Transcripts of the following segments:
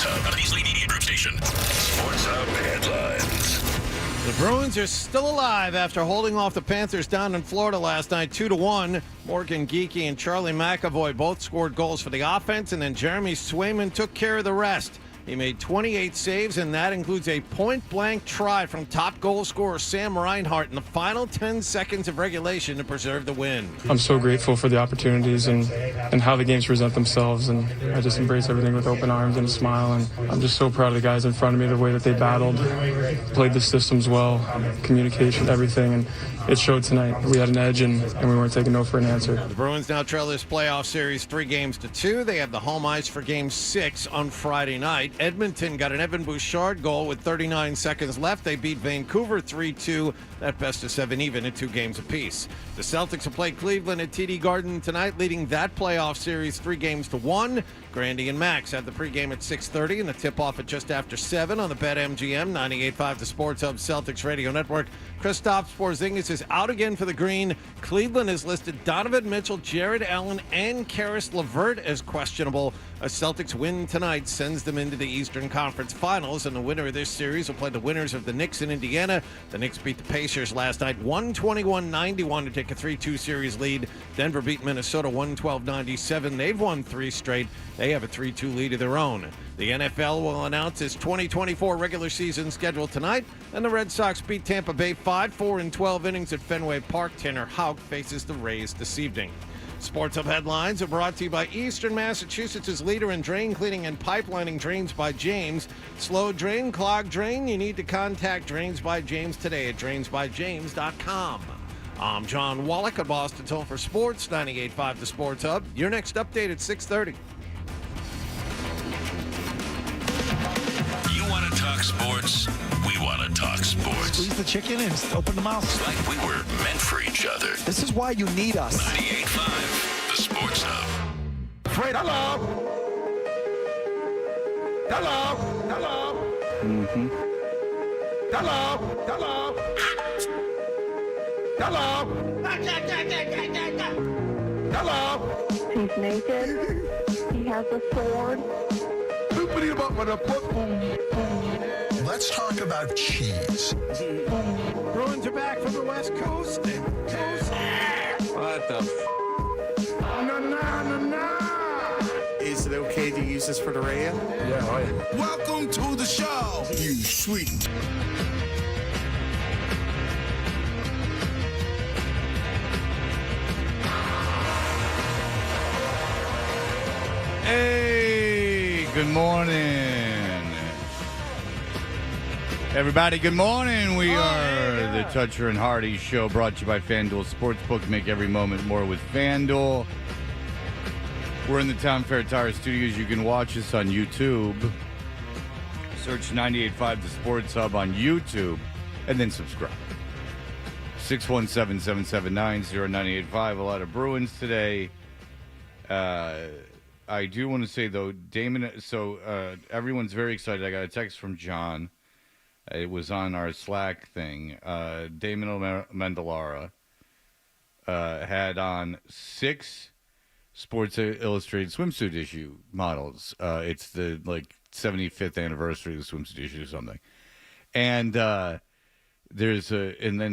Hub, an Easley Media Group station. Sports Hub headlines. The Bruins are still alive after holding off the Panthers down in Florida last night 2-1. Morgan Geekie and Charlie McAvoy both scored goals for the offense, and then Jeremy Swayman took care of the rest. He made 28 saves, and that includes a point-blank try from top goal scorer Sam Reinhart in the final 10 seconds of regulation to preserve the win. I'm so grateful for the opportunities and how the games present themselves, and I just embrace everything with open arms and a smile, and I'm just so proud of the guys in front of me, the way that they battled, played the systems well, communication, everything, and it showed tonight. We had an edge, and we weren't taking no for an answer. The Bruins now trail this playoff series 3-2. They have the home ice for Game 6 on Friday night. Edmonton got an Evan Bouchard goal with 39 seconds left. They beat Vancouver 3-2. That best of 7 even at 2 games apiece. The Celtics will play Cleveland at TD Garden tonight, leading that playoff series 3-1. Grandy and Max have the pregame at 6:30 and the tip-off at just after 7 on the BetMGM 98.5 The Sports Hub Celtics Radio Network. Kristaps Porzingis is out again for the Green. Cleveland has listed Donovan Mitchell, Jared Allen, and Karis LeVert as questionable. A Celtics win tonight sends them into the Eastern Conference Finals, and the winner of this series will play the winners of the Knicks in Indiana. The Knicks beat the Pacers last night 121-91 to take a 3-2 series lead. Denver beat Minnesota 112-97. They've won 3 straight. They have a 3-2 lead of their own. The NFL will announce its 2024 regular season schedule tonight, and the Red Sox beat Tampa Bay 5-4 in 12 innings at Fenway Park. Tanner Houck faces the Rays this evening. Sports Hub headlines are brought to you by Eastern Massachusetts' leader in drain cleaning and pipelining, Drains by James. Slow drain, clogged drain, you need to contact Drains by James today at drainsbyjames.com. I'm John Wallach at Boston Toll for Sports, 98.5 The Sports Hub. Your next update at 6:30. You want to talk sports? We want to talk sports. Squeeze the chicken and open the mouth. It's like we were meant for each other. This is why you need us. 98.5 The Sports Hub. Fred, hello. Hello. Hello. Mm-hmm. Hello. Hello. Hello. Hello. He's naked. He has a sword. Let's talk about cheese. Bruins are back from the West Coast. What the Is it okay to use this for the radio? Yeah, oh yeah. Welcome to the show, you sweet. Hey, good morning. Everybody, good morning. We are the Toucher and Hardy Show, brought to you by FanDuel Sportsbook. Make every moment more with FanDuel. We're in the Town Fair Tire Studios. You can watch us on YouTube. Search 98.5 The Sports Hub on YouTube, and then subscribe. 617-779-0985. A lot of Bruins today. I do want to say, though, Damon, everyone's very excited. I got a text from John. It was on our Slack thing. Damon Mendelara had on 6 Sports Illustrated swimsuit issue models. It's the 75th anniversary of the swimsuit issue or something. And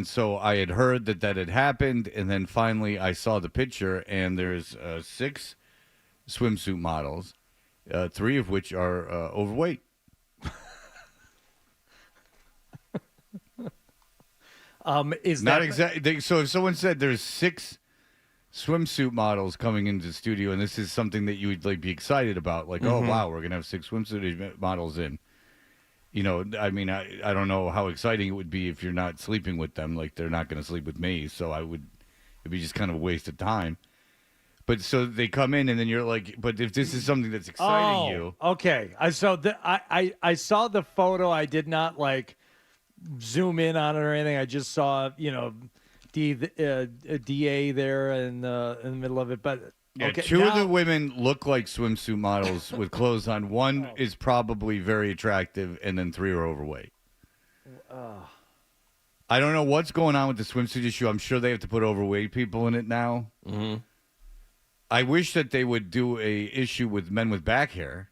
so I had heard that had happened, and then finally I saw the picture, and there's 6 swimsuit models, 3 of which are overweight. Is not that exactly? So if someone said there's 6 swimsuit models coming into the studio, and this is something that you would be excited about, oh wow, we're gonna have 6 swimsuit models in. I mean, I don't know how exciting it would be if you're not sleeping with them. They're not going to sleep with me, so it'd be just kind of a waste of time. But so they come in, and then you're like, but if this is something that's exciting you. Okay. I saw the photo. I did not zoom in on it or anything. I just saw, DA there in the middle of it. But yeah, okay, 2 of the women look like swimsuit models with clothes on. 1 is probably very attractive, and then 3 are overweight. I don't know what's going on with the swimsuit issue. I'm sure they have to put overweight people in it now. Mm-hmm. I wish that they would do a issue with men with back hair.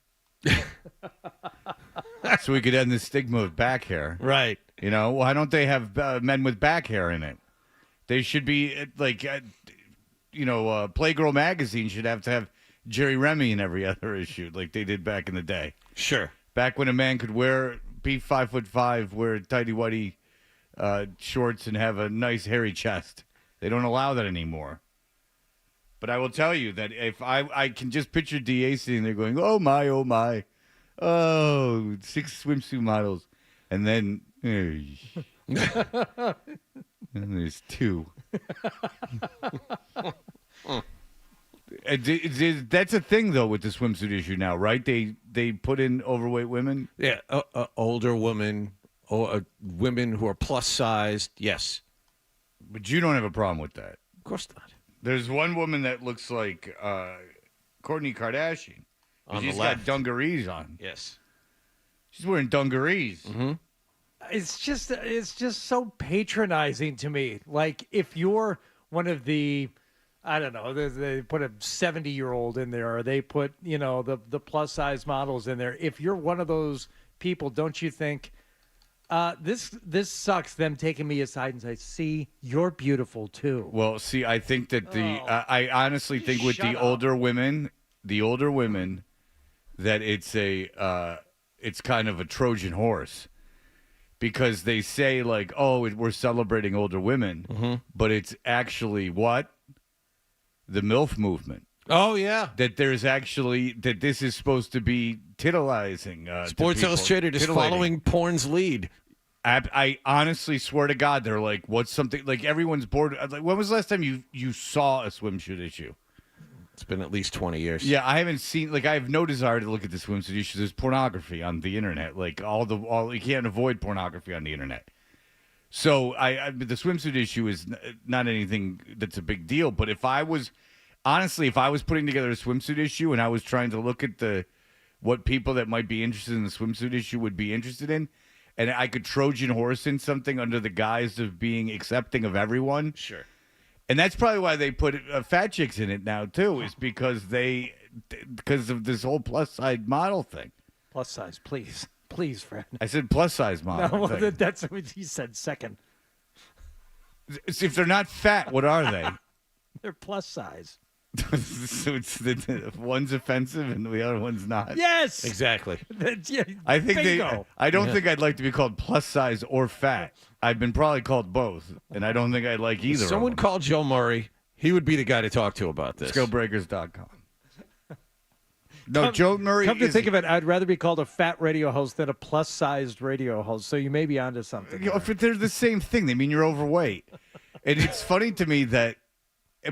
so we could end the stigma of back hair. Right. You know, why don't they have men with back hair in it? They should be Playgirl magazine should have to have Jerry Remy in every other issue, like they did back in the day. Sure. Back when a man could be 5'5", wear tighty whitey shorts, and have a nice hairy chest. They don't allow that anymore. But I will tell you that if I can just picture DA sitting there going, oh my, 6 swimsuit models, and then and there's 2. That's a thing though with the swimsuit issue now, right? They put in overweight women. Yeah, older women, or women who are plus sized. Yes, but you don't have a problem with that. Of course not. There's one woman that looks like Kourtney Kardashian. She's got dungarees on. Yes, she's wearing dungarees. Mm-hmm. It's just so patronizing to me. Like if you're one of the, I don't know, they put a 70-year-old in there, or they put the plus size models in there. If you're one of those people, don't you think this sucks? Them taking me aside and say, "See, you're beautiful too." Well, see, I think that I honestly think with the older women, that it's kind of a Trojan horse. Because they say, like, oh, we're celebrating older women, but it's actually what? The MILF movement. Oh, yeah. That there's actually, that this is supposed to be titillizing. Sports Illustrated is following porn's lead. I honestly swear to God, they're like, what's something, like everyone's bored. Like, when was the last time you saw a swimsuit issue? It's been at least 20 years. Yeah, I haven't seen, like, I have no desire to look at the swimsuit issue. There's pornography on the internet. Like, all you can't avoid pornography on the internet. So, the swimsuit issue is not anything that's a big deal. But if I was putting together a swimsuit issue and I was trying to look at what people that might be interested in the swimsuit issue would be interested in, and I could Trojan horse in something under the guise of being accepting of everyone. Sure. And that's probably why they put fat chicks in it now, too, is because of this whole plus-size model thing. Plus size, please. Please, friend. I said plus-size model. No, that's what he said second. If they're not fat, what are they? They're plus size. So one's offensive and the other one's not. Yes, exactly. I think bingo. I don't think I'd like to be called plus size or fat. I've been probably called both, and I don't think I'd like either. If someone called Joe Murray, he would be the guy to talk to about this. Skillbreakers.com. No, Joe Murray. Come to think of it, I'd rather be called a fat radio host than a plus-sized radio host. So you may be onto something. If they're the same thing, they mean you're overweight. And it's funny to me that,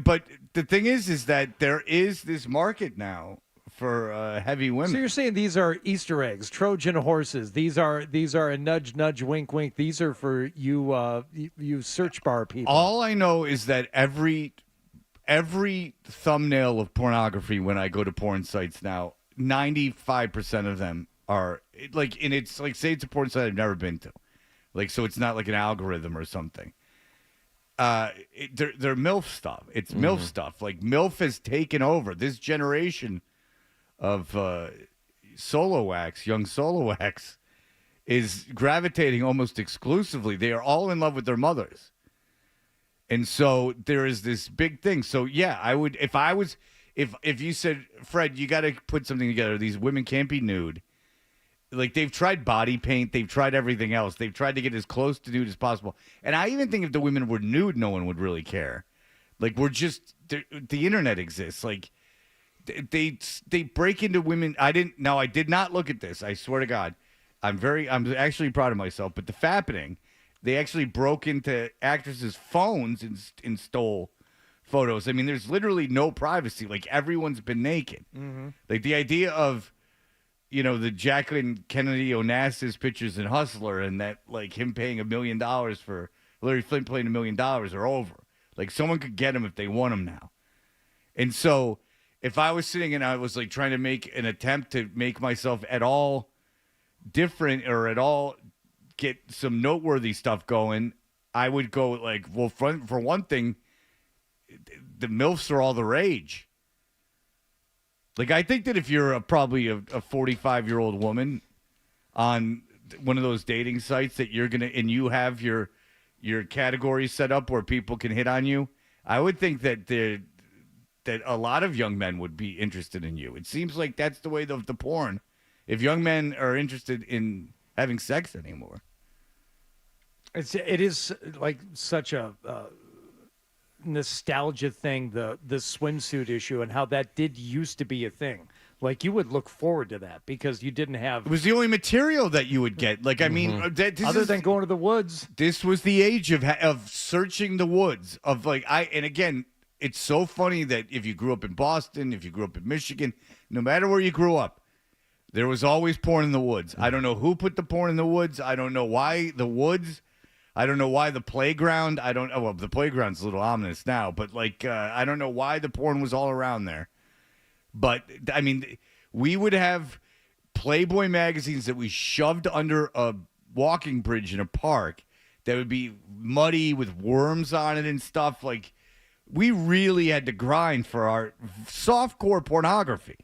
but the thing is that there is this market now for heavy women. So you're saying these are Easter eggs, Trojan horses. These are a nudge, nudge, wink, wink. These are for you search bar people. All I know is that every thumbnail of pornography when I go to porn sites now, 95% of them are like, and it's like, say it's a porn site I've never been to, like, so it's not like an algorithm or something. They're MILF stuff. It's MILF stuff. Like MILF has taken over this generation of solo acts. Young solo acts is gravitating almost exclusively. They are all in love with their mothers. And so there is this big thing. So yeah, I would, if you said, Fred, you got to put something together. These women can't be nude. Like, they've tried body paint. They've tried everything else. They've tried to get as close to nude as possible. And I even think if the women were nude, no one would really care. Like, the internet exists. Like, they break into women. I did not look at this. I swear to God. I'm actually proud of myself. But the fappening, they actually broke into actresses' phones and stole photos. I mean, there's literally no privacy. Like, everyone's been naked. Mm-hmm. Like, the idea of, the Jacqueline Kennedy Onassis pictures in Hustler and that, like, him paying $1 million for Larry Flint playing $1 million are over. Like, someone could get him if they want him now. And so if I was sitting and I was, like, trying to make an attempt to make myself at all different or at all get some noteworthy stuff going, I would go, like, well, for one thing, the MILFs are all the rage. Like, I think that if you're probably a 45-year-old woman on one of those dating sites that you're gonna and you have your category set up where people can hit on you, I would think that that a lot of young men would be interested in you. It seems like that's the way of the porn. If young men are interested in having sex anymore, it is like such a nostalgia thing. The swimsuit issue and how that did used to be a thing. Like you would look forward to that because you didn't have. It was the only material that you would get. Like I mean, other than going to the woods. This was the age of searching the woods of like and again, it's so funny that if you grew up in Boston, if you grew up in Michigan, no matter where you grew up, there was always porn in the woods. I don't know who put the porn in the woods. I don't know why the woods. I don't know why the playground. I don't. Oh, well, the playground's a little ominous now, but like I don't know why the porn was all around there. But, I mean, we would have Playboy magazines that we shoved under a walking bridge in a park that would be muddy with worms on it and stuff. Like, we really had to grind for our softcore pornography.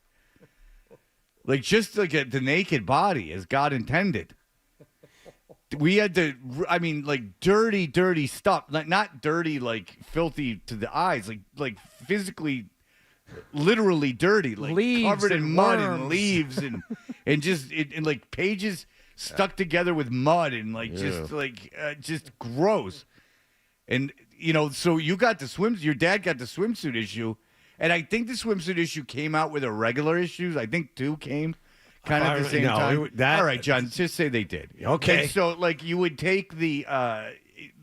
Like, just like the naked body as God intended. We had to, I mean, like, dirty, dirty stuff. Like, not dirty, like, filthy to the eyes. Like physically... literally dirty, like leaves covered in mud worms. and leaves and just and like pages stuck together with mud and like just gross. And you know, so you got the your dad got the swimsuit issue, and I think the swimsuit issue came out with a regular issues. I think two came kind of at the same time. All right, John, just say they did. Okay. And so like you would take the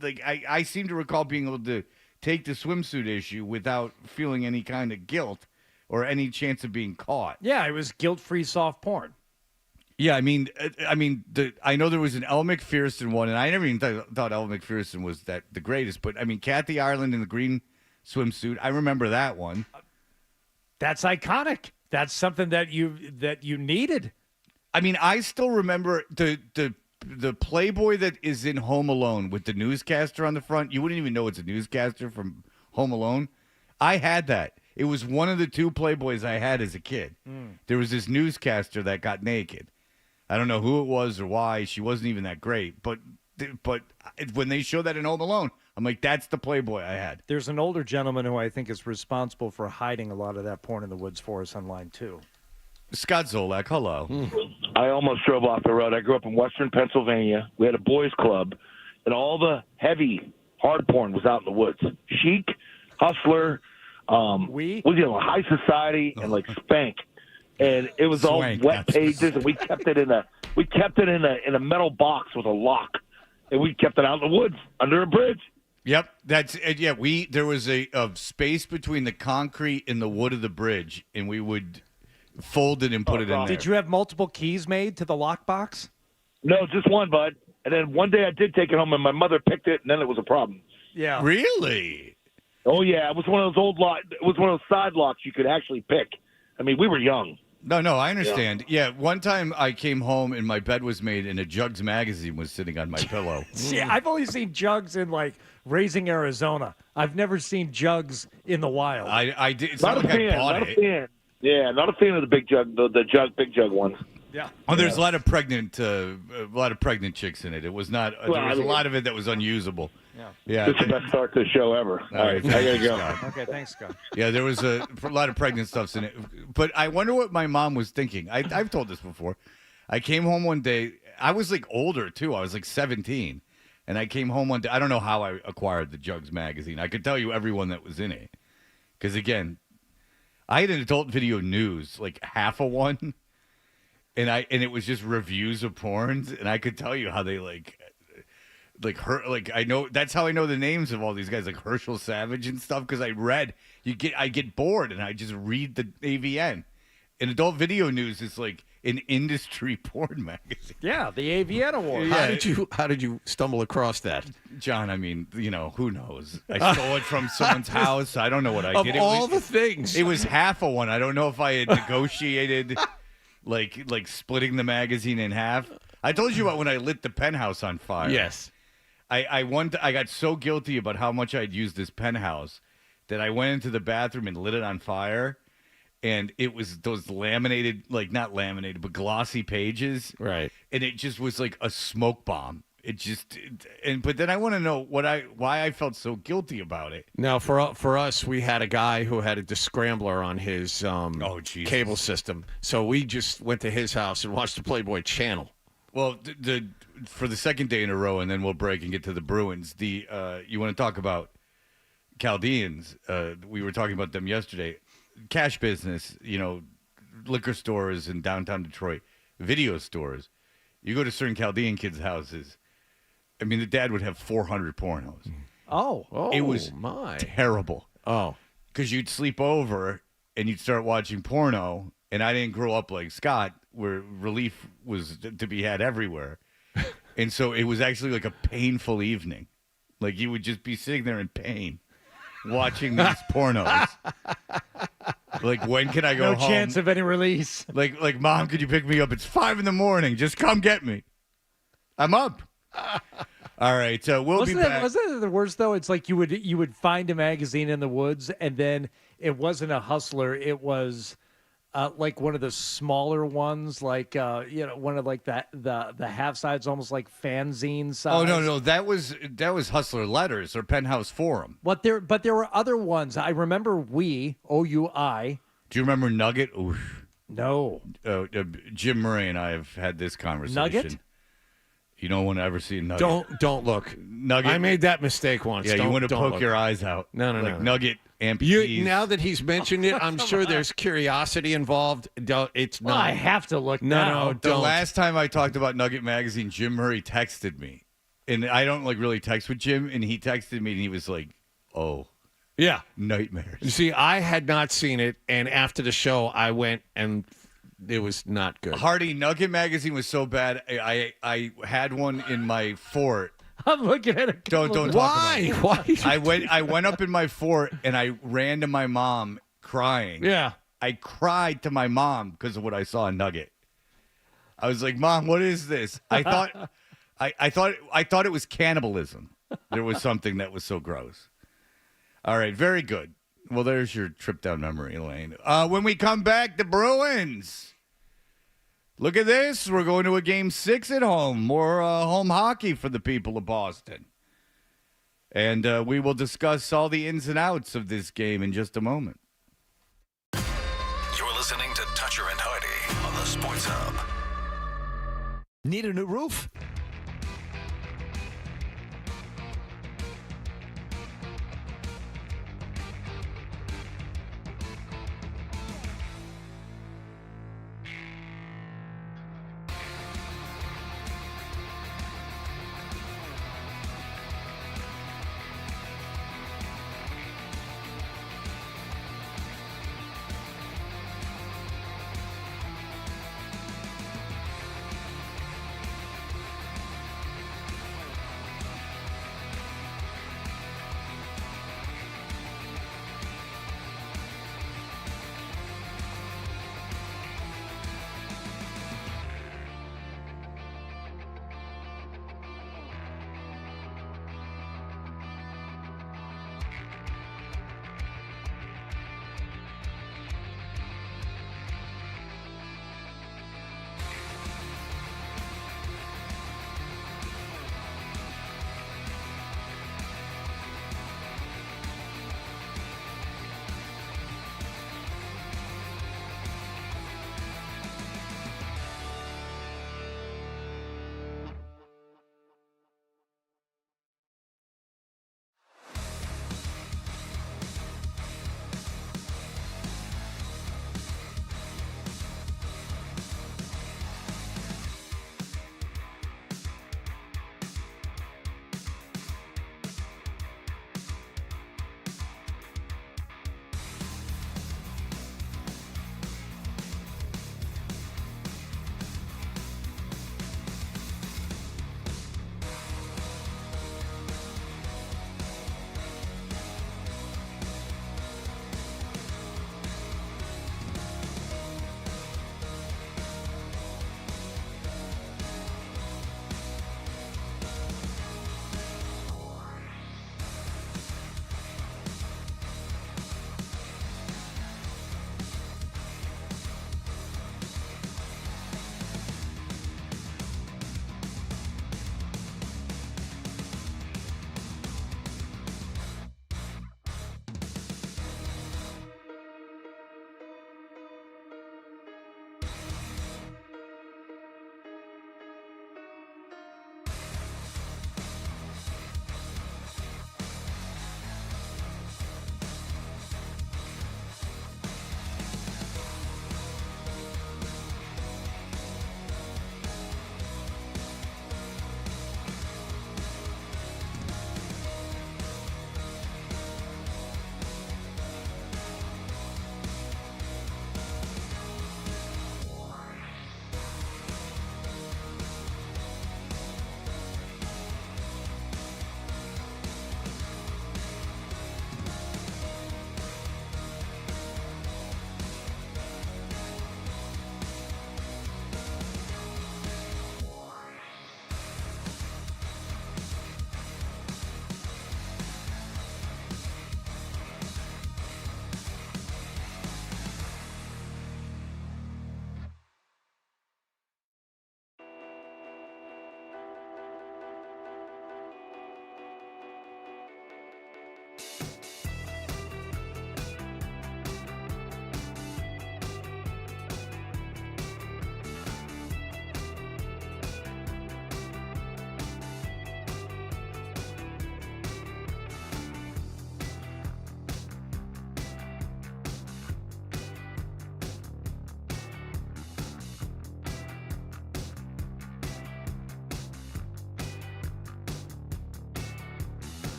like I seem to recall being able to take the swimsuit issue without feeling any kind of guilt or any chance of being caught. Yeah, it was guilt-free soft porn. Yeah, I mean, I know there was an Elle Macpherson one, and I never even thought Elle Macpherson was the greatest. But I mean, Kathy Ireland in the green swimsuit, I remember that one. That's iconic. That's something that you needed. I mean, I still remember the Playboy that is in Home Alone with the newscaster on the front. You wouldn't even know it's a newscaster from Home Alone. I had that. It was one of the two Playboys I had as a kid. There was this newscaster that got naked. I don't know who it was or why. She wasn't even that great. But when they showed that in Home Alone, I'm like, that's the Playboy I had. There's an older gentleman who I think is responsible for hiding a lot of that porn in the woods for us online, too. Scott Zolak, hello. I almost drove off the road. I grew up in western Pennsylvania. We had a boys' club, and all the heavy, hard porn was out in the woods. Chic, Hustler, High Society, and like Spank, and it was all wet pages. And we kept it in a metal box with a lock, and we kept it out in the woods under a bridge. Yep, there was a space between the concrete and the wood of the bridge, and we would fold it and put it in there. Did you have multiple keys made to the lockbox? No, just one, bud. And then one day I did take it home, and my mother picked it, and then it was a problem. Yeah. Really? Oh yeah, it was one of those it was one of those side locks you could actually pick. I mean, we were young. No, I understand. Yeah, one time I came home and my bed was made, and a Jugs magazine was sitting on my pillow. See, I've only seen Jugs in like Raising Arizona. I've never seen Jugs in the wild. I did. It's not not like I bought it. Fan. Yeah, not a fan of the big jug, the big jug ones. Yeah. Oh, there's a lot of pregnant chicks in it. It was not. There was a lot of it that was unusable. Yeah. This is the best start to the show ever. All right, I gotta go. Scott. Okay, thanks, Scott. Yeah, there was a lot of pregnant stuffs in it. But I wonder what my mom was thinking. I've told this before. I came home one day. I was like older too. I was like 17, and I came home one day. I don't know how I acquired the Jugs magazine. I could tell you everyone that was in it, because again, I had an adult video news, like half a one, and it was just reviews of porns, and I could tell you how they I know that's how I know the names of all these guys, like Herschel Savage and stuff, because I get bored and I just read the AVN. And adult video news is like an industry porn magazine. Yeah, the AVN Award. Yeah. How did you stumble across that, John? I mean, who knows? I stole it from someone's house. I don't know what I did. Of all the things, it was half a one. I don't know if I had negotiated like splitting the magazine in half. I told you about when I lit the penthouse on fire. Yes. I got so guilty about how much I'd used this penthouse that I went into the bathroom and lit it on fire. and it was those laminated, like not laminated, but glossy pages. Right. And it just was like a smoke bomb. But then I want to know why I felt so guilty about it. Now, for us, we had a guy who had a descrambler on his cable system. So we just went to his house and watched the Playboy Channel. Well, for the second day in a row, and then we'll break and get to the Bruins. You want to talk about Chaldeans? We were talking about them yesterday. Cash business, liquor stores in downtown Detroit, video stores. You go to certain Chaldean kids' houses. I mean, the dad would have 400 pornos. Oh, it was my terrible. Oh, because you'd sleep over and you'd start watching porno, and I didn't grow up like Scott, where relief was to be had everywhere, and so it was actually like a painful evening. Like you would just be sitting there in pain, watching these pornos. Like, when can I go home? No chance of any release. Like, Mom, could you pick me up? It's 5 a.m. Just come get me. I'm up. All right, we'll be back. Wasn't it the worst though? It's like you would find a magazine in the woods, and then it wasn't a Hustler. It was like one of the smaller ones, like one of like the half sides, almost like fanzine size. Oh no, that was Hustler Letters or Penthouse Forum. But there were other ones. I remember OUI. Do you remember Nugget? Oof. No. Jim Murray and I have had this conversation. Nugget? You don't want to ever see a Nugget. Don't look. Nugget. I made that mistake once. Yeah, you want to poke look. your eyes out. No. Nugget amputees. Now that he's mentioned it, I'm sure there's curiosity involved. It's not. Well, I have to look now. No, The don't. last time I talked about Nugget Magazine, Jim Murray texted me. And I don't really text with Jim, and he texted me and he was like, "Oh, yeah, nightmares." You see, I had not seen it, and after the show, I went and it was not good. Hardy, Nugget Magazine was so bad. I had one in my fort. I'm looking at it. Don't talk Why? about it. Why? I went up in my fort and I ran to my mom crying. Yeah. I cried to my mom because of what I saw in Nugget. I was like, "Mom, what is this?" I thought it was cannibalism. There was something that was so gross. All right, very good. Well, there's your trip down memory lane. When we come back, the Bruins. Look at this. We're going to a Game 6 at home. More home hockey for the people of Boston. And we will discuss all the ins and outs of this game in just a moment. You're listening to Toucher and Hardy on the Sports Hub. Need a new roof?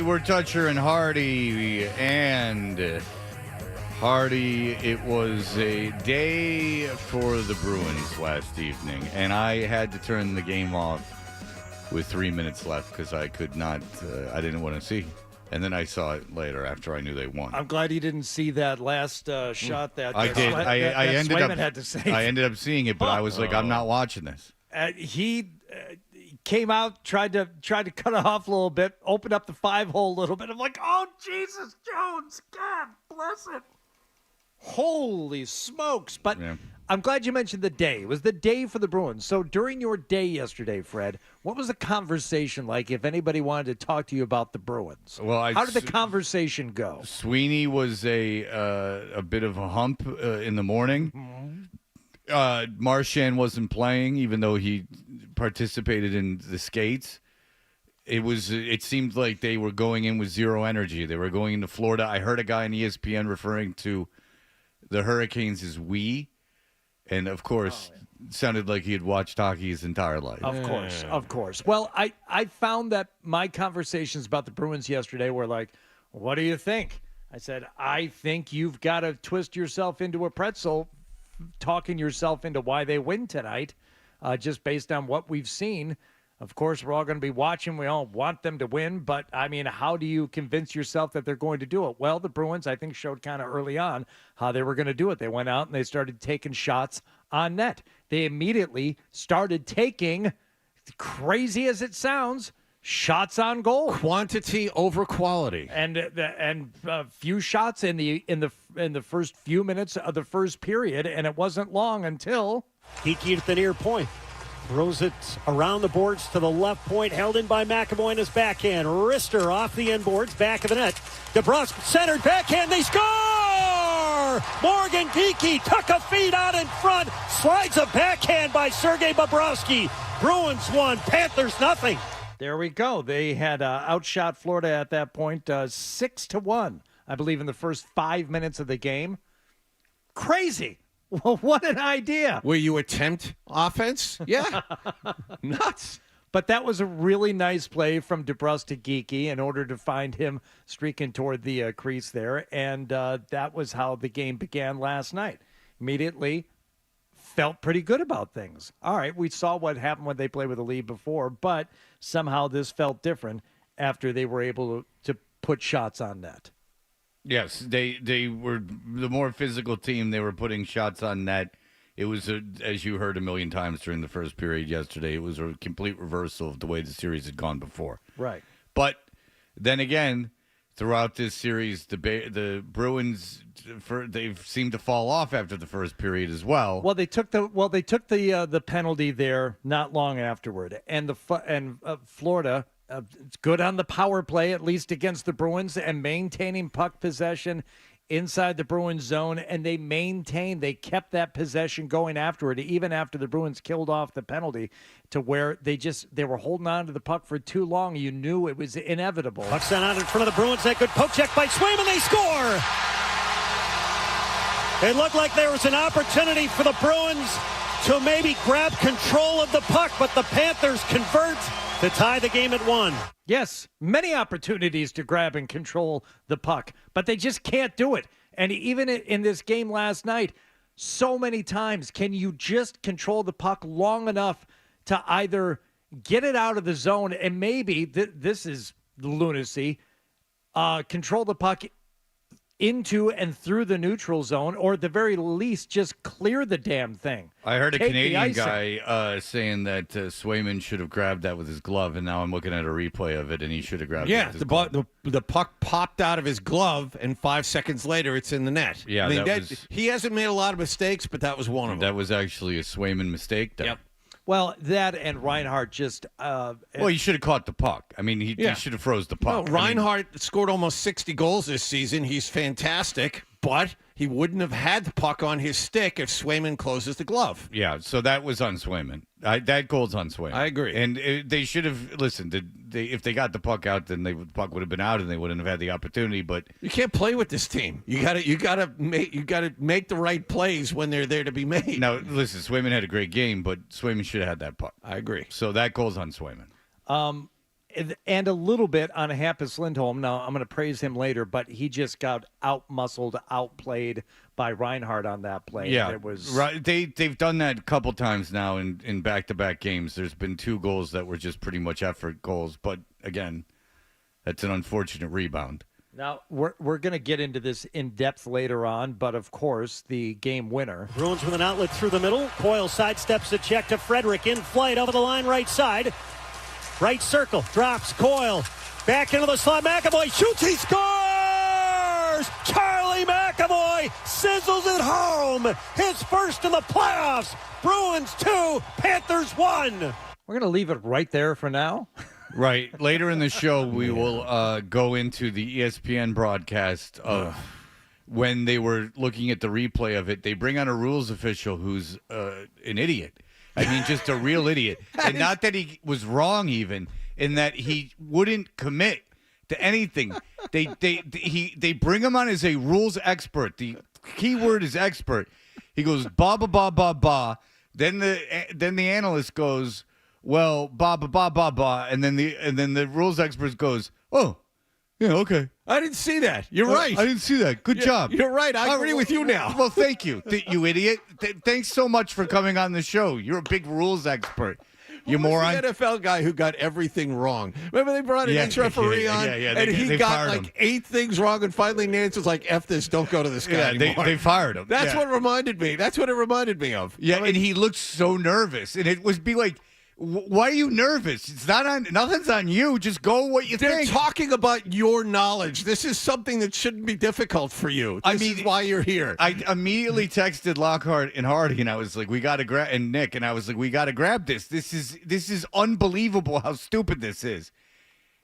were Toucher and Hardy, and Hardy, it was a day for the Bruins last evening, and I had to turn the game off with 3 minutes left because I could not, I didn't want to see. And then I saw it later after I knew they won. I'm glad you didn't see that last shot that I did. I ended up had to save. I ended up seeing it, but I was like, I'm not watching this. He came out, tried to cut it off a little bit, opened up the 5-hole a little bit. I'm like, oh Jesus, Jones, God bless it. Holy smokes! But Yeah. I'm glad you mentioned the day. It was the day for the Bruins. So during your day yesterday, Fred, what was the conversation like? If anybody wanted to talk to you about the Bruins, Well, how did the conversation go? Sweeney was a bit of a hump in the morning. Marchand wasn't playing, even though he participated in the skates. It seemed like they were going in with zero energy. They were going into Florida. I heard a guy on ESPN referring to the Hurricanes as we, and of course, it sounded like he had watched hockey his entire life. Of course. Well, I found that my conversations about the Bruins yesterday were like, what do you think? I said, I think you've got to twist yourself into a pretzel, talking yourself into why they win tonight, just based on what we've seen. Of course, we're all going to be watching. We all want them to win. But, I mean, how do you convince yourself that they're going to do it? Well, the Bruins, I think, showed kind of early on how they were going to do it. They went out and they started taking shots on net. They immediately started taking, crazy as it sounds, shots on goal. Quantity over quality. And few shots in the first few minutes of the first period, and it wasn't long until Geeky at the near point. Throws it around the boards to the left point, held in by McAvoy in his backhand. Wrister off the end boards, back of the net. DeBrusque centered backhand, they score! Morgan Geeky took a feed out in front, slides a backhand by Sergei Bobrovsky. Bruins 1, Panthers nothing. There we go. They had outshot Florida at that point 6-1, I believe, in the first 5 minutes of the game. Crazy. Well, what an idea. Will you attempt offense? Yeah. Nuts. But that was a really nice play from DeBrusque to Geeky in order to find him streaking toward the crease there. And that was how the game began last night. Immediately felt pretty good about things. All right, we saw what happened when they played with a lead before, but somehow this felt different after they were able to put shots on net. Yes, they were the more physical team. They were putting shots on net. It was, as you heard a million times during the first period yesterday, it was a complete reversal of the way the series had gone before. Right. But then again, throughout this series, the Bruins they seemed to fall off after the first period as well. Well, they took the penalty there not long afterward, and Florida. It's good on the power play, at least against the Bruins, and maintaining puck possession inside the Bruins zone, and they kept that possession going afterward, even after the Bruins killed off the penalty, to where they were holding on to the puck for too long. You knew it was inevitable. Puck sent out in front of the Bruins. That good poke check by Swayman. They score! It looked like there was an opportunity for the Bruins to maybe grab control of the puck, but the Panthers convert to tie the game at 1. Yes, many opportunities to grab and control the puck, but they just can't do it. And even in this game last night, so many times, can you just control the puck long enough to either get it out of the zone and maybe, this is lunacy, control the puck into and through the neutral zone, or at the very least, just clear the damn thing. I heard a Canadian guy saying that Swayman should have grabbed that with his glove, and now I'm looking at a replay of it, and he should have grabbed it with his glove. The puck popped out of his glove, and 5 seconds later, it's in the net. Yeah, I mean, he hasn't made a lot of mistakes, but that was one of them. That was actually a Swayman mistake there. Yep. Well, that and Reinhart just... well, he should have caught the puck. I mean, he should have froze the puck. No, Reinhart scored almost 60 goals this season. He's fantastic, but he wouldn't have had the puck on his stick if Swayman closes the glove. Yeah, so that was on Swayman. That goal's on Swayman. I agree. And they should have listened. If they got the puck out, then the puck would have been out, and they wouldn't have had the opportunity. But you can't play with this team. You gotta make the right plays when they're there to be made. Now, listen, Swayman had a great game, but Swayman should have had that puck. I agree. So that goal's on Swayman. and a little bit on Hampus Lindholm. Now, I'm going to praise him later, but he just got out-muscled, outplayed by Reinhart on that play. Yeah, it was right. They've done that a couple times now in back-to-back games. There's been 2 goals that were just pretty much effort goals, but again, that's an unfortunate rebound. Now, we're going to get into this in depth later on, but of course, the game winner. Bruins with an outlet through the middle. Coyle sidesteps the check to Frederick. In flight over the line, right side. Right circle. Drops. Coyle. Back into the slot. McAvoy shoots. He scores! Charlie McAvoy sizzles it home. His first in the playoffs. Bruins 2, Panthers 1. We're going to leave it right there for now. Right. Later in the show, we will go into the ESPN broadcast of when they were looking at the replay of it. They bring on a rules official who's an idiot. I mean, just a real idiot. And not that he was wrong even, in that he wouldn't commit to anything. They bring him on as a rules expert. The key word is expert. He goes, ba, ba, ba, ba, ba. Then the analyst goes, well, ba ba ba ba ba, and then the rules expert goes, oh, yeah, okay. I didn't see that. You're right. I didn't see that. Good job. You're right. I agree with you now. Well, thank you, you idiot. Thanks so much for coming on the show. You're a big rules expert. You moron. The NFL guy who got everything wrong. Remember they brought an ex-referee on, and he got like 8 things wrong, and finally Nance was like, F this, don't go to this guy anymore. They fired him. That's what reminded me. That's what it reminded me of. Yeah, and he looked so nervous, and it was like, why are you nervous? It's not on. Nothing's on you. Just go what you They're think. They're talking about your knowledge. This is something that shouldn't be difficult for you. This is why you're here. I immediately texted Lockhart and Hardy, and I was like, "We got to grab," and Nick, and I was like, "We got to grab this. This is unbelievable how stupid this is."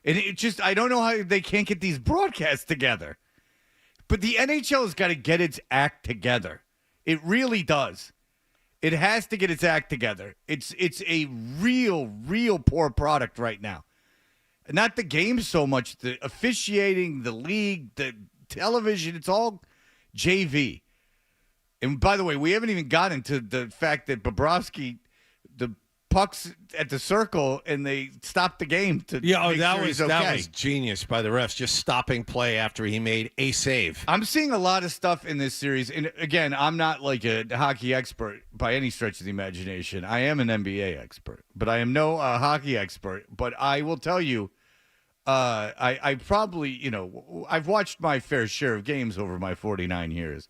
And it just, I don't know how they can't get these broadcasts together. But the NHL has got to get its act together. It really does. It has to get its act together. It's a real poor product right now. Not the game so much, the officiating, the league, the television, it's all JV. And by the way, we haven't even gotten to the fact that Bobrovsky, the puck's at the circle, and they stopped the game to make sure he's okay. That was genius by the refs, just stopping play after he made a save. I'm seeing a lot of stuff in this series, and again, I'm not like a hockey expert by any stretch of the imagination. I am an NBA expert, but I am no hockey expert. But I will tell you, I probably, I've watched my fair share of games over my 49 years,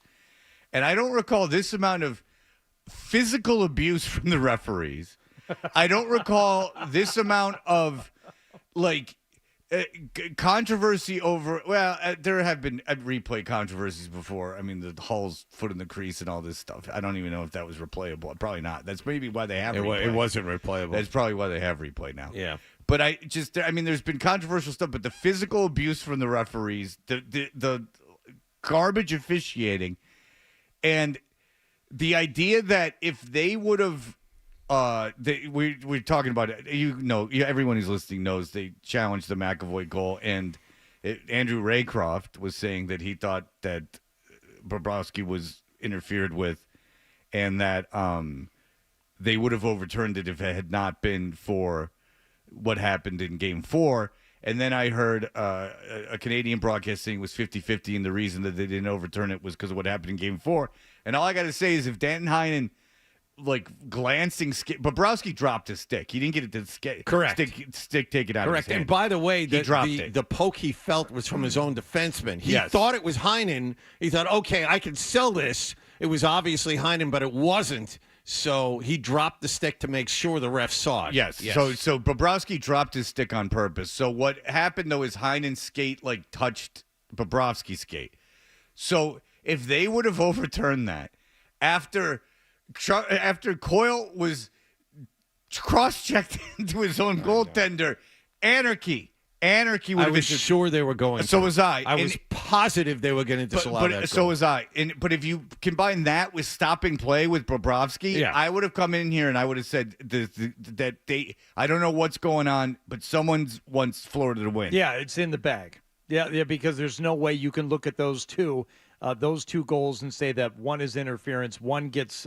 and I don't recall this amount of physical abuse from the referees. I don't recall this amount of, controversy over, there have been replay controversies before. I mean, the Hull's foot in the crease and all this stuff. I don't even know if that was replayable. Probably not. That's maybe why they have replay. It wasn't replayable. That's probably why they have replay now. Yeah. But there's been controversial stuff, but the physical abuse from the referees, the garbage officiating, and the idea that if they would have, we're talking about it. Everyone who's listening knows they challenged the McAvoy goal, and Andrew Raycroft was saying that he thought that Bobrovsky was interfered with, and that they would have overturned it if it had not been for what happened in Game 4. And then I heard a Canadian broadcast saying it was 50-50, and the reason that they didn't overturn it was because of what happened in Game 4. And all I got to say is if Danton Heinen glancing Bobrovsky dropped his stick. He didn't get it to Correct. Stick taken out of his hand. And by the way, the poke he felt was from his own defenseman. He Yes. thought it was Heinen. He thought, okay, I can sell this. It was obviously Heinen, but it wasn't. So he dropped the stick to make sure the ref saw it. Yes. So Bobrovsky dropped his stick on purpose. So what happened though is Heinen's skate touched Bobrovsky's skate. So if they would have overturned that after Coyle was cross-checked into his own goaltender, anarchy would I was sure they were going. So was I. I was positive they were going to disallow that goal. So was I. But if you combine that with stopping play with Bobrovsky, I would have come in here and I would have said that I don't know what's going on, but someone's wants Florida to win. Yeah, it's in the bag. Yeah, because there's no way you can look at those two those two goals and say that one is interference, one gets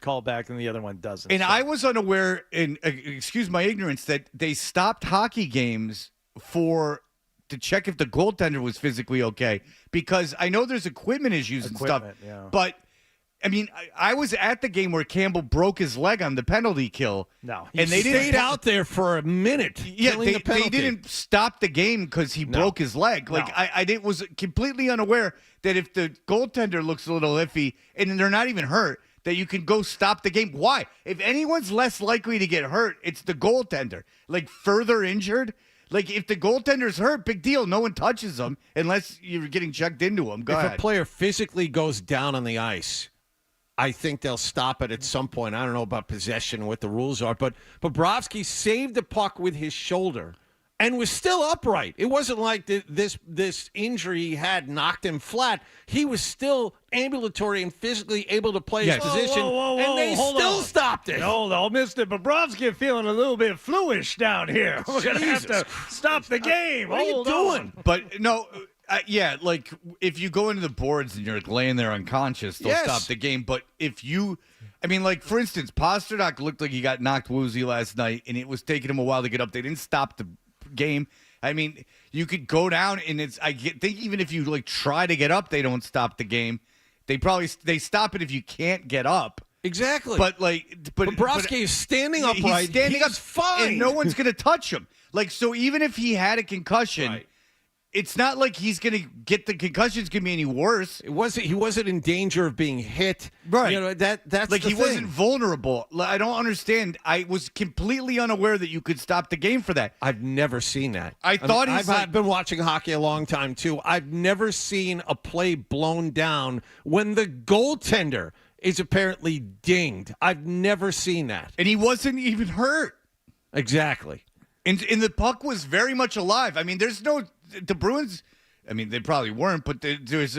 called back, and the other one doesn't. And So- I was unaware, and excuse my ignorance, that they stopped hockey games to check if the goaltender was physically okay, because I know there's equipment issues and stuff. Yeah. But I mean, I was at the game where Campbell broke his leg on the penalty kill. No, and they stayed out there for a minute. Yeah, they didn't stop the game because he broke his leg. Like I was completely unaware that if the goaltender looks a little iffy and they're not even hurt, that you can go stop the game. Why? If anyone's less likely to get hurt, it's the goaltender. Like further injured. Like if the goaltender's hurt, big deal. No one touches him unless you're getting checked into him. Go ahead. If a player physically goes down on the ice, I think they'll stop it at some point. I don't know about possession and what the rules are, but Bobrovsky saved the puck with his shoulder and was still upright. It wasn't like this injury he had knocked him flat. He was still ambulatory and physically able to play his position, and they still stopped it. Hold on, Mr. Bobrovsky feeling a little bit fluish down here. We're going to have to stop the game. What are you doing? But no, yeah, like if you go into the boards and you're laying there unconscious, they'll stop the game. But if you, I mean, like for instance, Pasternak looked like he got knocked woozy last night, and it was taking him a while to get up. They didn't stop the game. I mean, you could go down, and think even if you like try to get up, they don't stop the game. They stop it if you can't get up. Exactly. But Bobrovsky is standing upright. He's standing up, fine, and no one's going to touch him. Like so, even if he had a concussion, it's not like he's going to get the concussion's going to be any worse. He wasn't in danger of being hit. Right. You know, that's like the he thing. wasn't vulnerable. I don't understand. I was completely unaware that you could stop the game for that. I've never seen that. I've been watching hockey a long time too. I've never seen a play blown down when the goaltender is apparently dinged. I've never seen that. And he wasn't even hurt. Exactly. And the puck was very much alive. I mean, the Bruins, I mean, they probably weren't, but who's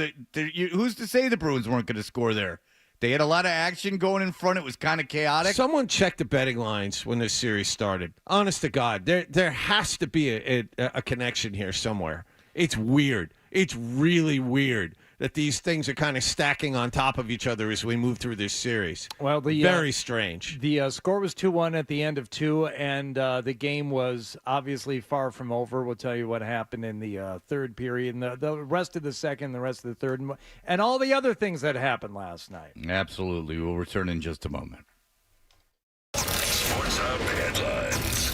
to say the Bruins weren't going to score there? They had a lot of action going in front. It was kind of chaotic. Someone checked the betting lines when this series started. Honest to God, there has to be a connection here somewhere. It's weird. It's really weird that these things are kind of stacking on top of each other as we move through this series. Well, very strange. The score was 2-1 at the end of 2, and the game was obviously far from over. We'll tell you what happened in the third period, and the rest of the second, the rest of the third, and all the other things that happened last night. Absolutely. We'll return in just a moment. Sports Hub headlines.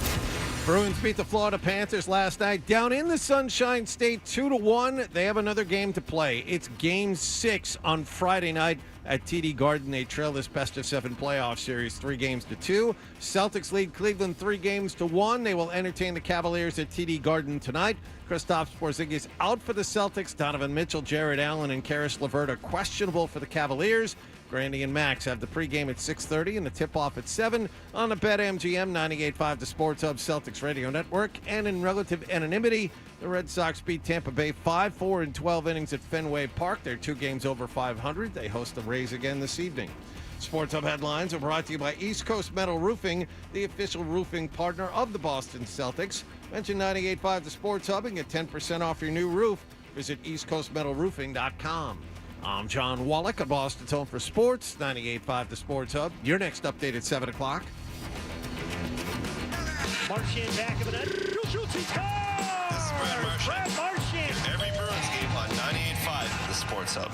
Bruins beat the Florida Panthers last night down in the Sunshine State 2-1. They have another game to play. It's Game 6 on Friday night at TD Garden. They trail this best-of-7 playoff series 3-2. Celtics lead Cleveland 3-1. They will entertain the Cavaliers at TD Garden tonight. Kristaps Porzingis out for the Celtics. Donovan Mitchell, Jared Allen, and Karis LeVert are questionable for the Cavaliers. Grandy and Max have the pregame at 6:30 and the tip-off at 7 on the BetMGM 98.5 The Sports Hub Celtics Radio Network. And in relative anonymity, the Red Sox beat Tampa Bay 5-4 in 12 innings at Fenway Park. They're 2 games over 500. They host the Rays again this evening. Sports Hub headlines are brought to you by East Coast Metal Roofing, the official roofing partner of the Boston Celtics. Mention 98.5 The Sports Hub and get 10% off your new roof. Visit eastcoastmetalroofing.com. I'm John Wallach of Boston's Home for Sports, 98.5 The Sports Hub. Your next update at 7 o'clock. Marchand back of the net. Shoots, he scores! This is Brad Marchand. Brad Marchand. Every Bruins game on 98.5 The Sports Hub.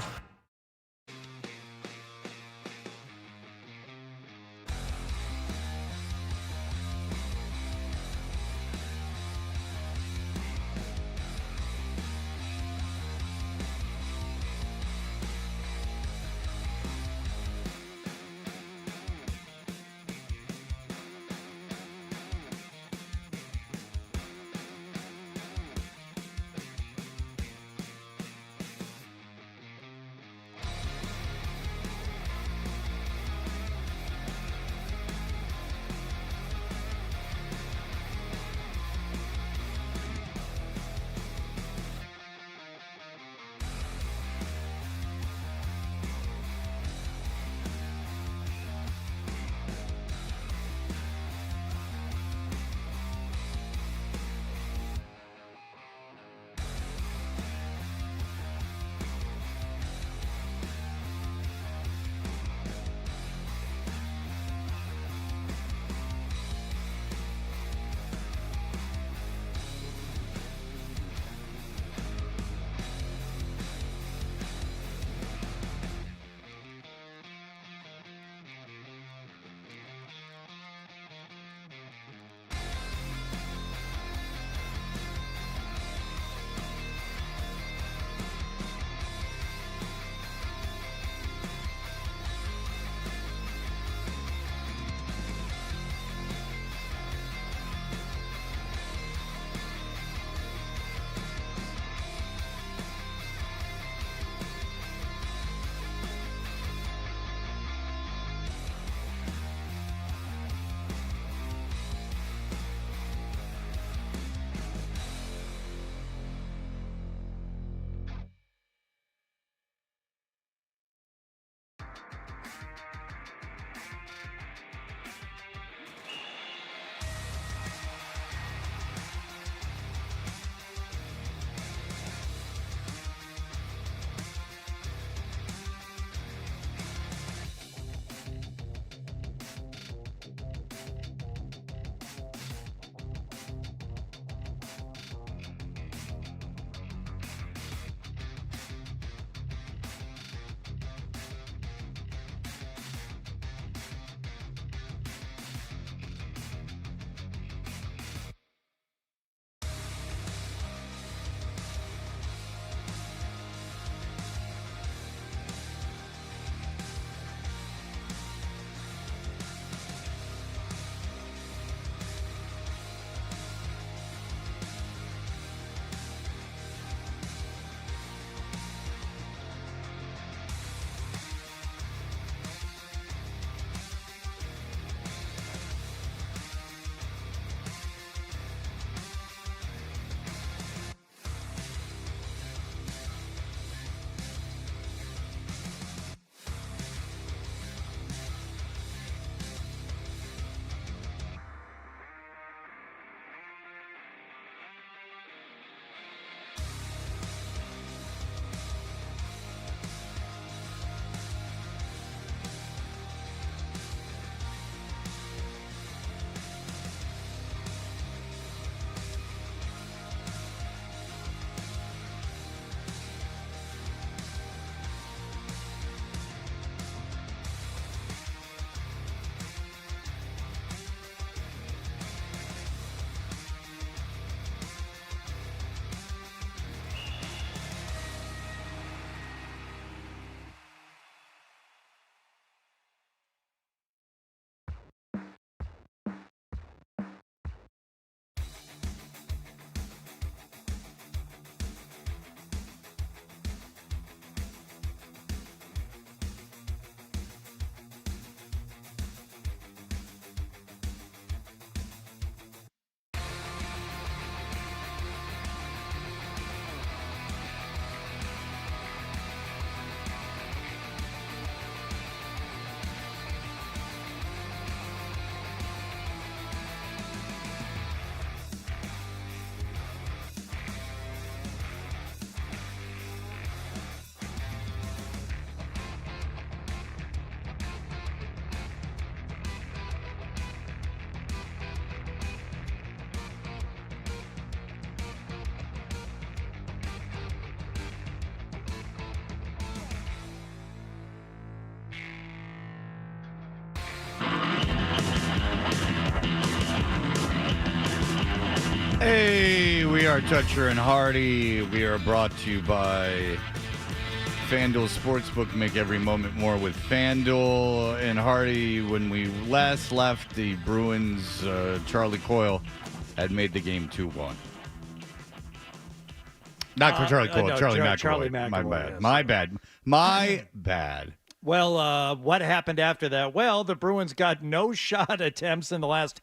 Hey, we are Toucher and Hardy. We are brought to you by FanDuel Sportsbook. Make every moment more with FanDuel and Hardy. When we last left, the Bruins, Charlie Coyle had made the game 2-1. Not for Charlie Coyle, no, Charlie McAvoy. Charlie My McAvoy, bad. yes. My bad. My bad. Well, what happened after that? Well, the Bruins got no shot attempts in the last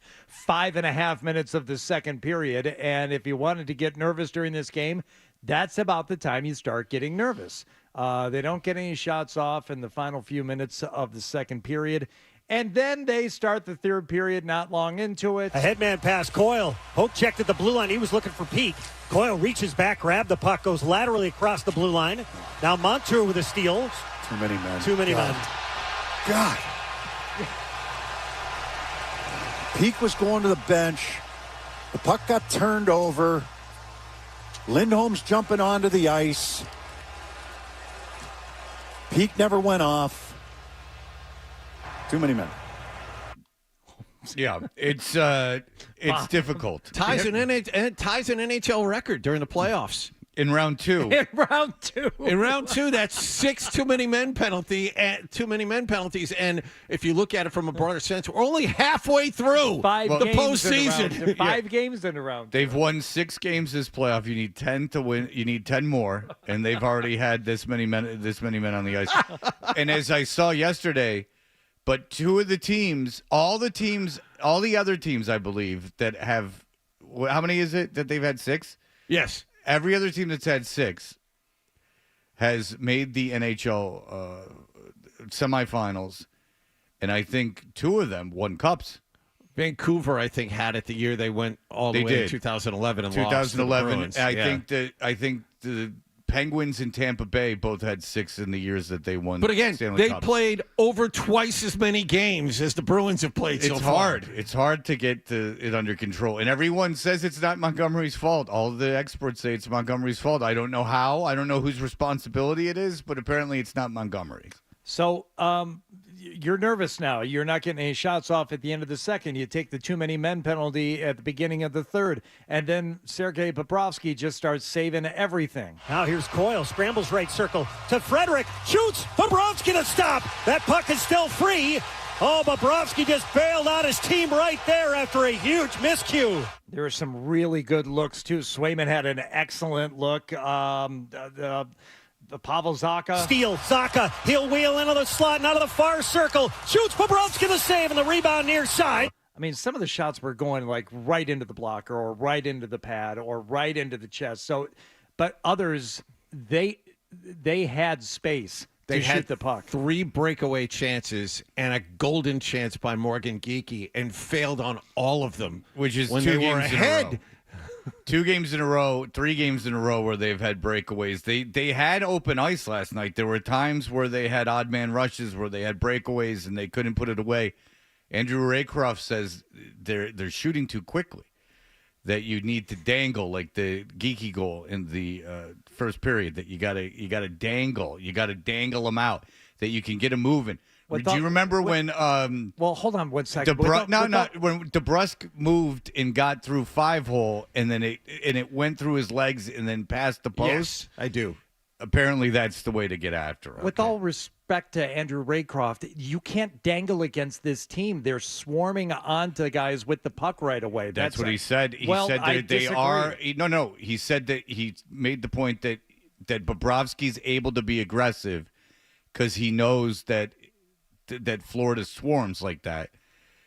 5.5 minutes of the second period. And if you wanted to get nervous during this game, that's about the time you start getting nervous. They don't get any shots off in the final few minutes of the second period. And then they start the third period not long into it. A headman pass, Coyle. Hope checked at the blue line. He was looking for Peak. Coyle reaches back, grabbed the puck, goes laterally across the blue line. Now Montour with a steal. Too many men. Too many men. God. Peak was going to the bench. The puck got turned over. Lindholm's jumping onto the ice. Peak never went off. Too many men. Yeah, it's difficult. Ties an NHL record during the playoffs. In round two. In round two. In round two, that's 6 too many men penalties. And if you look at it from a broader sense, we're only halfway through the postseason. 5 games in a round. They've won 6 games this playoff. You need 10 to win. You need 10 more, and they've already had this many men on the ice. And as I saw yesterday, but two of the teams, all the other teams, I believe, that have, how many is it that they've had 6? Yes. Every other team that's had 6 has made the NHL semifinals, and I think 2 of them won cups. Vancouver, I think, had it the year they went all the way in 2011 and 2011. lost to the Bruins. I think the Penguins and Tampa Bay both had 6 in the years that they won. But again, Stanley they Cups. played over twice as many games as the Bruins have played so far. It's hard to get it under control. And everyone says it's not Montgomery's fault. All of the experts say it's Montgomery's fault. I don't know how. I don't know whose responsibility it is, but apparently it's not Montgomery's. So you're nervous now. You're not getting any shots off at the end of the second. You take the too many men penalty at the beginning of the third. And then Sergei Bobrovsky just starts saving everything. Now here's Coyle, scrambles right circle to Frederick, shoots, Bobrovsky to stop. That puck is still free. Oh, Bobrovsky just bailed out his team right there after a huge miscue. There were some really good looks, too. Swayman had an excellent look. The Pavel Zacha. Steal, Zacha, he'll wheel into the slot and out of the far circle. Shoots, Bobrovsky the save and the rebound near side. I mean, some of the shots were going like right into the blocker or right into the pad or right into the chest. So, but others, they had space to shoot the puck. 3 breakaway chances and a golden chance by Morgan Geekie and failed on all of them. Which is when 2 they games were ahead. 2 games in a row, 3 games in a row where they've had breakaways. They had open ice last night. There were times where they had odd man rushes, where they had breakaways and they couldn't put it away. Andrew Raycroft says they're shooting too quickly, that you need to dangle, like the Geeky goal in the first period, that you gotta dangle. You got to dangle them out, that you can get them moving. Do you remember when? Well, hold on one second. When DeBrusk moved and got through 5-hole, and then it went through his legs and then past the post. Yes, I do. Apparently, that's the way to get after him. With all respect to Andrew Raycroft, you can't dangle against this team. They're swarming onto guys with the puck right away. That's what he said. He said that they are. No. He said that he made the point that Bobrovsky's able to be aggressive because he knows that Florida swarms like that.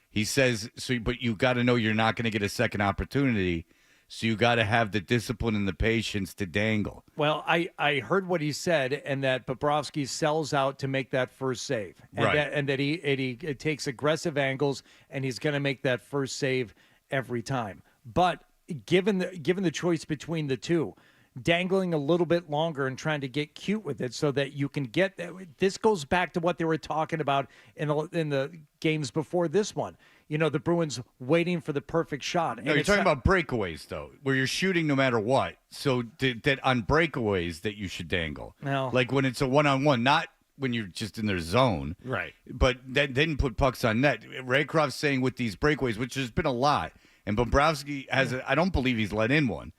He says, but you got to know you're not going to get a second opportunity, so you got to have the discipline and the patience to dangle. Well, I heard what he said, and that Bobrovsky sells out to make that first save, and right. that he takes aggressive angles, and he's going to make that first save every time. But given the choice between the two, dangling a little bit longer and trying to get cute with it so that you can get this goes back to what they were talking about in the games before this one. You know, the Bruins waiting for the perfect shot. No, you're talking about breakaways, though, where you're shooting no matter what. So that on breakaways that you should dangle. No. Like when it's a one-on-one, not when you're just in their zone. Right. But that didn't put pucks on net. Raycroft's saying with these breakaways, which there's been a lot, and Bobrovsky has I don't believe he's let in one.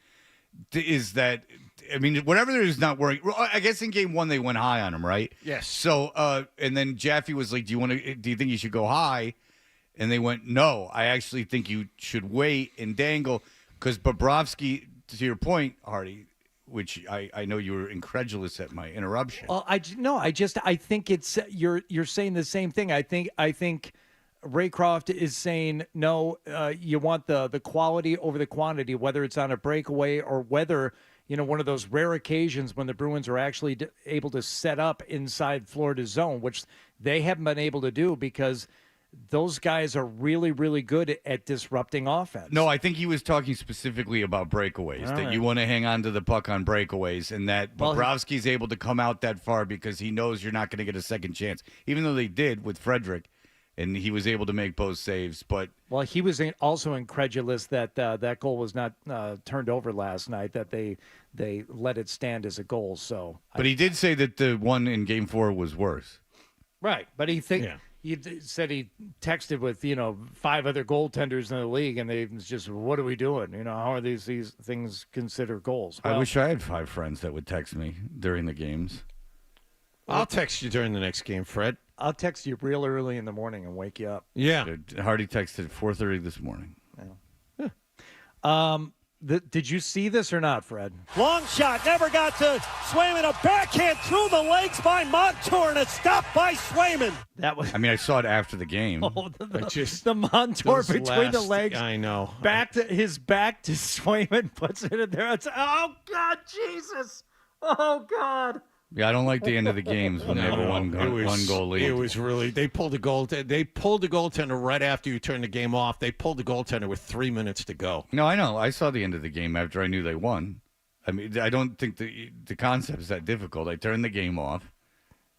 Is that, I mean, whatever there is not working. I guess in game 1 they went high on him, right? Yes. So, and then Jaffe was like, do you think you should go high? And they went, no, I actually think you should wait and dangle, because Bobrovsky, to your point, Hardy, which I know you were incredulous at my interruption. Well, I think it's you're saying the same thing. I think Raycroft is saying no. You want the quality over the quantity, whether it's on a breakaway or whether one of those rare occasions when the Bruins are actually able to set up inside Florida's zone, which they haven't been able to do because those guys are really, really good at disrupting offense. No, I think he was talking specifically about breakaways, that you want to hang on to the puck on breakaways, and that Bobrovsky's able to come out that far because he knows you're not going to get a second chance, even though they did with Frederick, and he was able to make both saves. But he was also incredulous that that goal was not turned over last night, that they let it stand as a goal. But he did say that the one in Game 4 was worse. Right, but he said he texted with 5 other goaltenders in the league, and they was just, what are we doing? How are these things considered goals? I wish I had 5 friends that would text me during the games. I'll text you during the next game, Fred. I'll text you real early in the morning and wake you up. Yeah. Hardy texted 4:30 this morning. Yeah. Did you see this or not, Fred? Long shot, never got to Swayman. A backhand through the legs by Montour, and a stop by Swayman. That was. I mean, I saw it after the game. The Montour between the legs. I know. His back to Swayman, puts it in there. Oh God, Jesus! Oh God. Yeah, I don't like the end of the games when they have a one goal lead. It was really, they pulled the goaltender right after you turned the game off. They pulled the goaltender with 3 minutes to go. No, I know. I saw the end of the game after I knew they won. I mean, I don't think the concept is that difficult. I turned the game off.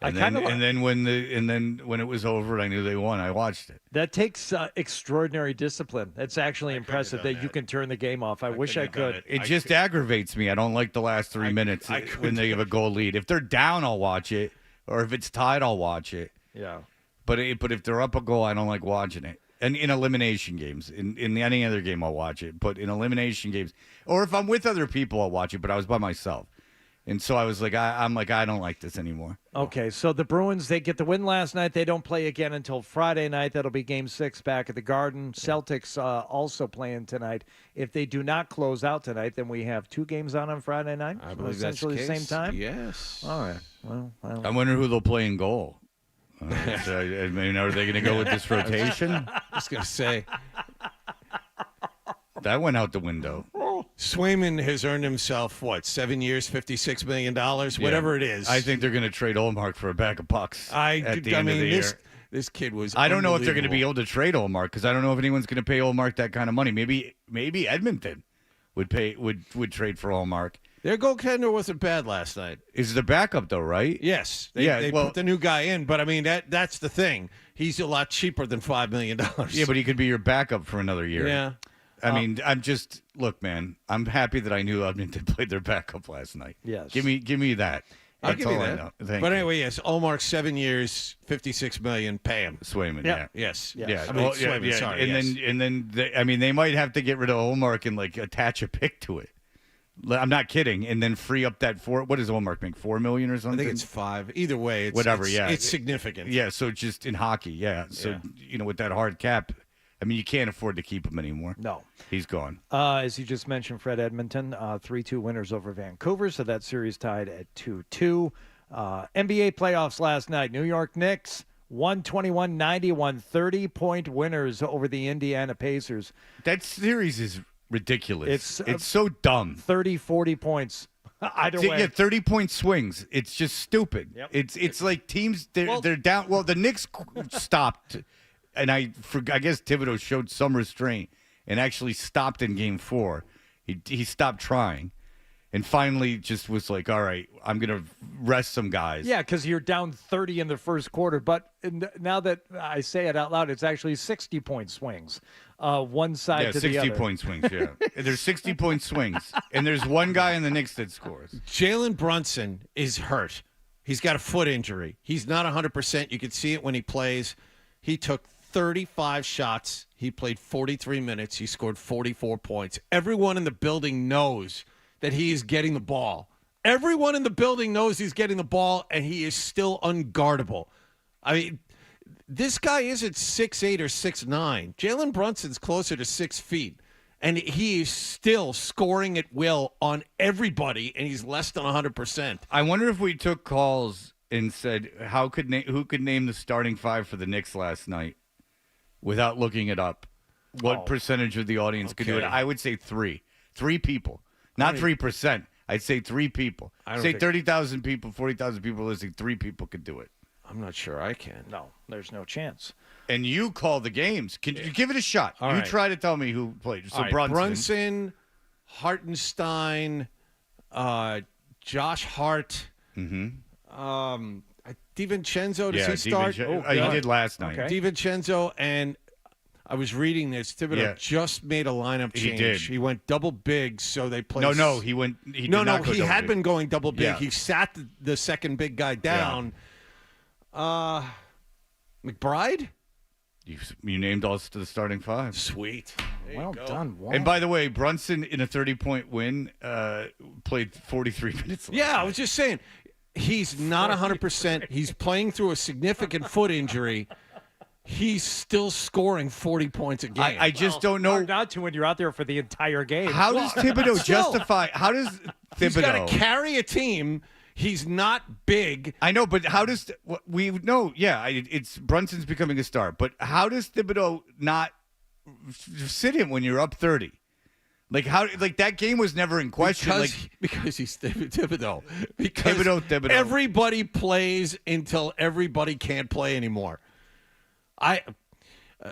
And then when it was over and I knew they won, I watched it. That takes extraordinary discipline. It's actually impressive that you can turn the game off. I wish I could. It just aggravates me. I don't like the last 3 minutes when they have a goal lead. If they're down, I'll watch it, or if it's tied, I'll watch it. Yeah. But if they're up a goal, I don't like watching it. And in elimination games, in any other game, I'll watch it. But in elimination games, or if I'm with other people, I'll watch it. But I was by myself. And so I was like, I don't like this anymore. Okay, so the Bruins, they get the win last night. They don't play again until Friday night. That'll be Game 6 back at the Garden. Celtics also playing tonight. If they do not close out tonight, then we have 2 games on Friday night. I believe essentially that's the the same case. time. Yes. All right. Well, I wonder who they'll play in goal. I mean, are they going to go with this rotation? I was going to say. That went out the window. Swayman has earned himself, 7 years, $56 million, whatever it is. I think they're going to trade Olmark for a bag of pucks at the end of the year. This kid was I don't know if they're going to be able to trade Olmark because I don't know if anyone's going to pay Olmark that kind of money. Maybe Edmonton would trade for Olmark. Their goaltender wasn't bad last night. Is the backup, though, right? Yes. They put the new guy in, but, I mean, that's the thing. He's a lot cheaper than $5 million. Yeah, but he could be your backup for another year. Yeah. I mean, look, man, I'm happy that I knew Edmonton played their backup last night. Yes. Give me that. I'll give you that. I know. But anyway, yes, Olmark, 7 years, $56 million, pay him. Swayman, Yep. yeah. Yes. Yeah. I mean, Swayman, sorry. And then they might have to get rid of Olmark and attach a pick to it. I'm not kidding. And then free up that what does Olmark make? $4 million or something? I think it's 5. Either way, it's whatever. It's significant. Yeah. So just in hockey, yeah. So with that hard cap, I mean, you can't afford to keep him anymore. No. He's gone. As you just mentioned, Fred, Edmonton, 3-2 winners over Vancouver, so that series tied at 2-2. NBA playoffs last night. New York Knicks, 121-90, 30-point winners over the Indiana Pacers. That series is ridiculous. It's so dumb. 30, 40 points. Either way. Yeah, 30-point swings. It's just stupid. Yep. It's like teams, they're down. Well, the Knicks stopped. And I guess Thibodeau showed some restraint and actually stopped in Game 4. He stopped trying and finally just was like, all right, I'm going to rest some guys. Yeah, because you're down 30 in the first quarter. But now that I say it out loud, it's actually 60-point swings, one side to the other. 60-point swings, yeah. There's 60-point swings, and there's one guy in the Knicks that scores. Jalen Brunson is hurt. He's got a foot injury. He's not 100%. You can see it when he plays. He took 35 shots. He played 43 minutes. He scored 44 points. Everyone in the building knows that he is getting the ball. Everyone in the building knows he's getting the ball, and he is still unguardable. I mean, this guy isn't 6'8" or 6'9". Jalen Brunson's closer to 6 feet, and he is still scoring at will on everybody, and he's less than 100%. I wonder if we took calls and said, who could name the starting five for the Knicks last night without looking it up? What percentage of the audience could do it? I would say 3. 3 people. Not 3%. I'd say 3 people. Say 30,000 people, 40,000 people listening. 3 people could do it. I'm not sure I can. No, there's no chance. And you call the games. Can you give it a shot? All right. Try to tell me who played. So Brunson, Hartenstein, Josh Hart, DiVincenzo. Does he start? He did last night. Okay. DiVincenzo, and I was reading this. Thibodeau just made a lineup change. He did. He went double big, so they played. No, he went. He did not go he double had big. been going double big. Yeah. He sat the second big guy down. McBride. You named us to the starting 5. Sweet. Well done. Walt. And by the way, Brunson in a 30-point win played 43 minutes. Yeah, I was just saying, he's not 100%. He's playing through a significant foot injury. He's still scoring 40 points a game. I just don't know. Hard not to when you're out there for the entire game. How does Thibodeau justify? How does Thibodeau? He's got to carry a team. He's not big. I know, but how does we know? Yeah, it's Brunson's becoming a star. But how does Thibodeau not sit him when you're up 30? Like that game was never in question. Because he's Thibodeau. Because Thibodeau. Everybody plays until everybody can't play anymore.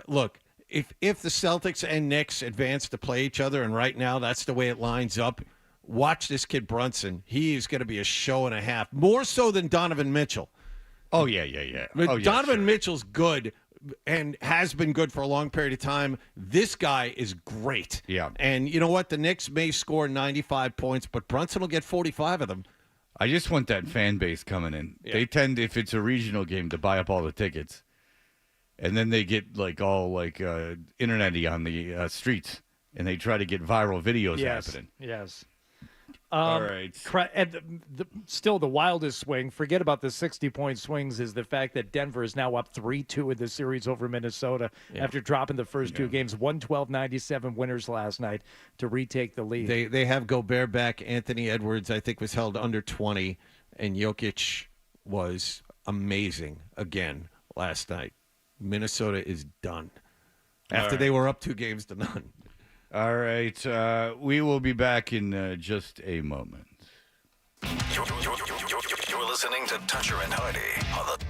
Look. If the Celtics and Knicks advance to play each other, and right now that's the way it lines up. Watch this kid Brunson. He is going to be a show and a half, more so than Donovan Mitchell. Oh yeah. Donovan Mitchell's good and has been good for a long period of time. This guy is great. Yeah. And you know what? The Knicks may score 95 points, but Brunson will get 45 of them. I just want that fan base coming in. Yeah. They tend, if it's a regional game, to buy up all the tickets, and then they get internet-y on the streets, and they try to get viral videos happening. Yes. All right. And still the wildest swing, forget about the 60-point swings, is the fact that Denver is now up 3-2 in the series over Minnesota after dropping the first 2 games. 112-97 winners last night to retake the lead. They have Gobert back. Anthony Edwards, I think, was held under 20, and Jokic was amazing again last night. Minnesota is done after they were up 2-0. All right, we will be back in just a moment. You're listening to Toucher and Hardy on the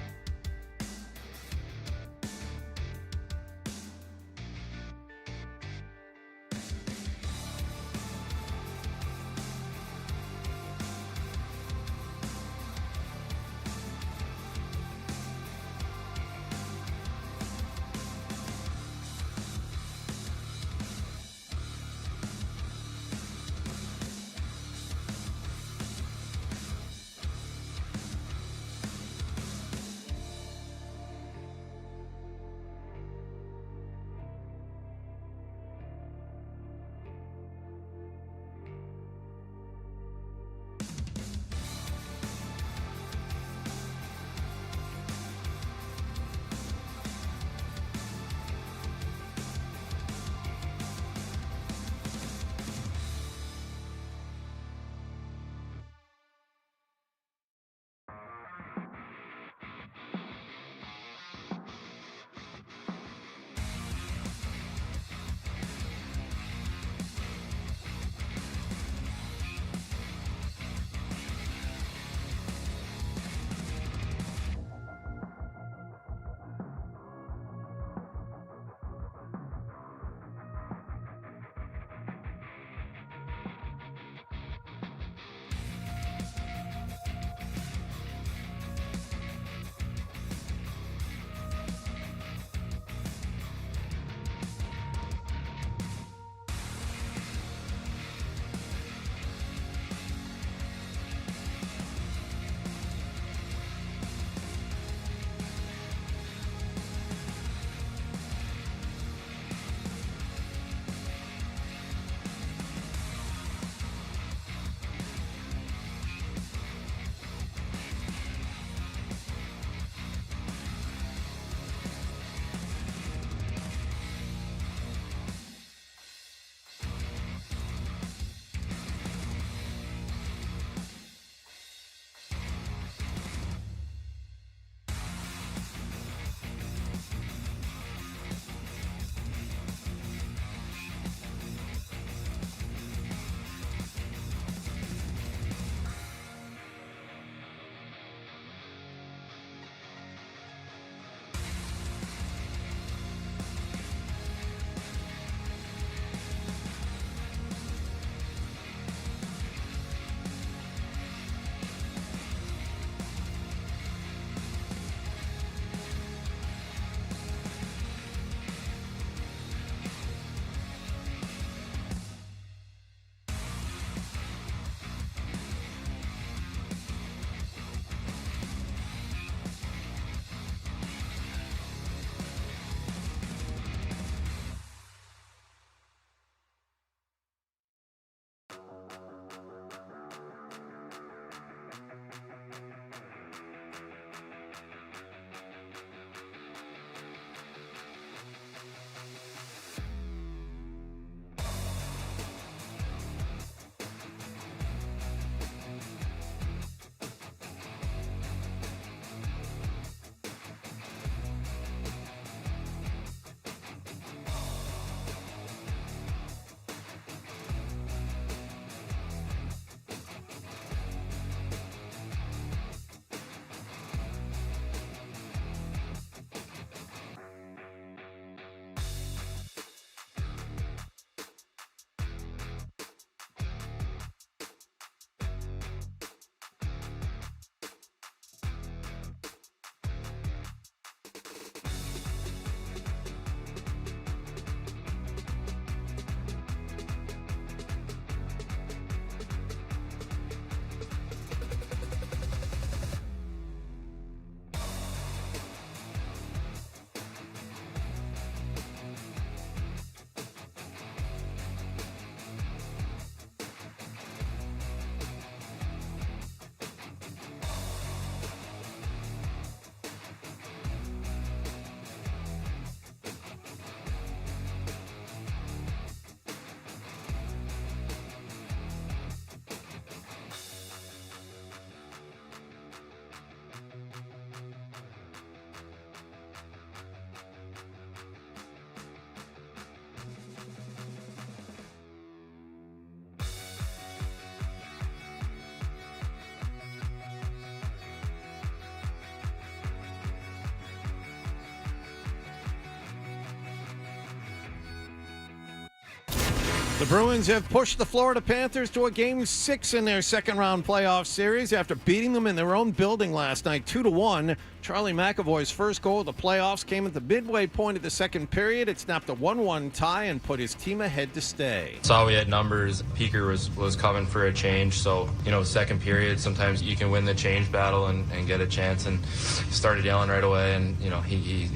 The Bruins have pushed the Florida Panthers to a Game 6 in their second-round playoff series after beating them in their own building last night, 2-1. Charlie McAvoy's first goal of the playoffs came at the midway point of the second period. It snapped a 1-1 tie and put his team ahead to stay. Saw we had numbers. Peaker was coming for a change, so, second period, sometimes you can win the change battle and get a chance, and started yelling right away, and, he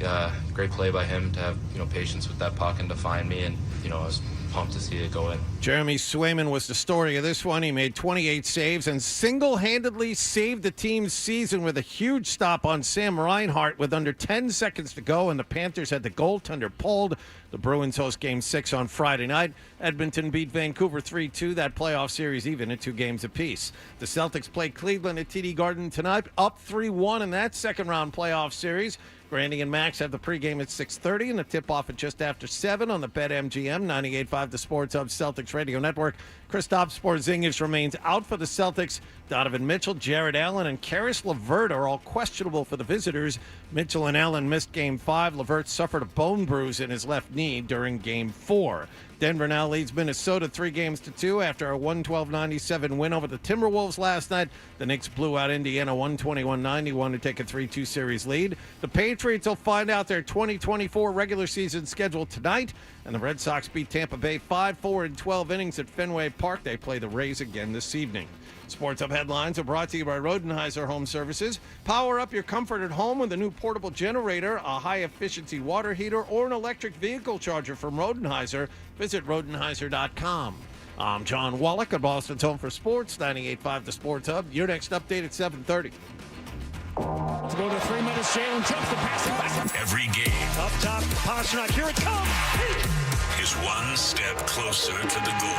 great play by him to have, patience with that puck and to find me, and, I was pumped to see it go in. Jeremy Swayman was the story of this one. He made 28 saves and single-handedly saved the team's season with a huge stop on Sam Reinhart with under 10 seconds to go, and the Panthers had the goaltender pulled. The Bruins host Game 6 on Friday night. Edmonton beat Vancouver 3-2. That playoff series even at 2 games apiece. The Celtics play Cleveland at TD Garden tonight, up 3-1 in that second-round playoff series. Grandy and Max have the pregame at 6:30 and the tip-off at just after 7 on the BetMGM 98.5 The Sports Hub Celtics Radio Network. Kristaps Porzingis remains out for the Celtics. Donovan Mitchell, Jared Allen, and Karis LeVert are all questionable for the visitors. Mitchell and Allen missed Game 5. LeVert suffered a bone bruise in his left knee during Game 4. Denver now leads Minnesota 3-2 after a 112-97 win over the Timberwolves last night. The Knicks blew out Indiana 121-91 to take a 3-2 series lead. The Patriots will find out their 2024 regular season schedule tonight. And the Red Sox beat Tampa Bay 5-4 in 12 innings at Fenway Park. They play the Rays again this evening. Sports Hub headlines are brought to you by Rodenheiser Home Services. Power up your comfort at home with a new portable generator, a high-efficiency water heater, or an electric vehicle charger from Rodenheiser. Visit Rodenheiser.com. I'm John Wallach at Boston's Home for Sports, 98.5 The Sports Hub. Your next update at 7:30. To go to 3 minutes, Jalen jumps the pass back. Every game Up top, Pasternak, here it comes. is one step closer to the goal.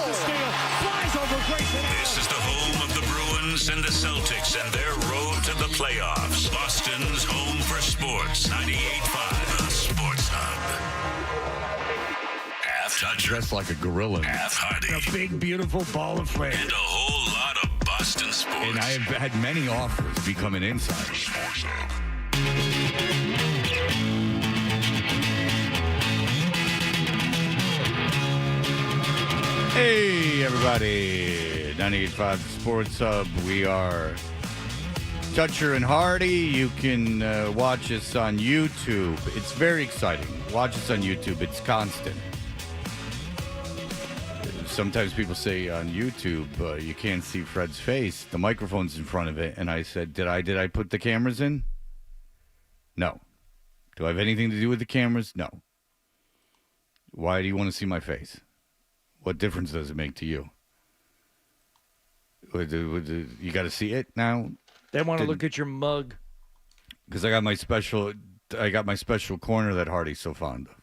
The steal, flies over Grayson. This is the home of the Bruins and the Celtics and their road to the playoffs. Boston's Home for Sports, 98.5 The Sports Hub. Half toucher. Dressed like a gorilla. Half Hardy. A big, beautiful ball of flame. And a whole lot of Boston sports. And I have had many offers to become an insider. Sports Hub. Hey, everybody. 98.5 Sports Hub. We are Toucher and Hardy. You can watch us on YouTube. It's very exciting. Watch us on YouTube. It's constant. Sometimes people say on YouTube, you can't see Fred's face. The microphone's in front of it. And I said, did I put the cameras in? No. Do I have anything to do with the cameras? No. Why do you want to see my face? What difference does it make to you? You got to see it now? They want to look at your mug. Because I got my special corner that Hardy's so fond of.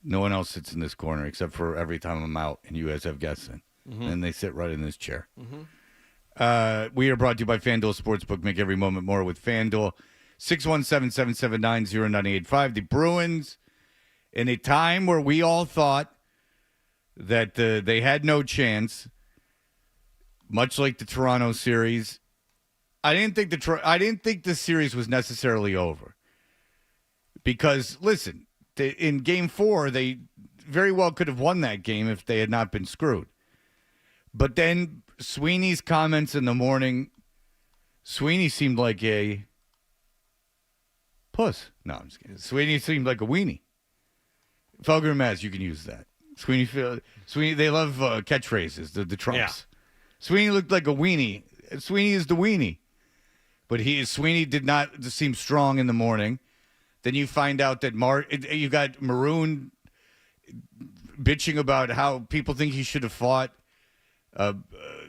No one else sits in this corner except for every time I'm out and you guys have guests in. Mm-hmm. And they sit right in this chair. Mm-hmm. We are brought to you by FanDuel Sportsbook. Make every moment more with FanDuel. 617-779-0985. The Bruins, in a time where we all thought that they had no chance, much like the Toronto series. I didn't think the series was necessarily over. Because, listen, in Game 4, they very well could have won that game if they had not been screwed. But then Sweeney's comments in the morning, Sweeney seemed like a puss. No, I'm just kidding. Sweeney seemed like a weenie. Felger and Maz, you can use that. Sweeney, they love catchphrases, the Trumps. Yeah. Sweeney looked like a weenie. Sweeney is the weenie. But Sweeney did not seem strong in the morning. Then you find out that you got Maroon bitching about how people think he should have fought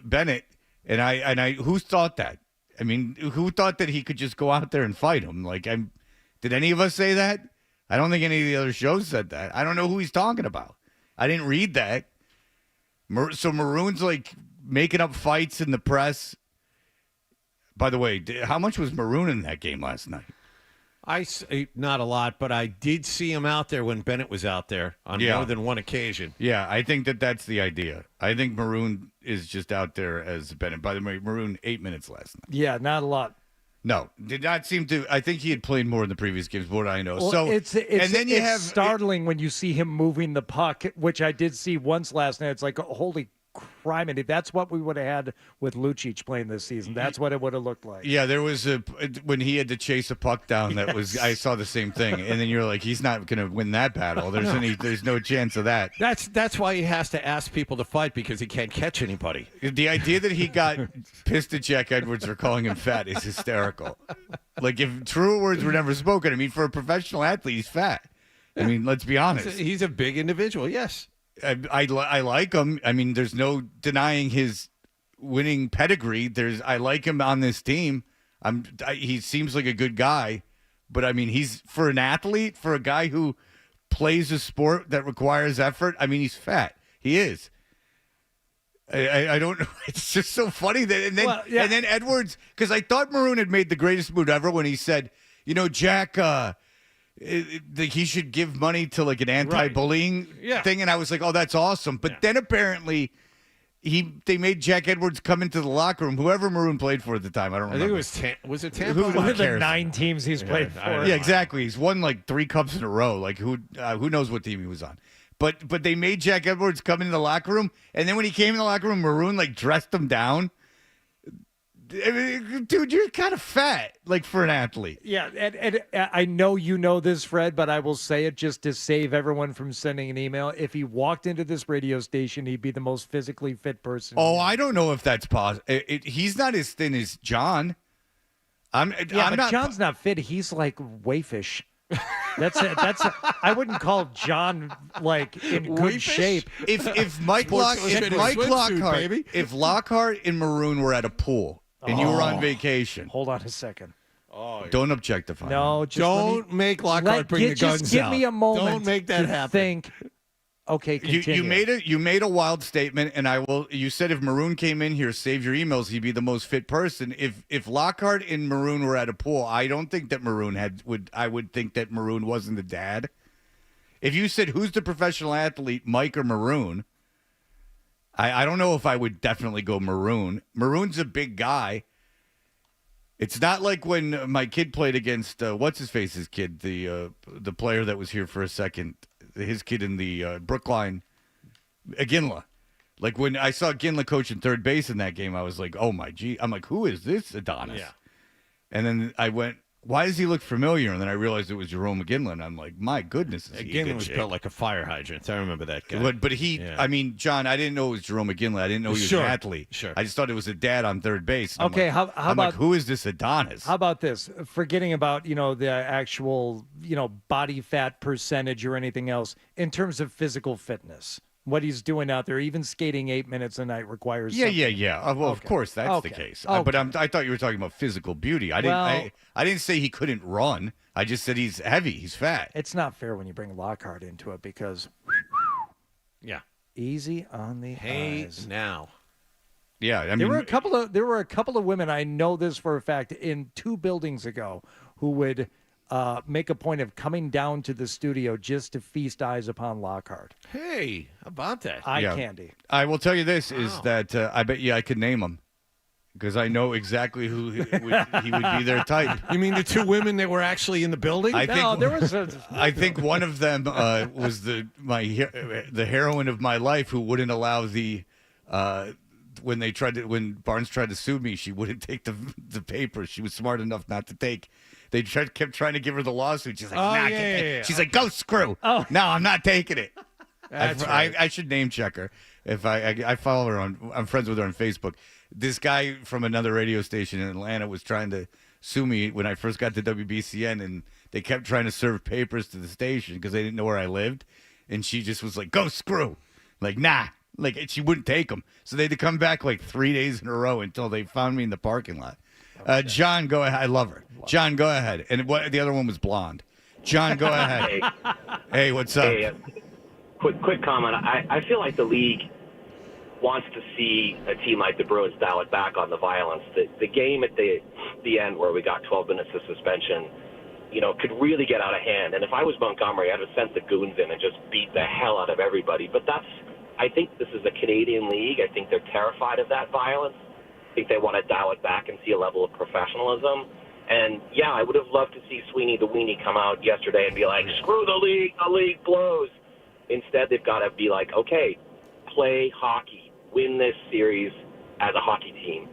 Bennett. And I who thought that? I mean, who thought that he could just go out there and fight him? Did any of us say that? I don't think any of the other shows said that. I don't know who he's talking about. I didn't read that. So Maroon's making up fights in the press. By the way, how much was Maroon in that game last night? Not a lot, but I did see him out there when Bennett was out there on more than one occasion. Yeah, I think that's the idea. I think Maroon is just out there as Bennett. By the way, Maroon 8 minutes last night. Yeah, not a lot. No, did not seem to. I think he had played more in the previous games, more than I know. Well, So and then you it's have startling when you see him moving the puck, which I did see once last night. It's like, holy crime. And if that's what we would have had with Lucic playing this season, that's what it would have looked like. Yeah, there was when he had to chase a puck down. That was I saw the same thing, and then you're like, he's not going to win that battle. There's no chance of that. That's why he has to ask people to fight because he can't catch anybody. The idea that he got pissed at Jack Edwards for calling him fat is hysterical. Like if truer words were never spoken. I mean, for a professional athlete, he's fat. I mean, let's be honest. He's a big individual. Yes. I like him. I mean, there's no denying his winning pedigree. I like him on this team. He seems like a good guy, but I mean, he's for an athlete, for a guy who plays a sport that requires effort. I mean, he's fat. He is. I don't know. It's just so funny that and then Edwards, because I thought Maroon had made the greatest move ever when he said, Jack. He should give money to like an anti-bullying thing, and I was like, "Oh, that's awesome." But then apparently, they made Jack Edwards come into the locker room. Whoever Maroon played for at the time, I don't remember. I think it was it Tampa? One of the 9 teams he's played for. Yeah, exactly. He's won like 3 cups in a row. Like who knows what team he was on? But they made Jack Edwards come into the locker room, and then when he came in the locker room, Maroon like dressed him down. I mean, dude, you're kind of fat, like for an athlete. Yeah, and I know you know this, Fred, but I will say it just to save everyone from sending an email. If he walked into this radio station, he'd be the most physically fit person. Oh, I don't know if that's possible. He's not as thin as John. John's not fit. He's like wayfish. That's it. I wouldn't call John like in good shape. If Lockhart and Maroon were at a pool. And you were on vacation. Hold on a second. Don't objectify. No, don't make Lockhart bring the guns out. Just give me a moment. Don't make that happen. Think. Okay, continue. You made a wild statement, and you said if Maroon came in here, save your emails, he'd be the most fit person. If Lockhart and Maroon were at a pool, I don't think that Maroon I would think that Maroon wasn't the dad. If you said who's the professional athlete, Mike or Maroon, I don't know if I would definitely go Maroon. Maroon's a big guy. It's not like when my kid played against what's-his-face's kid, the player that was here for a second, his kid in the Brookline, Ginla. Like when I saw Ginla coaching third base in that game, I was like, oh my gee. I'm like, who is this Adonis? Yeah. And then I went, why does he look familiar? And then I realized it was Jerome McGinley. And I'm like, my goodness. McGinley was built like a fire hydrant. I remember that guy. But I mean, John, I didn't know it was Jerome McGinley. I didn't know he was an athlete. Sure. I just thought it was a dad on third base. And Okay, how about who is this Adonis? How about this? Forgetting about, the actual, body fat percentage or anything else, in terms of physical fitness. What he's doing out there, even skating 8 minutes a night requires. Yeah. Well, of course that's the case. But I thought you were talking about physical beauty. I didn't say he couldn't run. I just said he's heavy. He's fat. It's not fair when you bring Lockhart into it because. Yeah. Easy on the eyes. Now. Yeah, I mean, there were a couple of women, I know this for a fact, in 2 buildings ago who would make a point of coming down to the studio just to feast eyes upon Lockhart. Hey, how about that? Eye candy. I will tell you this, is that I bet you I could name them because I know exactly who he would be their type. You mean the 2 women that were actually in the building? I think one of them was the heroine of my life who wouldn't allow when Barnes tried to sue me, she wouldn't take the papers. She was smart enough not to take. They kept trying to give her the lawsuit. She's like, she's like, go screw. Oh. No, I'm not taking it. That's right. I should name check her. If I follow her I'm friends with her on Facebook. This guy from another radio station in Atlanta was trying to sue me when I first got to WBCN, and they kept trying to serve papers to the station because they didn't know where I lived. And she just was like, go screw. Like, nah. Like, she wouldn't take them. So they had to come back like 3 days in a row until they found me in the parking lot. John, go ahead. I love her. John, go ahead. And the other one was blonde. John, go ahead. Hey, what's up? Hey, quick comment. I feel like the league wants to see a team like the Bruins dial it back on the violence. The game at the end where we got 12 minutes of suspension, could really get out of hand. And if I was Montgomery, I'd have sent the goons in and just beat the hell out of everybody. But I think this is a Canadian league. I think they're terrified of that violence. I think they want to dial it back and see a level of professionalism. And, yeah, I would have loved to see Sweeney the Weenie come out yesterday and be like, screw the league blows. Instead, they've got to be like, okay, play hockey, win this series as a hockey team.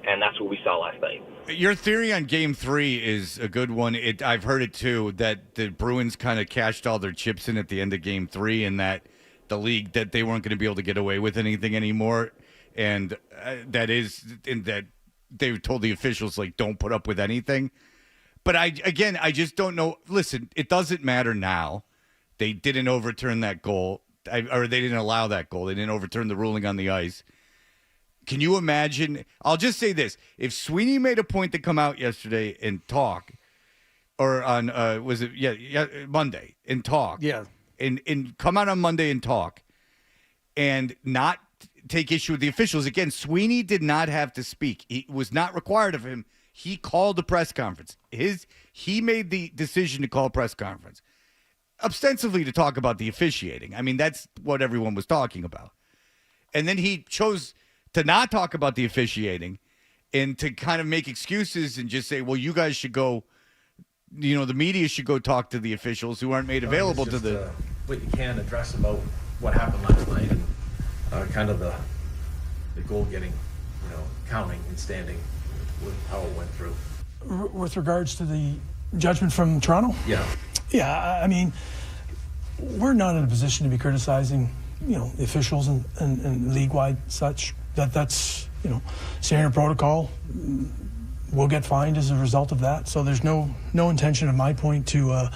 And that's what we saw last night. Your theory on Game 3 is a good one. I've heard it, too, that the Bruins kind of cashed all their chips in at the end of Game 3 and that the league, that they weren't going to be able to get away with anything anymore. And that they told the officials, like, don't put up with anything. But, I just don't know. Listen, it doesn't matter now. They didn't overturn that goal, or they didn't allow that goal. They didn't overturn the ruling on the ice. Can you imagine? I'll just say this. If Sweeney made a point to come out yesterday and talk, or on, Monday, and talk. Yeah. And come out on Monday and talk, and not take issue with the officials. Again, Sweeney did not have to speak. It was not required of him. He called the press conference. He made the decision to call a press conference, ostensibly to talk about the officiating. I mean, that's what everyone was talking about. And then he chose to not talk about the officiating and to kind of make excuses and just say, well, you guys should go, the media should go talk to the officials who aren't made available to the... what you can address about what happened last night and kind of the goal getting, counting and standing with how it went through. With regards to the judgment from Toronto? Yeah. Yeah, I mean, we're not in a position to be criticizing, the officials and league-wide such. That's standard protocol. We'll get fined as a result of that. So there's no intention on my point to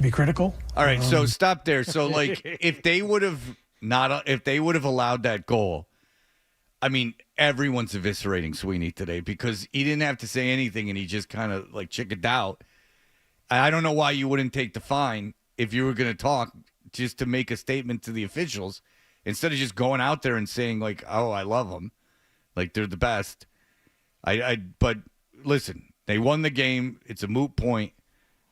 be critical. All right, so stop there. So like, if they would have allowed that goal, I mean, everyone's eviscerating Sweeney today because he didn't have to say anything and he just kind of like chickened out. I don't know why you wouldn't take the fine if you were going to talk just to make a statement to the officials instead of just going out there and saying like, oh, I love them. Like they're the best. But listen, they won the game. It's a moot point.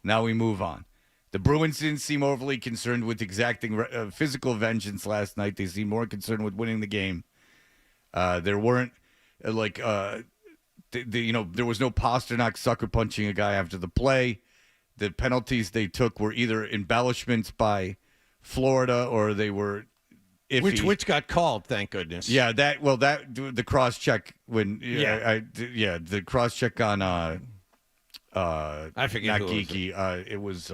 Now we move on. The Bruins didn't seem overly concerned with exacting physical vengeance last night. They seemed more concerned with winning the game. There weren't there was no Pasternak sucker punching a guy after the play. The penalties they took were either embellishments by Florida or they were iffy. Which got called, thank goodness. Yeah, the cross check when the cross check on I forget not who Geeky. It was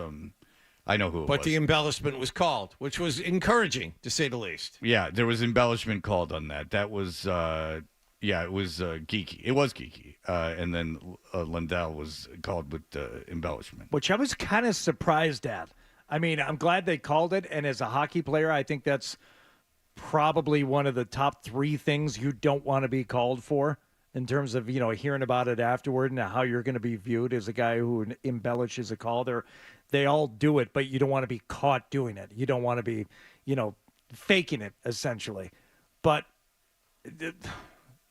I know who it was. But the embellishment was called, which was encouraging to say the least. Yeah, there was embellishment called on that. That was it was Geeky. It was Geeky. And then Lundell was called with embellishment. Which I was kind of surprised at. I mean, I'm glad they called it, and as a hockey player, I think that's probably one of the top 3 things you don't want to be called for in terms of, hearing about it afterward and how you're going to be viewed as a guy who embellishes a call. They all do it, but you don't want to be caught doing it. You don't want to be, faking it essentially. But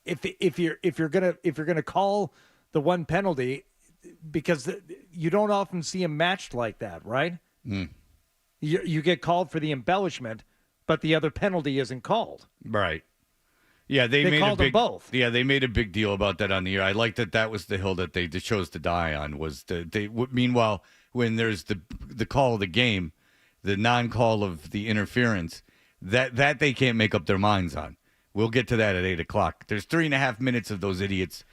if you're gonna call the one penalty, because you don't often see them matched like that, right? Mm. You get called for the embellishment, but the other penalty isn't called. Right. Yeah, they called them both. Yeah, they made a big deal about that on the air. I like that was the hill that they chose to die on. Meanwhile, when there's the call of the game, the non-call of the interference, that they can't make up their minds on. We'll get to that at 8:00. There's 3.5 minutes of those idiots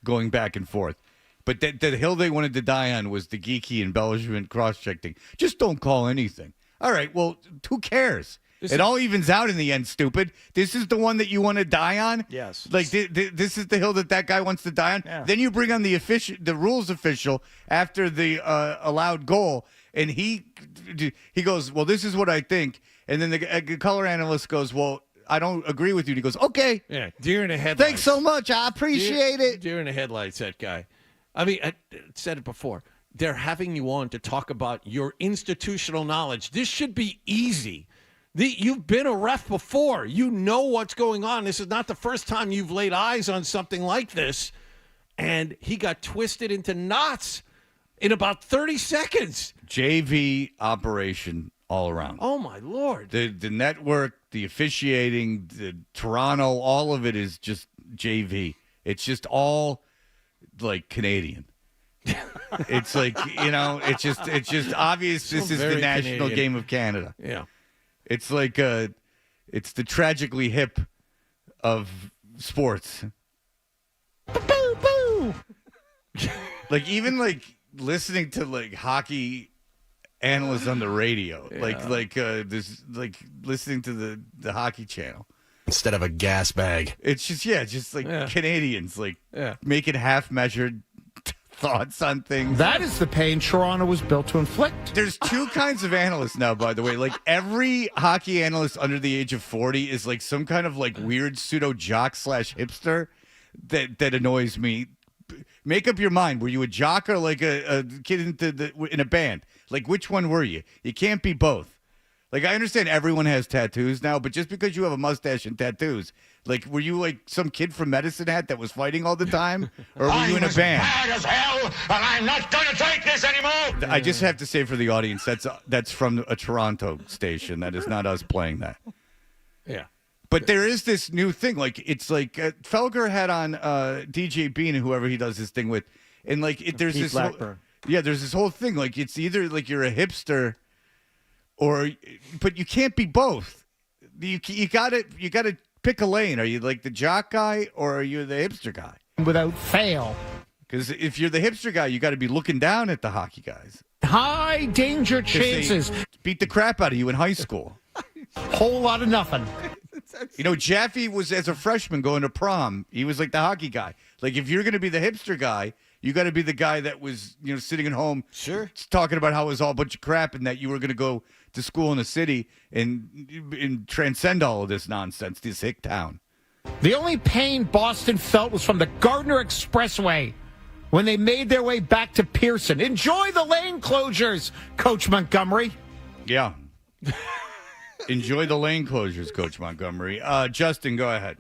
going back and forth. But the hill they wanted to die on was the geeky embellishment cross-check thing. Just don't call anything. All right, well, who cares? It all evens out in the end, stupid. This is the one that you want to die on? Yes. Like, this is the hill that guy wants to die on? Yeah. Then you bring on the rules official after the allowed goal, and he goes, well, this is what I think. And then the color analyst goes, well, I don't agree with you. And he goes, okay. Yeah, deer in the headlights. Thanks so much. I appreciate it. Deer in the headlights, that guy. I mean, I said it before. They're having you on to talk about your institutional knowledge. This should be easy. You've been a ref before. You know what's going on. This is not the first time you've laid eyes on something like this. And he got twisted into knots in about 30 seconds. JV operation all around. Oh, my Lord. The network, the officiating, the Toronto, all of it is just JV. It's just all like Canadian. It's like, it's just obvious this is the very national Canadian. game of Canada. Yeah. It's like it's the tragically hip of sports. Boo! Like even like listening to like hockey analysts on the radio, like listening to the hockey channel Instead of a gas bag. It's just Canadians making half measured thoughts on things. That is the pain Toronto was built to inflict. There's two kinds of analysts now, by the way. Like every hockey analyst under the age of 40 is like some kind of like weird pseudo jock / hipster that annoys me. Make up your mind. Were you a jock or like a kid in a band? Like which one were you? You can't be both. Like I understand everyone has tattoos now, but just because you have a mustache and tattoos, like were you like some kid from Medicine Hat that was fighting all the time, or were you in a band? Mad as hell, and I'm not going to take this anymore. I just have to say for the audience, that's from a Toronto station. That is not us playing that. Yeah. But there is this new thing. Like it's like Felger had on DJ Bean, whoever he does this thing with, and like there's Pete this Blackburn. there's this whole thing. Like it's either like you're a hipster, but you can't be both. You gotta pick a lane. Are you like the jock guy or are you the hipster guy? Without fail. Because if you're the hipster guy, you got to be looking down at the hockey guys. High danger 'Cause they chances. beat the crap out of you in high school. Whole lot of nothing. Jaffe was, as a freshman, going to prom. He was like the hockey guy. Like, if you're going to be the hipster guy, you got to be the guy that was, sitting at home, talking about how it was all a bunch of crap and that you were going to go to school in the city and transcend all of this nonsense, this hick town. The only pain Boston felt was from the Gardner Expressway when they made their way back to Pearson. Enjoy the lane closures, Coach Montgomery. Yeah. Enjoy the lane closures, Coach Montgomery. Justin, go ahead.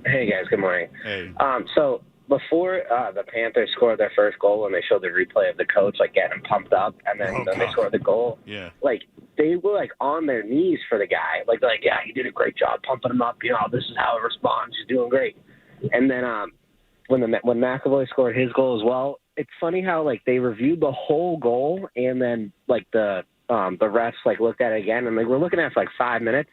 Hey, guys. Good morning. Hey. So before the Panthers scored their first goal and they showed the replay of the coach, getting him pumped up, and then they scored the goal, they were, on their knees for the guy. They're like, yeah, he did a great job pumping him up. This is how he responds. He's doing great. And then when McAvoy scored his goal as well, it's funny how, they reviewed the whole goal and then, the refs looked at it again, and we're looking at it for 5 minutes,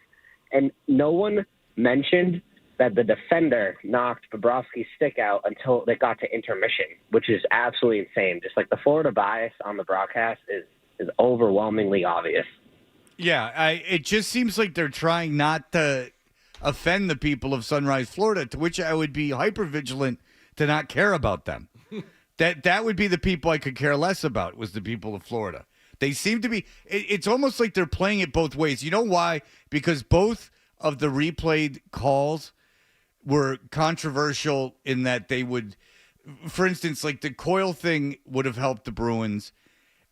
and no one mentioned that the defender knocked Bobrovsky's stick out until they got to intermission, which is absolutely insane. Just the Florida bias on the broadcast is overwhelmingly obvious. Yeah, it just seems like they're trying not to offend the people of Sunrise, Florida, to which I would be hyper-vigilant to not care about them. That would be the people I could care less about, was the people of Florida. They seem to be, it's almost like they're playing it both ways. You know why? Because both of the replayed calls were controversial in that they would, for instance, the Coyle thing would have helped the Bruins,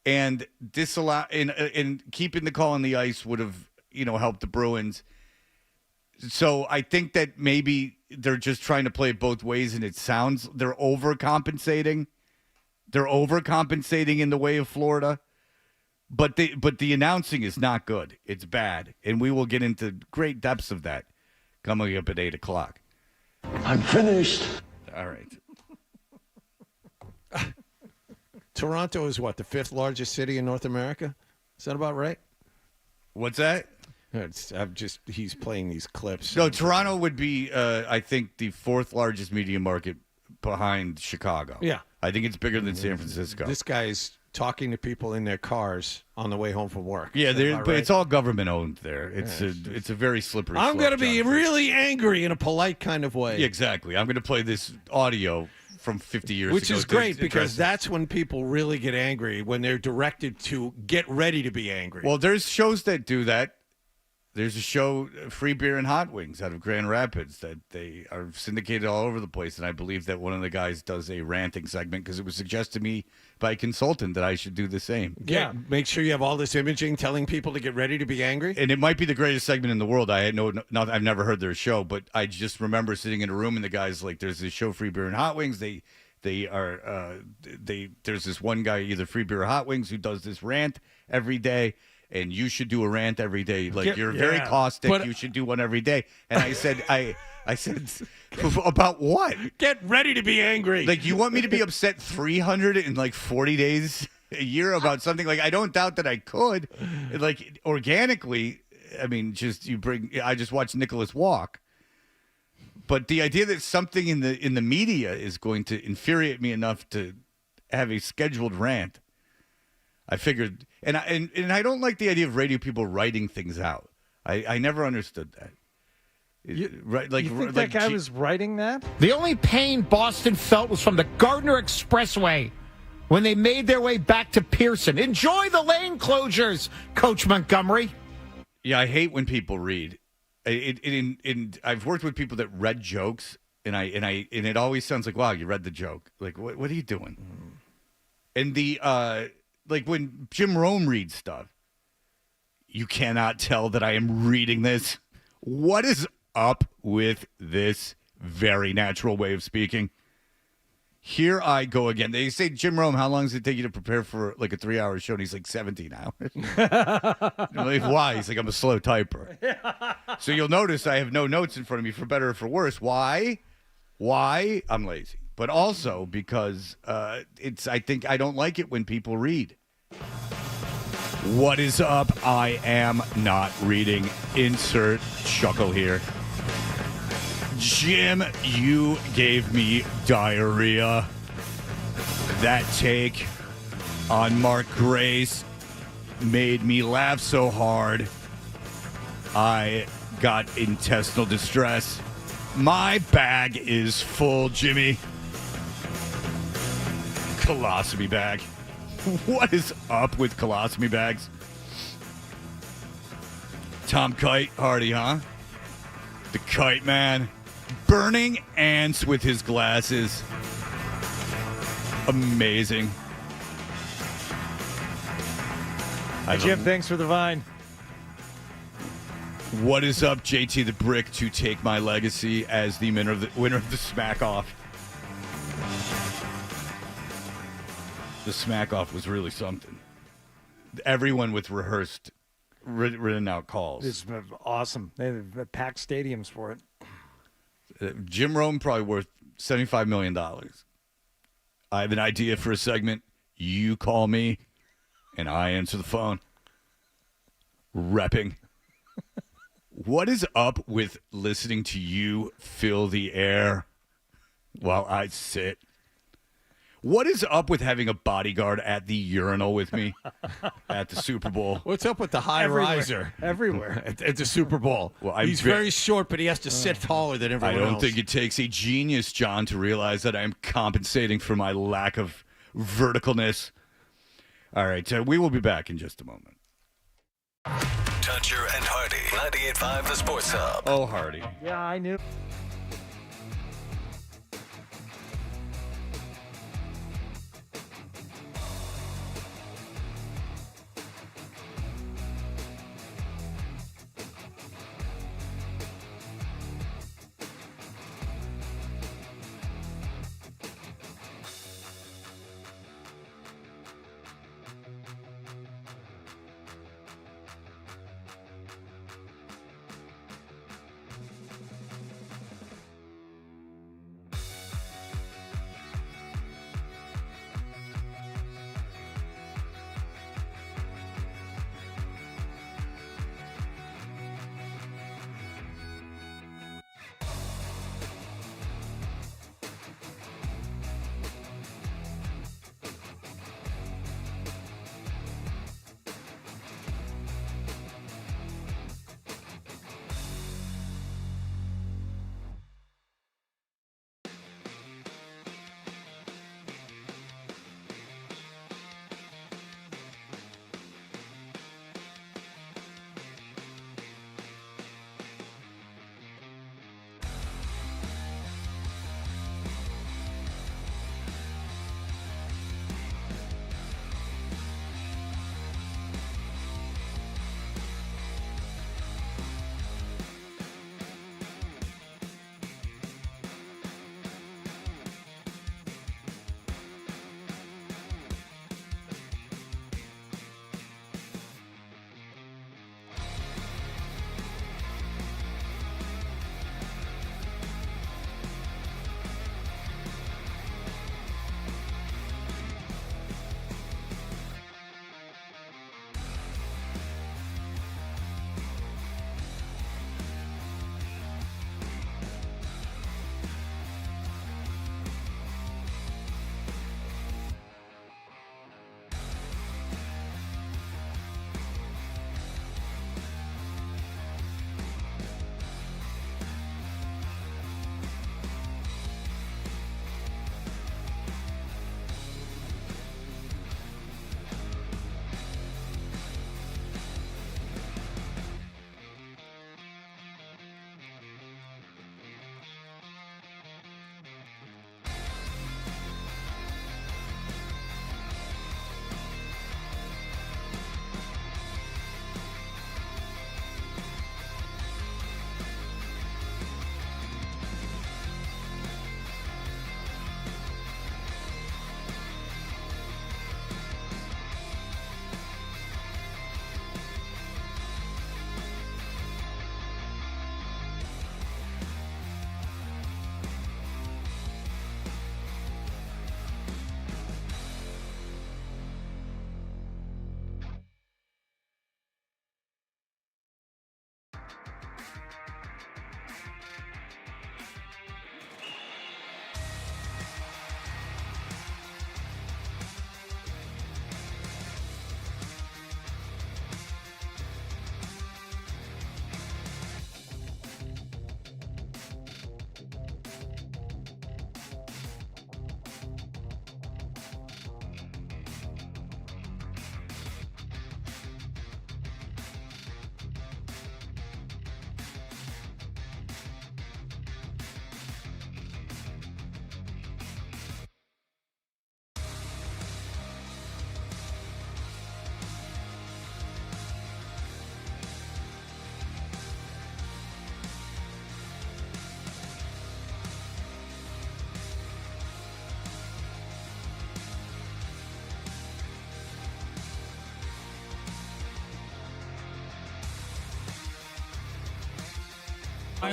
and and keeping the call on the ice would have, helped the Bruins. So I think that maybe they're just trying to play it both ways, and it sounds they're overcompensating. They're overcompensating in the way of Florida. But the announcing is not good. It's bad. And we will get into great depths of that coming up at 8 o'clock. I'm finished. All right. Toronto is what, the 5th largest city in North America? Is that about right? What's that? He's playing these clips. No, Toronto would be, I think, the 4th largest media market behind Chicago. Yeah. I think it's bigger than San Francisco. This guy's talking to people in their cars on the way home from work. Yeah, but it's all government owned there. It's a very slippery slope. I'm going to be really angry in a polite kind of way. Yeah, exactly. I'm going to play this audio from 50 years ago. Which is great because that's when people really get angry, when they're directed to get ready to be angry. Well, there's shows that do that. There's a show, Free Beer and Hot Wings, out of Grand Rapids, that they are syndicated all over the place. And I believe that one of the guys does a ranting segment because it was suggested to me by a consultant that I should do the same. Yeah. Make sure you have all this imaging telling people to get ready to be angry. And it might be the greatest segment in the world. I've never heard their show, but I just remember sitting in a room and the guy's like, there's this show, Free Beer and Hot Wings. There's this one guy, either Free Beer or Hot Wings, who does this rant every day. And you should do a rant every day. You're very caustic. You should do one every day. And I said, I said, about what? Get ready to be angry. Like, you want me to be upset 340 days a year about something? Like, I don't doubt that I could. Like, organically, I mean, I just watched Nicholas walk. But the idea that something in the media is going to infuriate me enough to have a scheduled rant, I figured, and I don't like the idea of radio people writing things out. I never understood that. Right? Like, you think that guy was writing that? The only pain Boston felt was from the Gardner Expressway when they made their way back to Pearson. Enjoy the lane closures, Coach Montgomery. Yeah, I hate when people read. I've worked with people that read jokes, and it always sounds like, wow, you read the joke. Like, what are you doing? And like when Jim Rome reads stuff, you cannot tell that I am reading this. What is up with this very natural way of speaking? Here I go again. They say, Jim Rome, how long does it take you to prepare for like a 3-hour show? And he's like, 17 hours. I'm like, why? He's like, I'm a slow typer. So you'll notice I have no notes in front of me, for better or for worse. Why? I'm lazy. But also because I think I don't like it when people read. What is up? I am not reading. Insert chuckle here. Jim, you gave me diarrhea. That take on Mark Grace made me laugh so hard I got intestinal distress. My bag is full, Jimmy. Colostomy bag. What is up with colostomy bags? Tom Kite Hardy, huh? The Kite Man. Burning ants with his glasses. Amazing. Hey, Jim, thanks for the vine. What is up, JT the Brick, to take my legacy as the winner of the Smack Off? The Smack Off was really something. Everyone with rehearsed, written out calls. It's awesome. They have packed stadiums for it. Jim Rome probably worth $75 million. I have an idea for a segment. You call me, and I answer the phone. Repping. What is up with listening to you fill the air while I sit? What is up with having a bodyguard at the urinal with me at the Super Bowl? What's up with the high riser? Everywhere. At the Super Bowl. Well, he's very short, but he has to sit taller than everyone else. I don't think it takes a genius, John, to realize that I'm compensating for my lack of verticalness. All right, we will be back in just a moment. Toucher and Hardy, 98.5 The Sports Hub. Oh, Hardy. Yeah, I knew.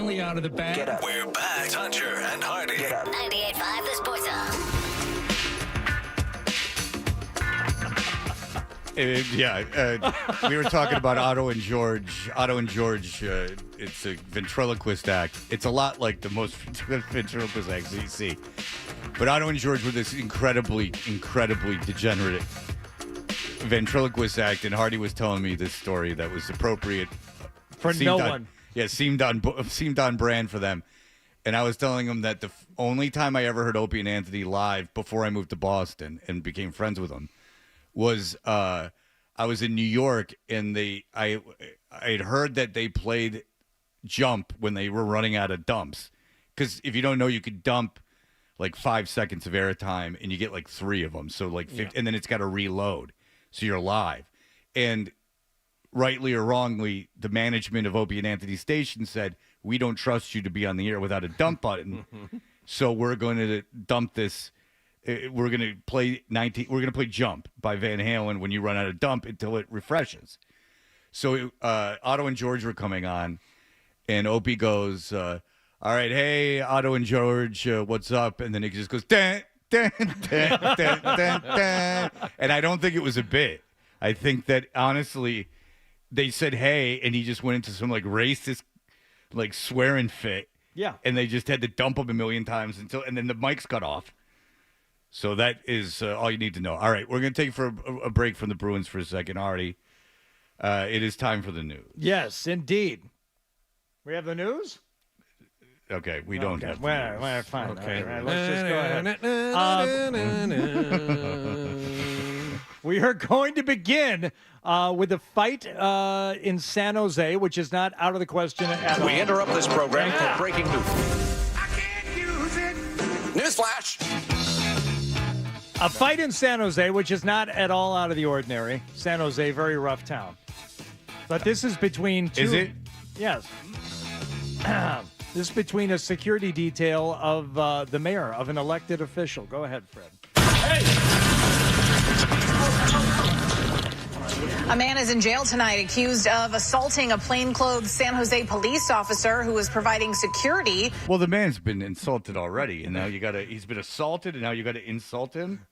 finally out of the bag. Get up. We're back. Toucher and Hardy. Get up. 98.5 The Sports Hub. We were talking about Otto and George. Otto and George, it's a ventriloquist act. It's a lot like the most ventriloquist acts you see. But Otto and George were this incredibly degenerate ventriloquist act, and Hardy was telling me this story that was appropriate. For no one. Yeah, seemed on brand for them. And I was telling him that the only time I ever heard Opie and Anthony live before I moved to Boston and became friends with them was I was in New York, and I had heard that they played Jump when they were running out of dumps. Because if you don't know, you could dump like 5 seconds of airtime, and you get like 3 of them. So like 50, and then it's got to reload. So you're live. And rightly or wrongly, the management of Opie and Anthony Station said, we don't trust you to be on the air without a dump button. So we're going to dump this. We're going to play We're going to play Jump by Van Halen when you run out of dump until it refreshes. So Otto and George were coming on, and Opie goes, all right, hey, Otto and George, what's up? And then it just goes, dun, dun, dun, dun, dun, dun. And I don't think it was a bit. I think that, honestly, they said, hey, and he just went into some, like, racist, like, swearing fit. Yeah. And they just had to dump him a million times and then the mic's cut off. So that is all you need to know. All right, we're going to take for a break from the Bruins for a second, Artie. It is time for the news. Yes, indeed. We have the news? Okay, we don't have the news. Well, fine. Okay. All right, let's just go ahead. We are going to begin with a fight in San Jose, which is not out of the question at all. We interrupt this program for breaking news. Newsflash. A fight in San Jose, which is not at all out of the ordinary. San Jose, very rough town. But this is between two... Is it? Yes. This is between a security detail of the mayor, of an elected official. Go ahead, Fred. A man is in jail tonight accused of assaulting a plainclothes San Jose police officer who was providing security. Well, the man's been insulted already, and now he's been assaulted, and now you got to insult him?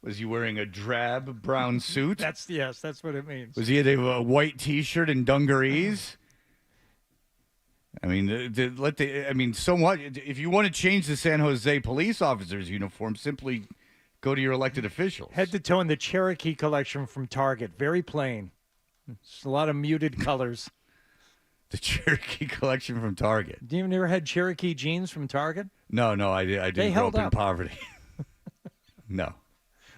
Was he wearing a drab brown suit? That's what it means. Was he in a white T-shirt and dungarees? I mean, so what? If you want to change the San Jose police officer's uniform, simply go to your elected officials. Head to toe in the Cherokee collection from Target. Very plain. It's a lot of muted colors. The Cherokee collection from Target. You never had Cherokee jeans from Target? No, I didn't grow up in poverty. No.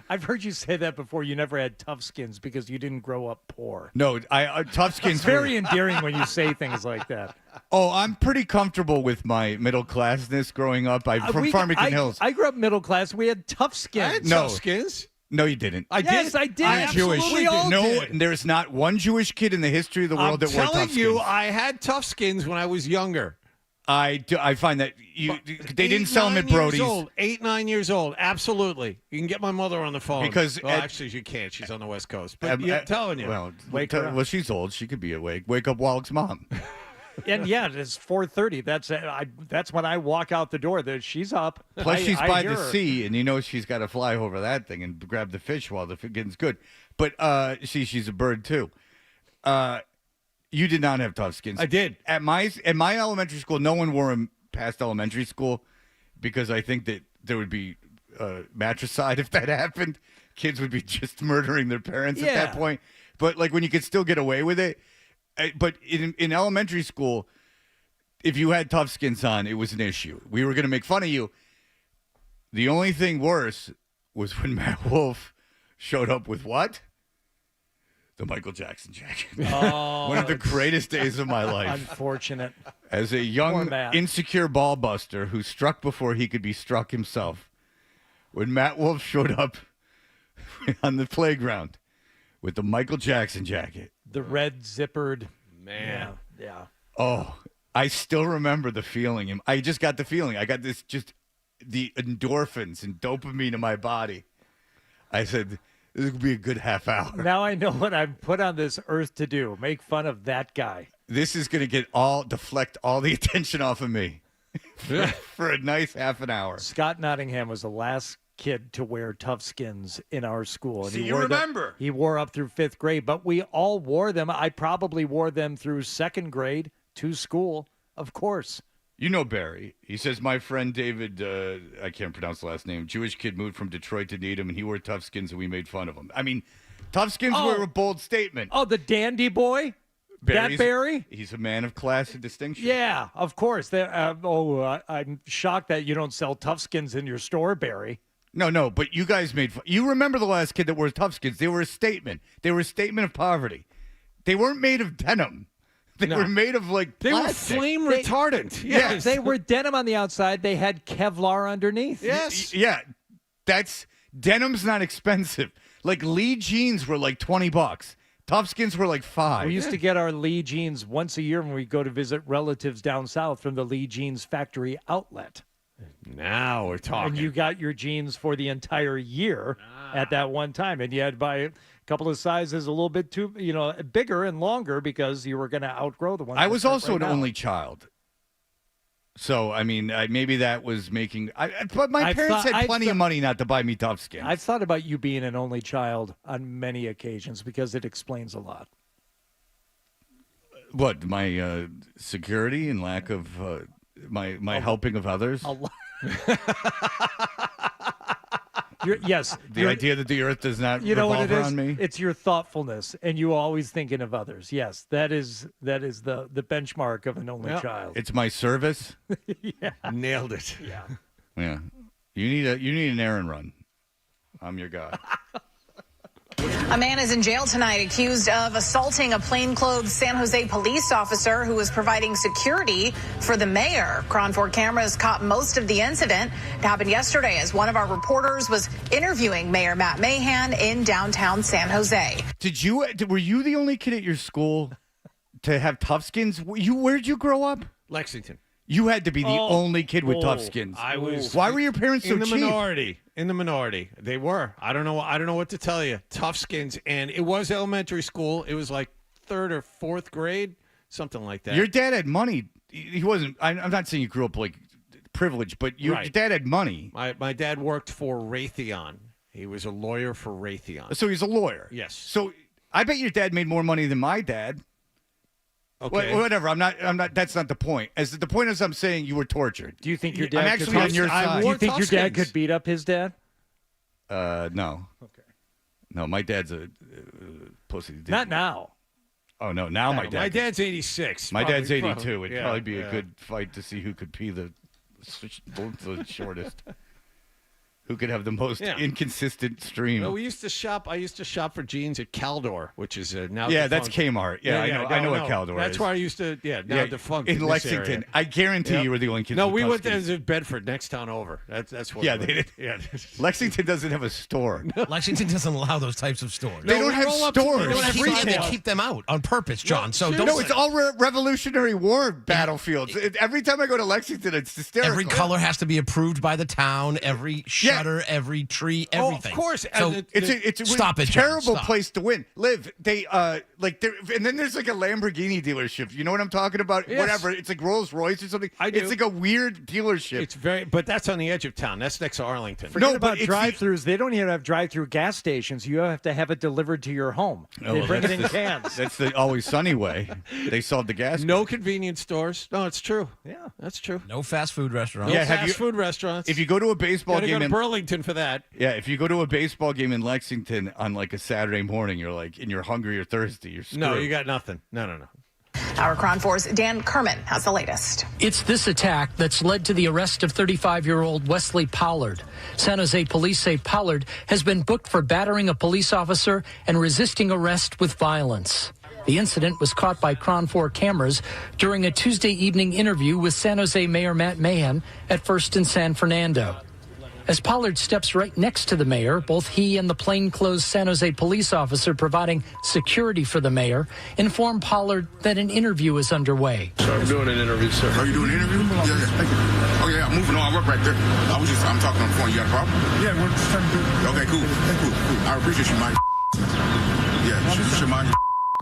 I've heard you say that before. You never had tough skins because you didn't grow up poor. No, tough skins. It's very endearing when you say things like that. Oh, I'm pretty comfortable with my middle classness growing up. I'm from Farmington Hills. I grew up middle class. We had tough skins. I had tough skins. No, you didn't. Yes, I did. I'm Jewish. We all did. There's not one Jewish kid in the history of the world that wore tough skins. I'm telling you, I had tough skins when I was younger. I find that they didn't sell them at Brody's. 8, 9 years old. Absolutely. You can get my mother on the phone. Because actually, you can't. She's on the West Coast. But I'm telling you. Well, she's old. She could be awake. Wake up Wallach's mom. And yeah, it's 4:30. That's when I walk out the door. She's up. Plus, she's by the sea, and you know she's got to fly over that thing and grab the fish while the getting's good. But she's a bird too. You did not have tough skins. I did. At my elementary school, no one wore them past elementary school because I think that there would be matricide if that happened. Kids would be just murdering their parents at that point. But like when you could still get away with it. But in elementary school, if you had tough skins on, it was an issue. We were going to make fun of you. The only thing worse was when Matt Wolf showed up with what? The Michael Jackson jacket. Oh, one of the greatest days of my life. Unfortunate. As a young, insecure ball buster who struck before he could be struck himself, when Matt Wolf showed up on the playground with the Michael Jackson jacket. The red zippered. Man. Yeah. Oh, I still remember the feeling. I just got the feeling. I got this the endorphins and dopamine in my body. I said, this could be a good half hour. Now I know what I'm put on this earth to do. Make fun of that guy. This is going to deflect all the attention off of me for a nice half an hour. Scott Nottingham was the last kid to wear tough skins in our school. And you remember. He wore up through 5th grade, but we all wore them. I probably wore them through 2nd grade to school, of course. You know Barry. He says, my friend David, I can't pronounce the last name, Jewish kid moved from Detroit to Needham, and he wore tough skins, and we made fun of him. I mean, tough skins were a bold statement. Oh, the dandy boy? That Barry? He's a man of class and distinction. Yeah, of course. I'm shocked that you don't sell tough skins in your store, Barry. No, but you guys made fun. You remember the last kid that wore tough skins. They were a statement. They were a statement of poverty. They weren't made of denim. They were made of, like, plastic. They were flame retardant. Yes. They were denim on the outside. They had Kevlar underneath. Yes. Yeah. Denim's not expensive. Like, Lee jeans were like $20. Tough skins were like $5. We used to get our Lee jeans once a year when we go to visit relatives down south from the Lee Jeans factory outlet. Now we're talking. And you got your jeans for the entire year at that one time. And you had to buy a couple of sizes a little bit too, bigger and longer because you were going to outgrow the ones. I was also an only child. So, I mean, maybe that was making... but my parents had plenty of money not to buy me tough skins. I've thought about you being an only child on many occasions because it explains a lot. What, my security and lack of my helping of others? A lot. Yes. The idea that the earth does not revolve around me? It's your thoughtfulness, and you always thinking of others. Yes, that is the benchmark of an only child. It's my service. Yeah. Nailed it. Yeah. Yeah. You need an errand run. I'm your guy. A man is in jail tonight accused of assaulting a plainclothes San Jose police officer who was providing security for the mayor. Cron 4 cameras caught most of the incident. It happened yesterday as one of our reporters was interviewing Mayor Matt Mahan in downtown San Jose. Were you the only kid at your school to have tough skins? Where'd you grow up? Lexington. You had to be the only kid with tough skins. I was. Why were your parents so in the cheap? minority? In the minority, they were. I don't know what to tell you. Tough skins, and it was elementary school. It was like 3rd or 4th grade, something like that. Your dad had money. He wasn't. I'm not saying you grew up like privileged, but your dad had money. My dad worked for Raytheon. He was a lawyer for Raytheon. So he's a lawyer. Yes. So I bet your dad made more money than my dad. Okay. Whatever. I'm not. That's not the point. The point is, I'm saying you were tortured. Do you think your dad? I'm actually on your side. Do you think your dad could beat up his dad? No. Okay. No, my dad's a pussy. Not now. Oh no! Now my dad. My dad's 86. My dad's 82. It'd yeah, probably be a good fight to see who could pee the shortest. Who could have the most inconsistent stream? No, we used to shop. I used to shop for jeans at Caldor, which is now. Yeah, defunct. that's Kmart. Yeah, I know what Caldor is. That's where I used to. Yeah, now defunct in Lexington. area. I guarantee you were the only kids. No, with we tough went skins. to Bedford, next town over. That's what. Yeah, they did. Yeah, Lexington doesn't have a store. Lexington doesn't allow those types of stores. They don't have stores. They keep them out on purpose, John. No, it's all Revolutionary War battlefields. Every time I go to Lexington, it's hysterical. Every color has to be approved by the town. Every shutter, every tree, everything. Of course. So it's a stop it, terrible John, place to live. They and then there's like a Lamborghini dealership. You know what I'm talking about? Yes. Whatever. It's like Rolls Royce or something. I do. It's like a weird dealership. But that's on the edge of town. That's next to Arlington. Forget about drive-thrus. They don't even have drive-through gas stations. You have to have it delivered to your home. They bring it in cans. That's the Always Sunny way. They sold the gas. No convenience stores. No, it's true. Yeah, that's true. No fast food restaurants. No fast food restaurants. If you go to a baseball game go to in Burlington for that. Yeah, if you go to a baseball game in Lexington on like a Saturday morning, and you're hungry or thirsty, you're screwed. No, you got nothing. No. Our Cron 4's Dan Kerman has the latest. It's this attack that's led to the arrest of 35-year-old Wesley Pollard. San Jose police say Pollard has been booked for battering a police officer and resisting arrest with violence. The incident was caught by Cron 4 cameras during a Tuesday evening interview with San Jose Mayor Matt Mahan at First and San Fernando. As Pollard steps right next to the mayor, both he and the plainclothes San Jose police officer providing security for the mayor inform Pollard that an interview is underway. So I'm doing an interview, sir. Are you doing an interview? Yeah. Thank you. Oh, yeah, I'm moving on. I work right there. I'm talking on the phone. You got a problem? Yeah, we're just trying to do it. Okay, cool. I appreciate you, Mike. Yeah, you should mind.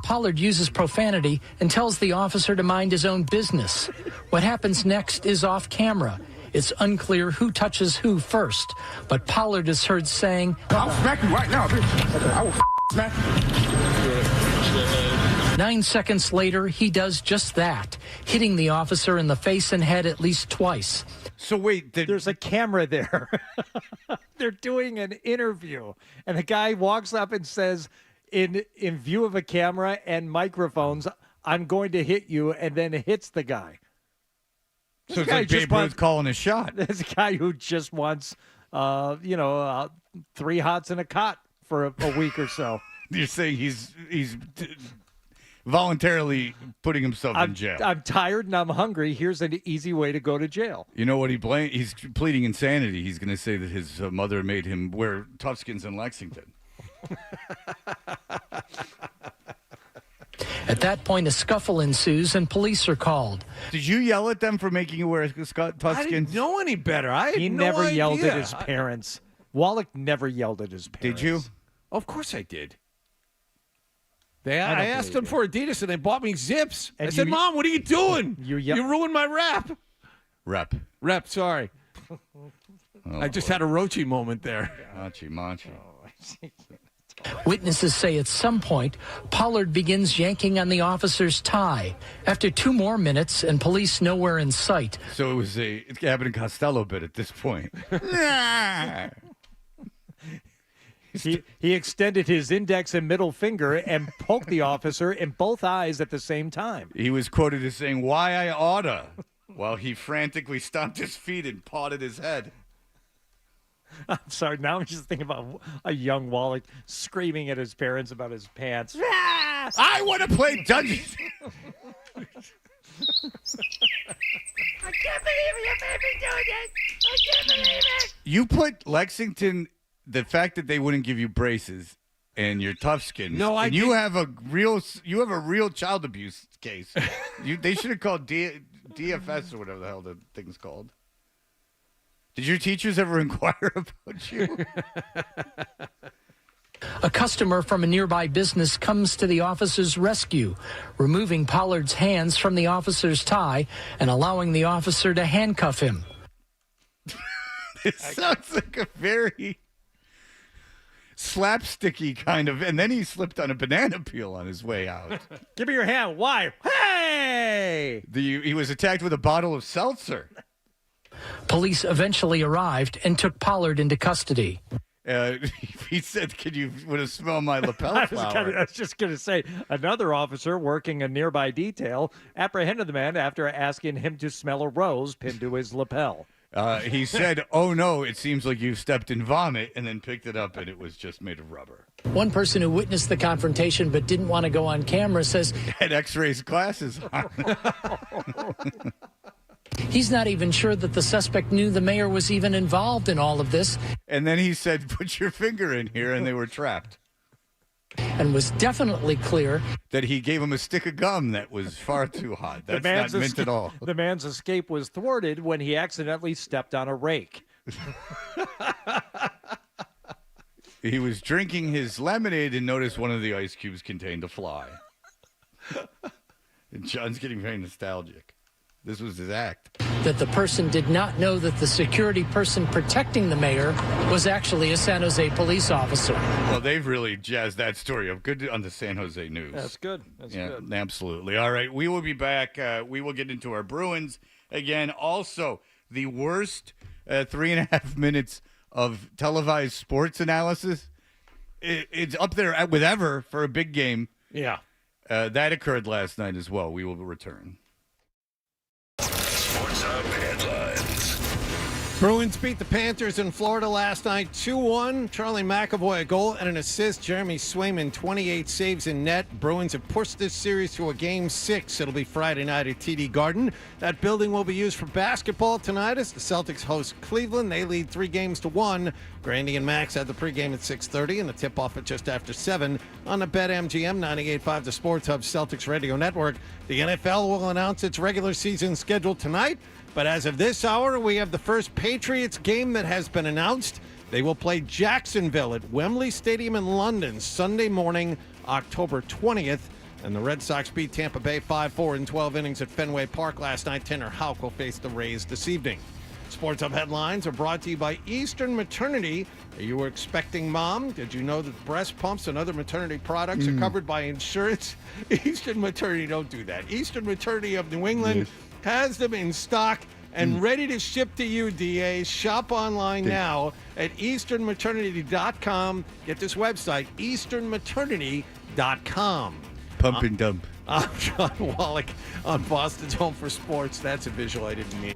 Pollard uses profanity and tells the officer to mind his own business. What happens next is off camera. It's unclear who touches who first, but Pollard is heard saying, I'll smack you right now, bitch. I will smack you. 9 seconds later, he does just that, hitting the officer in the face and head at least twice. So wait, there's a camera there. They're doing an interview, and the guy walks up and says, in view of a camera and microphones, I'm going to hit you, and then hits the guy. So it's like Babe Ruth calling a shot. There's a guy who just wants, 3 hots and a cot for a week or so. You're saying he's voluntarily putting himself in jail. I'm tired and I'm hungry. Here's an easy way to go to jail. You know what he's pleading insanity. He's going to say that his mother made him wear toughskins in Lexington. At that point, a scuffle ensues and police are called. Did you yell at them for making you wear toughskins? I didn't know any better. He never yelled at his parents. Wallach never yelled at his parents. Did you? Of course I did. I asked them for Adidas, and they bought me Zips. And I said, Mom, what are you doing? You ruined my rap. Rep, sorry. I just had a Rochi moment there. Machi. Witnesses say at some point, Pollard begins yanking on the officer's tie. After 2 more minutes and police nowhere in sight. So it was a Abbott and Costello bit at this point. He extended his index and middle finger and poked the officer in both eyes at the same time. He was quoted as saying, "Why I oughta," while he frantically stomped his feet and pawed at his head. I'm sorry, now I'm just thinking about a young Wallach screaming at his parents about his pants. I want to play Dungeons. I can't believe you made me do this. I can't believe it. You put Lexington, the fact that they wouldn't give you braces and your toughskins. No, I and you have a real child abuse case. They should have called DFS or whatever the hell the thing's called. Did your teachers ever inquire about you? A customer from a nearby business comes to the officer's rescue, removing Pollard's hands from the officer's tie and allowing the officer to handcuff him. It sounds like a very slapsticky kind of, and then he slipped on a banana peel on his way out. Give me your hand. Why? Hey! He was attacked with a bottle of seltzer. Police eventually arrived and took Pollard into custody. He said, "Could you would have smelled my lapel flower?" I was just going to say, another officer working a nearby detail apprehended the man after asking him to smell a rose pinned to his lapel. He said, "Oh no, it seems like you stepped in vomit," and then picked it up, and it was just made of rubber. One person who witnessed the confrontation but didn't want to go on camera says, "Had X-rays glasses on." He's not even sure that the suspect knew the mayor was even involved in all of this. And then he said, "Put your finger in here," and they were trapped. And was definitely clear that he gave him a stick of gum that was far too hot. That's not mint at all. The man's escape was thwarted when he accidentally stepped on a rake. He was drinking his lemonade and noticed one of the ice cubes contained a fly. And John's getting very nostalgic. This was his act. That the person did not know that the security person protecting the mayor was actually a San Jose police officer. Well, they've really jazzed that story up. Good on the San Jose News. That's good. That's good. Absolutely. All right, we will be back. We will get into our Bruins again. Also, the worst 3.5 minutes of televised sports analysis. It's up there with ever for a big game. Yeah. That occurred last night as well. We will return. Sports Hub headlines. Bruins beat the Panthers in Florida last night 2-1. Charlie McAvoy a goal and an assist. Jeremy Swayman 28 saves in net. Bruins have pushed this series to a Game 6. It'll be Friday night at TD Garden. That building will be used for basketball tonight as the Celtics host Cleveland. They lead 3-1. Grandy and Max had the pregame at 6:30 and the tip-off at just after 7 on the BetMGM 98.5, the Sports Hub Celtics Radio Network. The NFL will announce its regular season schedule tonight. But as of this hour, we have the first Patriots game that has been announced. They will play Jacksonville at Wembley Stadium in London Sunday morning, October 20th. And the Red Sox beat Tampa Bay 5-4 in 12 innings at Fenway Park last night. Tanner Houck will face the Rays this evening. Sports Hub headlines are brought to you by Eastern Maternity. Are you expecting mom? Did you know that breast pumps and other maternity products are covered by insurance? Eastern Maternity, don't do that. Eastern Maternity of New England has them in stock and ready to ship to you, DA. Shop online now at easternmaternity.com. Get this website, easternmaternity.com. Pump and dump. I'm John Wallach on Boston's Home for Sports. That's a visual I didn't need.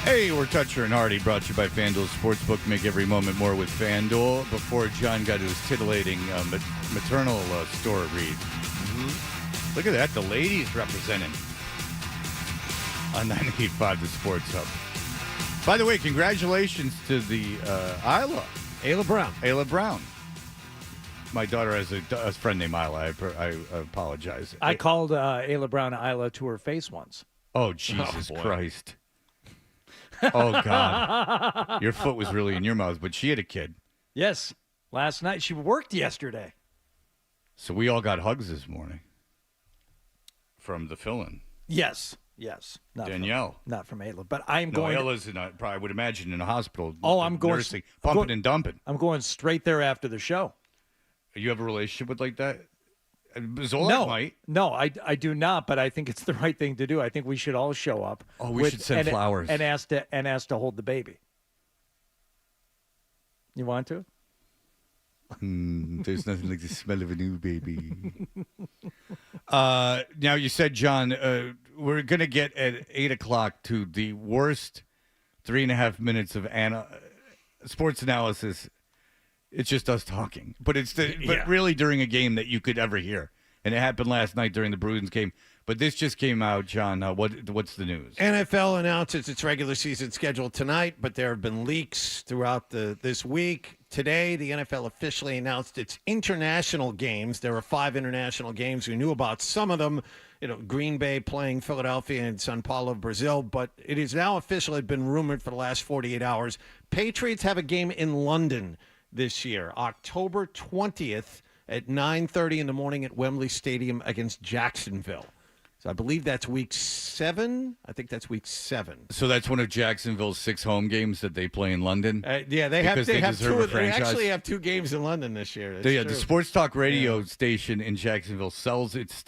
Hey, we're Toucher and Hardy, brought to you by FanDuel Sportsbook. Make every moment more with FanDuel. Before John got his titillating maternal story read. Mm-hmm. Look at that, the ladies representing on 98.5 The Sports Hub. By the way, congratulations to the Ayla Brown. My daughter has a friend named Isla. I apologize. I called Ayla Brown Isla to her face once. Oh, Jesus Christ. Oh, God. Your foot was really in your mouth, but she had a kid. Yes. Last night. She worked yesterday. So we all got hugs this morning from the fill-in. Yes. Not Danielle. Not from Ayla, but I'm going. Ayla's I would imagine in a hospital. I'm going. Nursing, pumping and dumping. I'm going straight there after the show. You have a relationship with like that? Zola might. No, I do not, but I think it's the right thing to do. I think we should all show up. Oh, we should send flowers. And ask to hold the baby. You want to? There's nothing like the smell of a new baby. Now, you said, John, we're going to get at 8 o'clock to the worst 3.5 minutes of sports analysis. It's just us talking. But but really during a game that you could ever hear. And it happened last night during the Bruins game. But this just came out, John. What's the news? NFL announces its regular season schedule tonight, but there have been leaks throughout this week. Today, the NFL officially announced its international games. There are 5 international games. We knew about some of them. Green Bay playing Philadelphia and Sao Paulo, Brazil. But it is now officially been rumored for the last 48 hours. Patriots have a game in London this year, October 20th at 9:30 in the morning at Wembley Stadium against Jacksonville. So I believe that's week 7. I think that's week 7. So that's one of Jacksonville's 6 home games that they play in London? Yeah, they have 2. They actually have 2 games in London this year. The Sports Talk radio station in Jacksonville sells its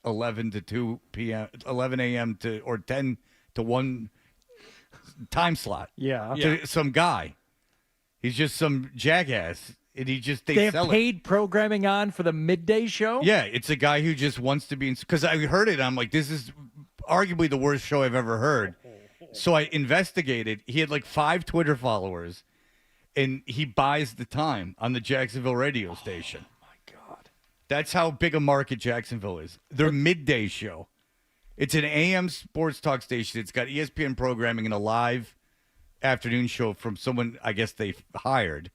11 to 2 p.m., 11 a.m. to or 10 to 1 time slot. Yeah. To some guy. He's just some jackass, and they have sell paid programming on for the midday show? Yeah, it's a guy who just wants to be because I heard it, and I'm like, this is arguably the worst show I've ever heard. So I investigated. He had like 5 Twitter followers, and he buys the time on the Jacksonville radio station. Oh, my God. That's how big a market Jacksonville is. Their midday show. It's an AM sports talk station. It's got ESPN programming and a live afternoon show from someone I guess they hired,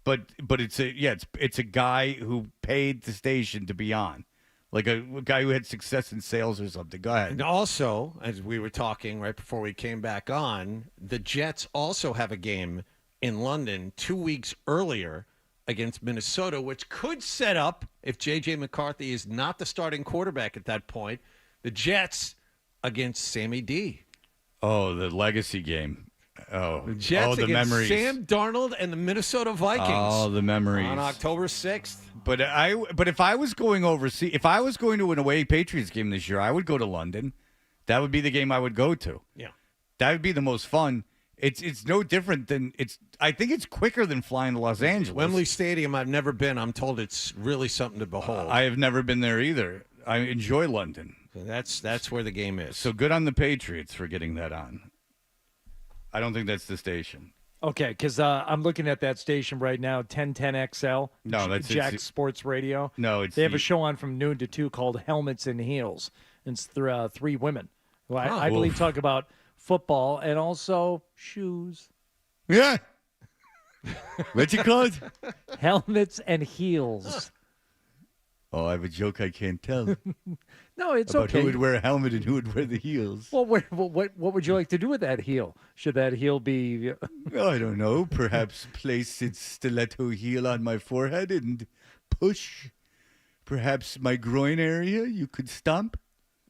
but it's a guy who paid the station to be on, like a guy who had success in sales or something. Go ahead. And also, as we were talking right before we came back on, the Jets also have a game in London 2 weeks earlier against Minnesota, which could set up, if J.J. McCarthy is not the starting quarterback at that point, the Jets against Sammy D. Oh, the legacy game. Oh, the Jets the against memories. Sam Darnold and the Minnesota Vikings. Oh, the memories on October 6th. But if I was going overseas, if I was going to an away Patriots game this year, I would go to London. That would be the game I would go to. Yeah, that would be the most fun. It's no different than I think it's quicker than flying to Los Angeles. Wembley Stadium. I've never been. I'm told it's really something to behold. I have never been there either. I enjoy London. So that's where the game is. So good on the Patriots for getting that on. I don't think that's the station. Okay, because I'm looking at that station right now, 1010XL. No, that's Jack Sports Radio. No, they have a show on from noon to 2 called Helmets and Heels. And it's 3 women who I believe talk about football and also shoes. Yeah. What's it called? Helmets and Heels. Oh, I have a joke I can't tell. No, it's about okay. Who would wear a helmet and who would wear the heels? Well, what would you like to do with that heel? Should that heel be? I don't know. Perhaps place its stiletto heel on my forehead and push. Perhaps my groin area you could stomp.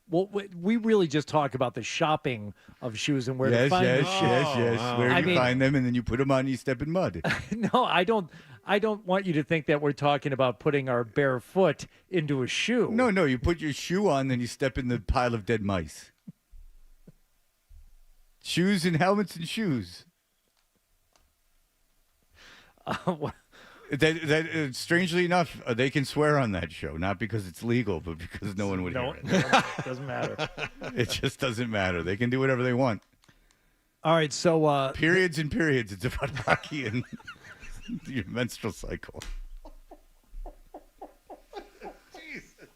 Well, we really just talk about the shopping of shoes and where to find them. Yes. Where you find them, and then you put them on and you step in mud. No, I don't want you to think that we're talking about putting our bare foot into a shoe. No, you put your shoe on, then you step in the pile of dead mice. Shoes and helmets and shoes. That strangely enough, they can swear on that show, not because it's legal, but because no one would hear it. No, it doesn't matter. It just doesn't matter. They can do whatever they want. All right, so periods and periods. It's about hockey and your menstrual cycle. Jesus.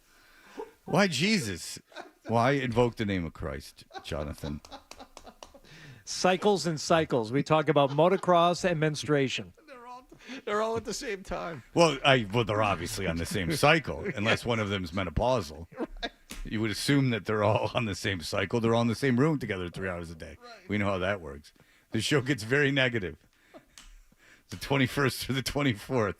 Why Jesus? Why invoke the name of Christ, Jonathan? cycles and cycles. We talk about motocross and menstruation. They're all at the same time. Well, they're obviously on the same cycle, unless one of them's menopausal. Right. You would assume that they're all on the same cycle. They're all in the same room together 3 hours a day. Right. We know how that works. The show gets very negative. The 21st through the 24th.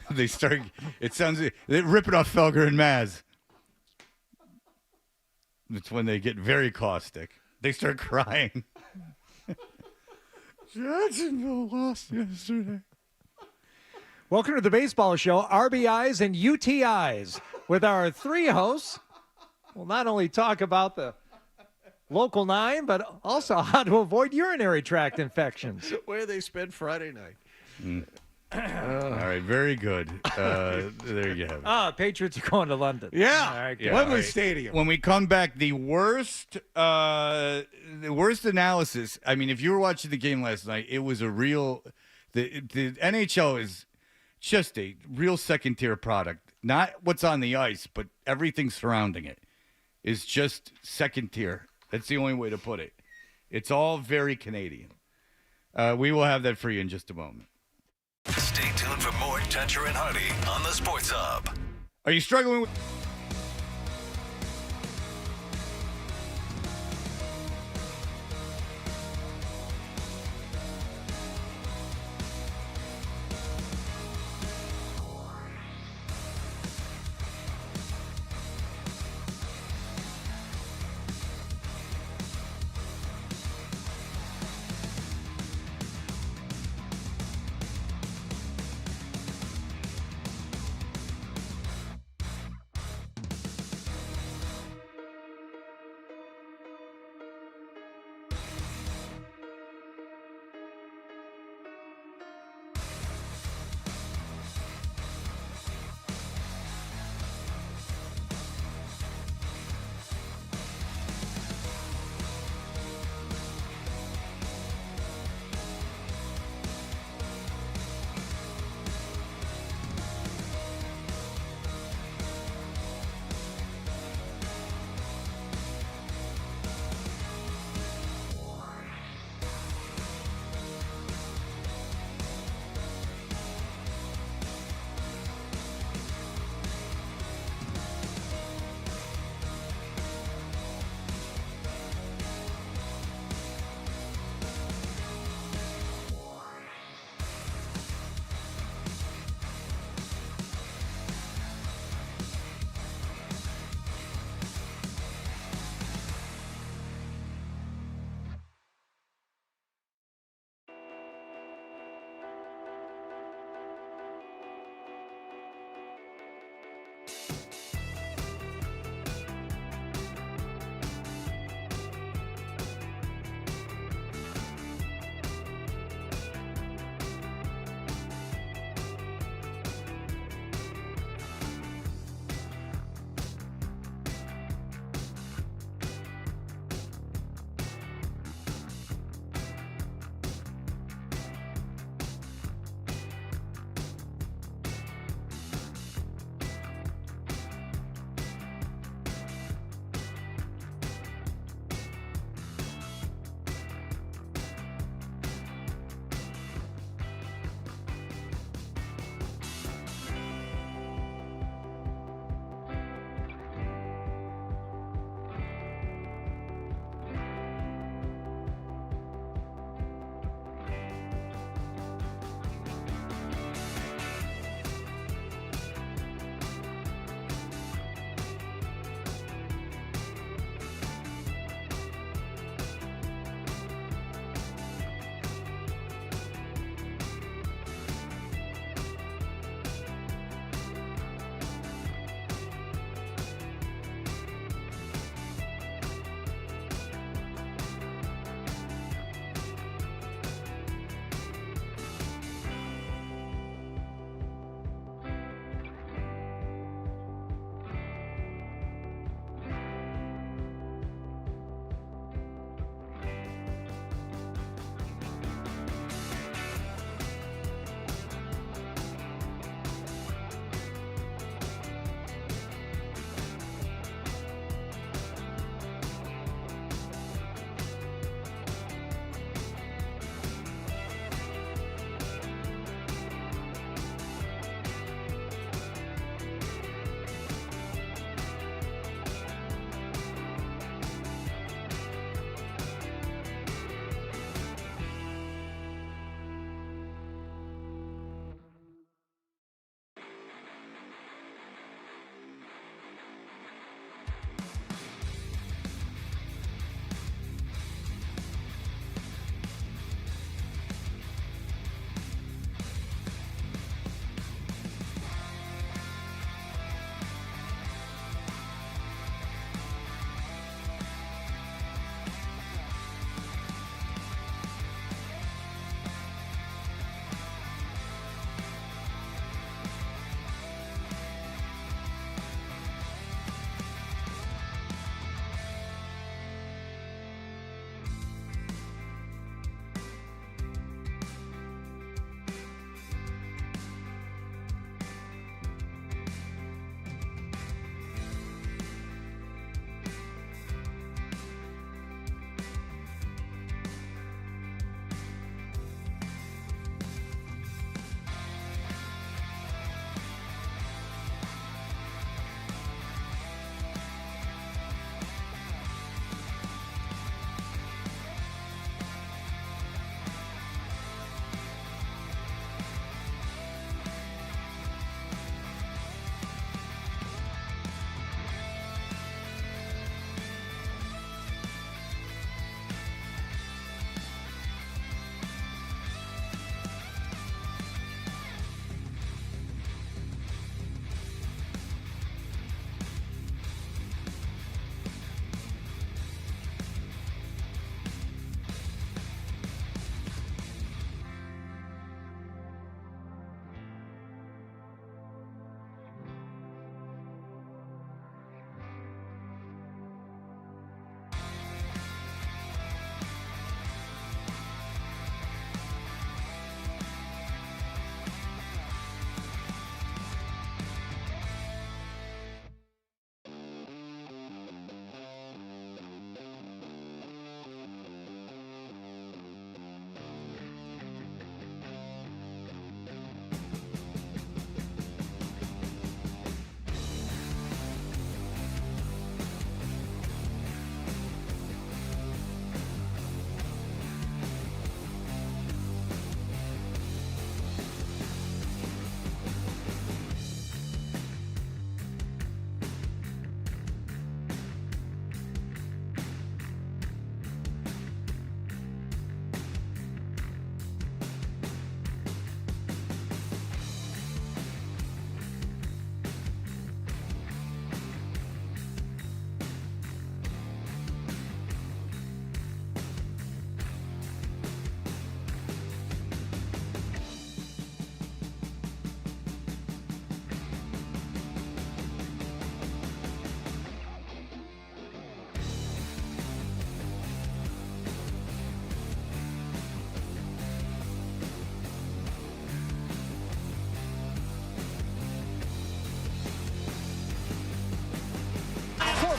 They start. It sounds. They rip it off Felger and Maz. It's when they get very caustic. They start crying. Jacksonville lost yesterday. Welcome to the baseball show, RBIs and UTIs, with our 3 hosts. We'll not only talk about the local 9, but also how to avoid urinary tract infections. Where they spend Friday night. All right, very good. There you have it. Patriots are going to London. Yeah, all right, Wembley Stadium. When we come back, the worst analysis. I mean, if you were watching the game last night, it was a real. The NHL is just a real second-tier product. Not what's on the ice, but everything surrounding it is just second-tier. That's the only way to put it. It's all very Canadian. We will have that for you in just a moment. Stay tuned for more Toucher and Hardy on the Sports Hub. Are you struggling with...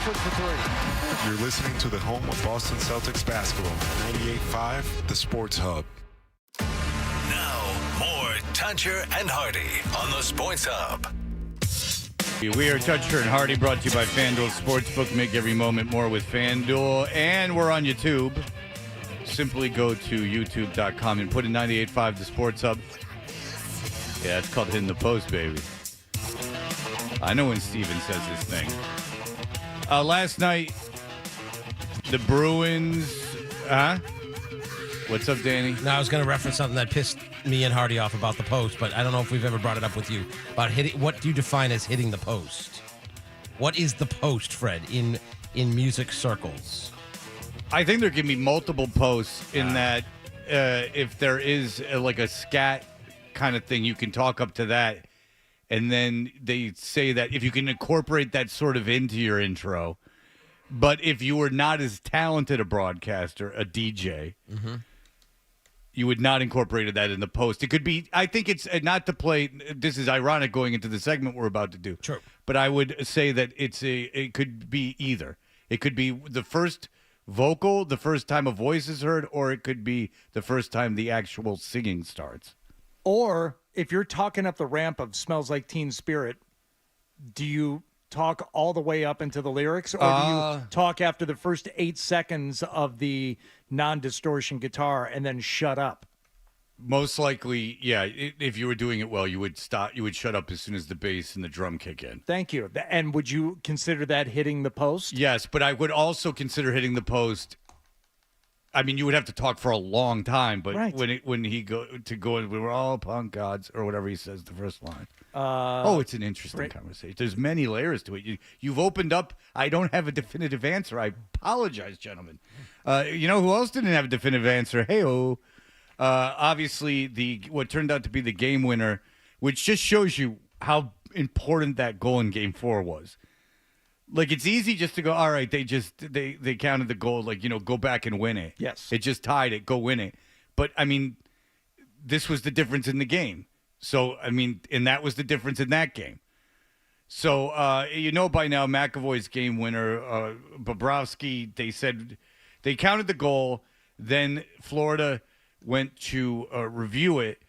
Crawford for three. You're listening to the home of Boston Celtics basketball. 98.5, the Sports Hub. Now, more Tuncher and Hardy on the Sports Hub. We are Toucher and Hardy, brought to you by FanDuel Sportsbook. Make every moment more with FanDuel. And we're on YouTube. Simply go to youtube.com and put in 98.5 the Sports Hub. Yeah, it's called Hitting the Post, baby. I know when Steven says this thing. Last night, the Bruins... What's up, Danny? No, I was going to reference something that pissed me and Hardy off about the post, but I don't know if we've ever brought it up with you. About hitting, what do you define as hitting the post? What is the post, Fred, in music circles? I think there can be multiple posts in that if there is like a scat kind of thing, you can talk up to that. And then they say that if you can incorporate that sort of into your intro, but if you were not as talented a broadcaster, a DJ, you would not incorporate that in the post. It could be, I think it's not to play, this is ironic going into the segment we're about to do. True. But I would say that it could be either. It could be the first vocal, the first time a voice is heard, or it could be the first time the actual singing starts. Or if you're talking up the ramp of Smells Like Teen Spirit, do you talk all the way up into the lyrics, or do you talk after the first 8 seconds of the non-distortion guitar and then shut up? Most likely, yeah. If you were doing it well, you would stop. You would shut up as soon as the bass and the drum kick in. Thank you. And would you consider that hitting the post? Yes, but I would also consider hitting the post. I mean, you would have to talk for a long time, but Right. when he we were all punk gods or whatever he says the first line. It's an interesting conversation. There's many layers to it. You've opened up. I don't have a definitive answer. I apologize, gentlemen. You know who else didn't have a definitive answer? Hey-oh. Obviously, what turned out to be the game winner, which just shows you how important that goal in Game 4 was. Like, it's easy just to go, all right, they counted the goal, like, go back and win it. Yes. It just tied it, go win it. But, I mean, this was the difference in the game. So, I mean, and that was the difference in that game. So, by now, McAvoy's game winner, Bobrovsky, they said they counted the goal. Then Florida went to review it.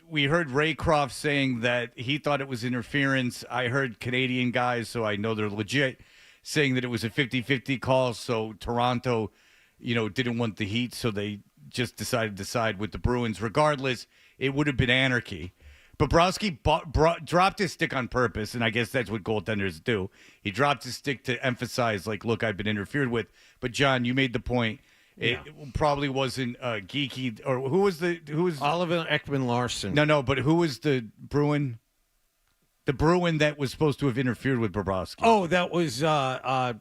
We heard Ray Croft saying that he thought it was interference. I heard Canadian guys, so I know they're legit, saying that it was a 50-50 call. So Toronto, didn't want the heat, so they just decided to side with the Bruins. Regardless, it would have been anarchy. Bobrovsky dropped his stick on purpose, and I guess that's what goaltenders do. He dropped his stick to emphasize, like, look, I've been interfered with. But, John, you made the point. It probably wasn't geeky, or who was Oliver Ekman-Larsson. No, but who was the Bruin? The Bruin that was supposed to have interfered with Bobrovsky. Oh, that was Heinen.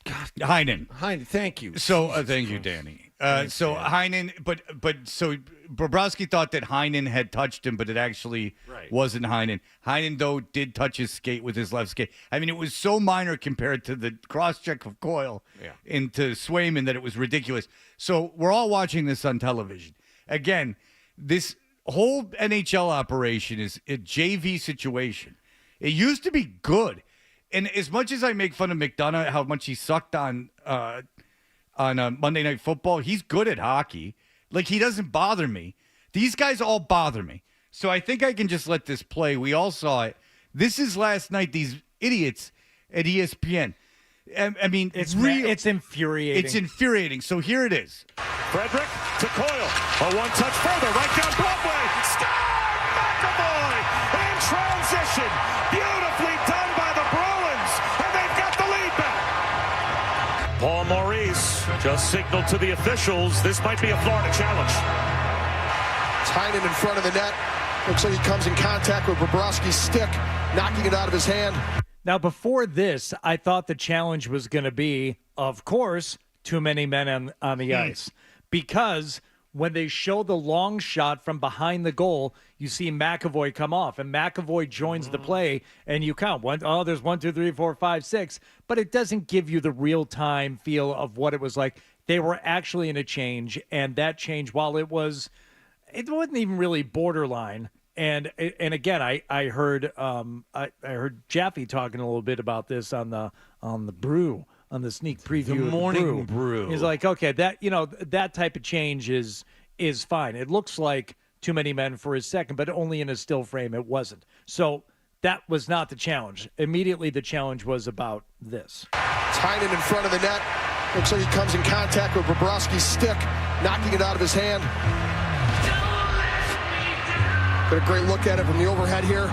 Heinen, thank you. So thank you, Danny. So Heinen, but Bobrovsky thought that Heinen had touched him, but it actually wasn't Heinen. Heinen, though, did touch his skate with his left skate. I mean, it was so minor compared to the cross-check of Coyle into Swayman that it was ridiculous. So we're all watching this on television. Again, this whole NHL operation is a JV situation. It used to be good. And as much as I make fun of McDonough, how much he sucked on Monday Night Football, he's good at hockey. Like, he doesn't bother me. These guys all bother me. So I think I can just let this play. We all saw it. This is last night, these idiots at ESPN. I mean, it's infuriating. It's infuriating. So here it is. Frederick to Coyle. A one-touch further, right down Broadway. Score! McAvoy in transition. Beautifully done by the Bruins, and they've got the lead back. Paul Maurice just signaled to the officials this might be a Florida challenge. Heinen in front of the net. Looks like he comes in contact with Bobrovsky's stick, knocking it out of his hand. Now, before this, I thought the challenge was going to be, of course, too many men on the ice. Because when they show the long shot from behind the goal, you see McAvoy come off, and McAvoy joins the play, and you count. There's 1, 2, 3, 4, 5, 6. But it doesn't give you the real-time feel of what it was like. They were actually in a change, and that change, while it wasn't even really borderline, And again, I heard Jaffe talking a little bit about this on the Brew, on the sneak preview. The of morning the brew. He's like, okay, that type of change is fine. It looks like too many men for his second, but only in a still frame. It wasn't. So that was not the challenge. Immediately, the challenge was about this. Tynan in front of the net. Looks like he comes in contact with Bobrovsky's stick, knocking it out of his hand. Get a great look at it from the overhead here.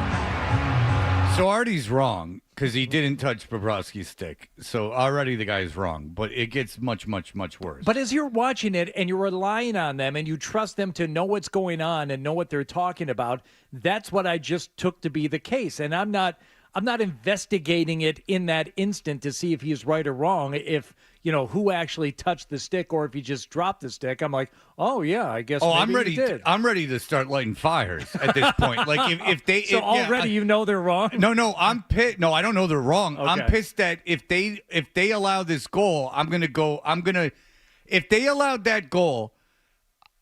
So Artie's wrong because he didn't touch Bobrovsky's stick. So already the guy's wrong, but it gets much, much, much worse. But as you're watching it and you're relying on them and you trust them to know what's going on and know what they're talking about, that's what I just took to be the case. And I'm not investigating it in that instant to see if he's right or wrong, if, who actually touched the stick or if he just dropped the stick. I'm like, oh, yeah, I guess maybe I'm ready. he did. I'm ready to start lighting fires at this point. Like if they So already you know they're wrong? No, I'm pissed. No, I don't know they're wrong. Okay. I'm pissed that if they allow this goal, if they allowed that goal,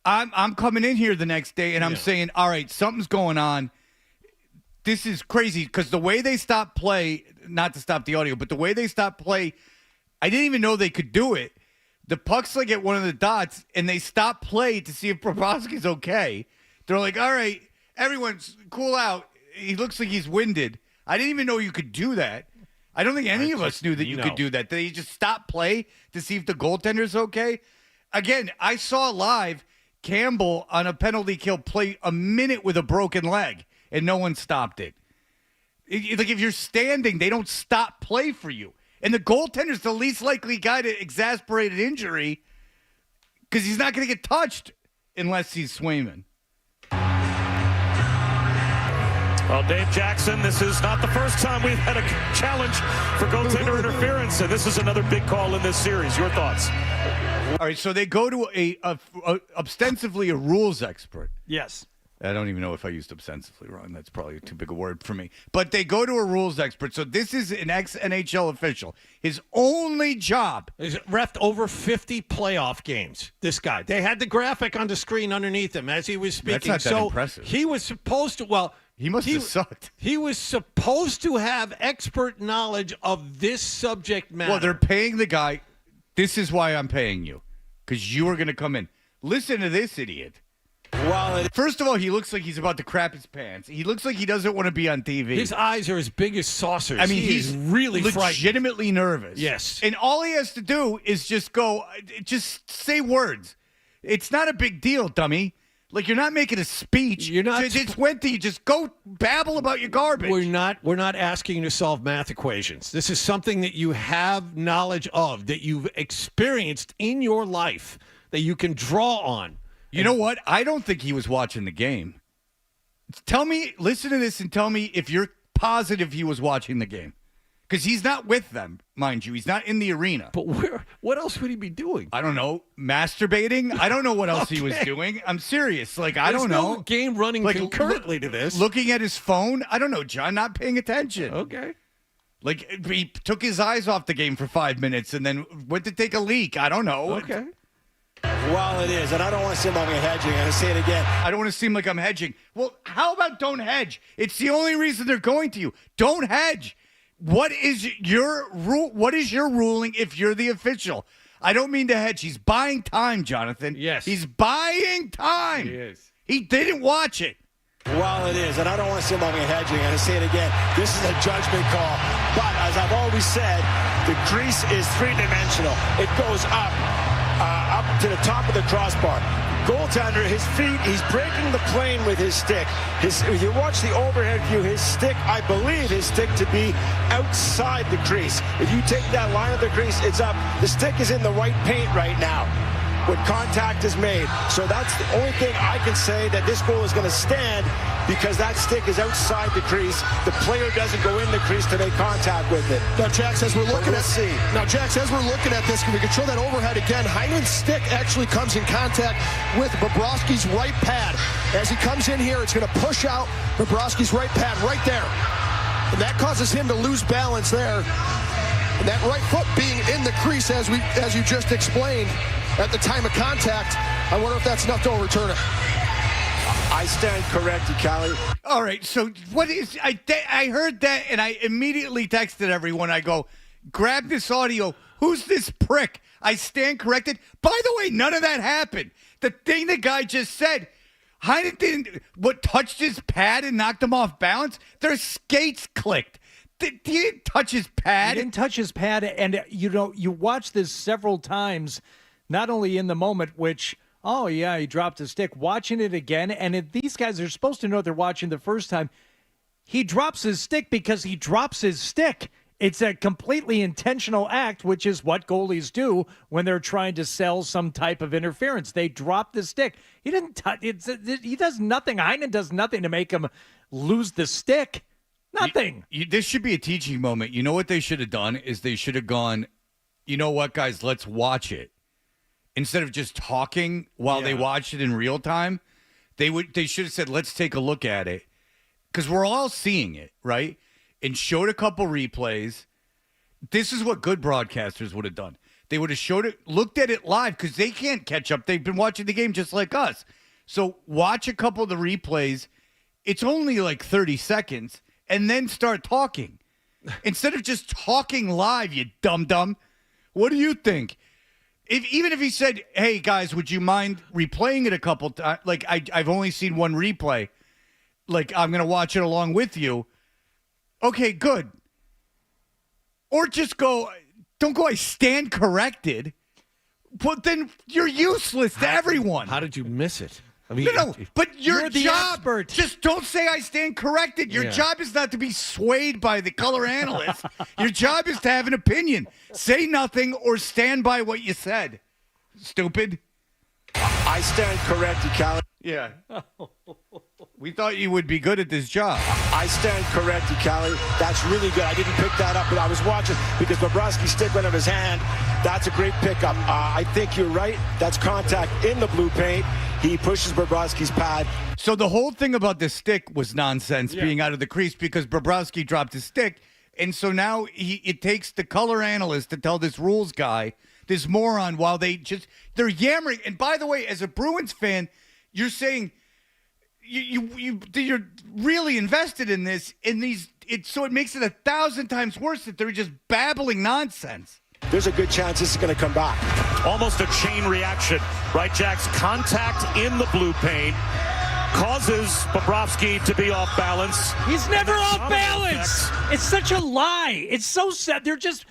I'm coming in here the next day and I'm saying, all right, something's going on. This is crazy because the way they stopped play, not to stop the audio, but the way they stopped play, I didn't even know they could do it. The puck's like at one of the dots, and they stop play to see if Bobrovsky's okay. They're like, all right, everyone's cool out. He looks like he's winded. I didn't even know you could do that. I don't think any of us knew that you could do that. They just stop play to see if the goaltender's okay. Again, I saw live Campbell on a penalty kill play a minute with a broken leg, and no one stopped it. Like if you're standing, they don't stop play for you. And the goaltender's the least likely guy to exasperate an injury because he's not going to get touched unless he's Swayman. Well, Dave Jackson, this is not the first time we've had a challenge for goaltender interference, and this is another big call in this series. Your thoughts? All right, so they go to a ostensibly a rules expert. Yes. I don't even know if I used ostensibly wrong. That's probably too big a word for me. But they go to a rules expert. So this is an ex-NHL official. His only job is reffed over 50 playoff games. This guy. They had the graphic on the screen underneath him as he was speaking. That's not that impressive. He was supposed to, he must have sucked. He was supposed to have expert knowledge of this subject matter. Well, they're paying the guy. This is why I'm paying you, because you are going to come in. Listen to this idiot. First of all, he looks like he's about to crap his pants. He looks like he doesn't want to be on TV. His eyes are as big as saucers. I mean, he's really legitimately nervous. Yes. And all he has to do is just say words. It's not a big deal, dummy. Like, you're not making a speech. You're not. It's Wendy. Just go babble about your garbage. We're not asking you to solve math equations. This is something that you have knowledge of, that you've experienced in your life, that you can draw on. You know what? I don't think he was watching the game. Listen to this and tell me if you're positive he was watching the game. Because he's not with them, mind you. He's not in the arena. But what else would he be doing? I don't know. Masturbating? I don't know what else he was doing. I'm serious. Like, I don't know. No game running concurrently to this. Looking at his phone? I don't know, John. Not paying attention. Okay. Like, he took his eyes off the game for 5 minutes and then went to take a leak. I don't know. Okay. Well, it is, and I don't want to seem like I'm hedging. I'm going to say it again. I don't want to seem like I'm hedging. Well, how about don't hedge? It's the only reason they're going to you. Don't hedge. What is your rule? What is your ruling if you're the official? I don't mean to hedge. He's buying time, Jonathan. Yes. He's buying time. He is. He didn't watch it. Well, it is, and I don't want to seem like I'm hedging. I'm going to say it again. This is a judgment call. But as I've always said, the crease is three-dimensional. It goes up to the top of the crossbar. Goaltender, his feet, he's breaking the plane with his stick. If you watch the overhead view, his stick, I believe his stick to be outside the crease. If you take that line of the crease, it's up. The stick is in the white paint right now when contact is made. So that's the only thing I can say that this goal is going to stand, because that stick is outside the crease. The player doesn't go in the crease to make contact with it. Now, Jack, as we're looking at this, we can show that overhead again. Hyman's stick actually comes in contact with Bobrovsky's right pad. As he comes in here, it's going to push out Bobrovsky's right pad right there. And that causes him to lose balance there. And that right foot being in the crease, as you just explained, at the time of contact, I wonder if that's enough to overturn it. I stand corrected, Callie. All right, so what is I heard that and I immediately texted everyone. I go, grab this audio. Who's this prick? I stand corrected. By the way, none of that happened. The thing the guy just said, Heinen didn't touched his pad and knocked him off balance. Their skates clicked. He didn't touch his pad. He didn't touch his pad, and you watch this several times, not only in the moment, which. Oh, yeah, he dropped his stick. Watching it again, and these guys are supposed to know they're watching the first time. He drops his stick because he drops his stick. It's a completely intentional act, which is what goalies do when they're trying to sell some type of interference. They drop the stick. He didn't touch it. He does nothing. Heinen does nothing to make him lose the stick. Nothing. This should be a teaching moment. You know what they should have done is they should have gone, you know what, guys, let's watch it. Instead of just talking while they watched it in real time, they should have said, let's take a look at it. Because we're all seeing it, right? And showed a couple replays. This is what good broadcasters would have done. They would have showed it, looked at it live, because they can't catch up. They've been watching the game just like us. So watch a couple of the replays. It's only like 30 seconds. And then start talking. Instead of just talking live, you dum-dum. What do you think? Even if he said, hey, guys, would you mind replaying it a couple times? Like, I've only seen one replay. Like, I'm going to watch it along with you. Okay, good. Or just don't go, I stand corrected. But then you're useless to everyone. How did you miss it? I mean, no, but your the job, expert. Just don't say I stand corrected. Your job is not to be swayed by the color analyst. Your job is to have an opinion. Say nothing or stand by what you said. Stupid. I stand corrected, Callie. Yeah. We thought you would be good at this job. I stand corrected, Callie. That's really good. I didn't pick that up, but I was watching because Bobrovsky's stick went out of his hand. That's a great pickup. I think you're right. That's contact in the blue paint. He pushes Bobrovsky's pad. So the whole thing about the stick was nonsense being out of the crease because Bobrovsky dropped his stick. And so now it takes the color analyst to tell this rules guy, this moron, while they're yammering. And by the way, as a Bruins fan, you're saying you're really invested in this, so it makes it 1,000 times worse that they're just babbling nonsense. There's a good chance this is going to come back. Almost a chain reaction, right, Jax? Contact in the blue paint causes Bobrovsky to be off balance. He's never off balance. It's such a lie. It's so sad. They're just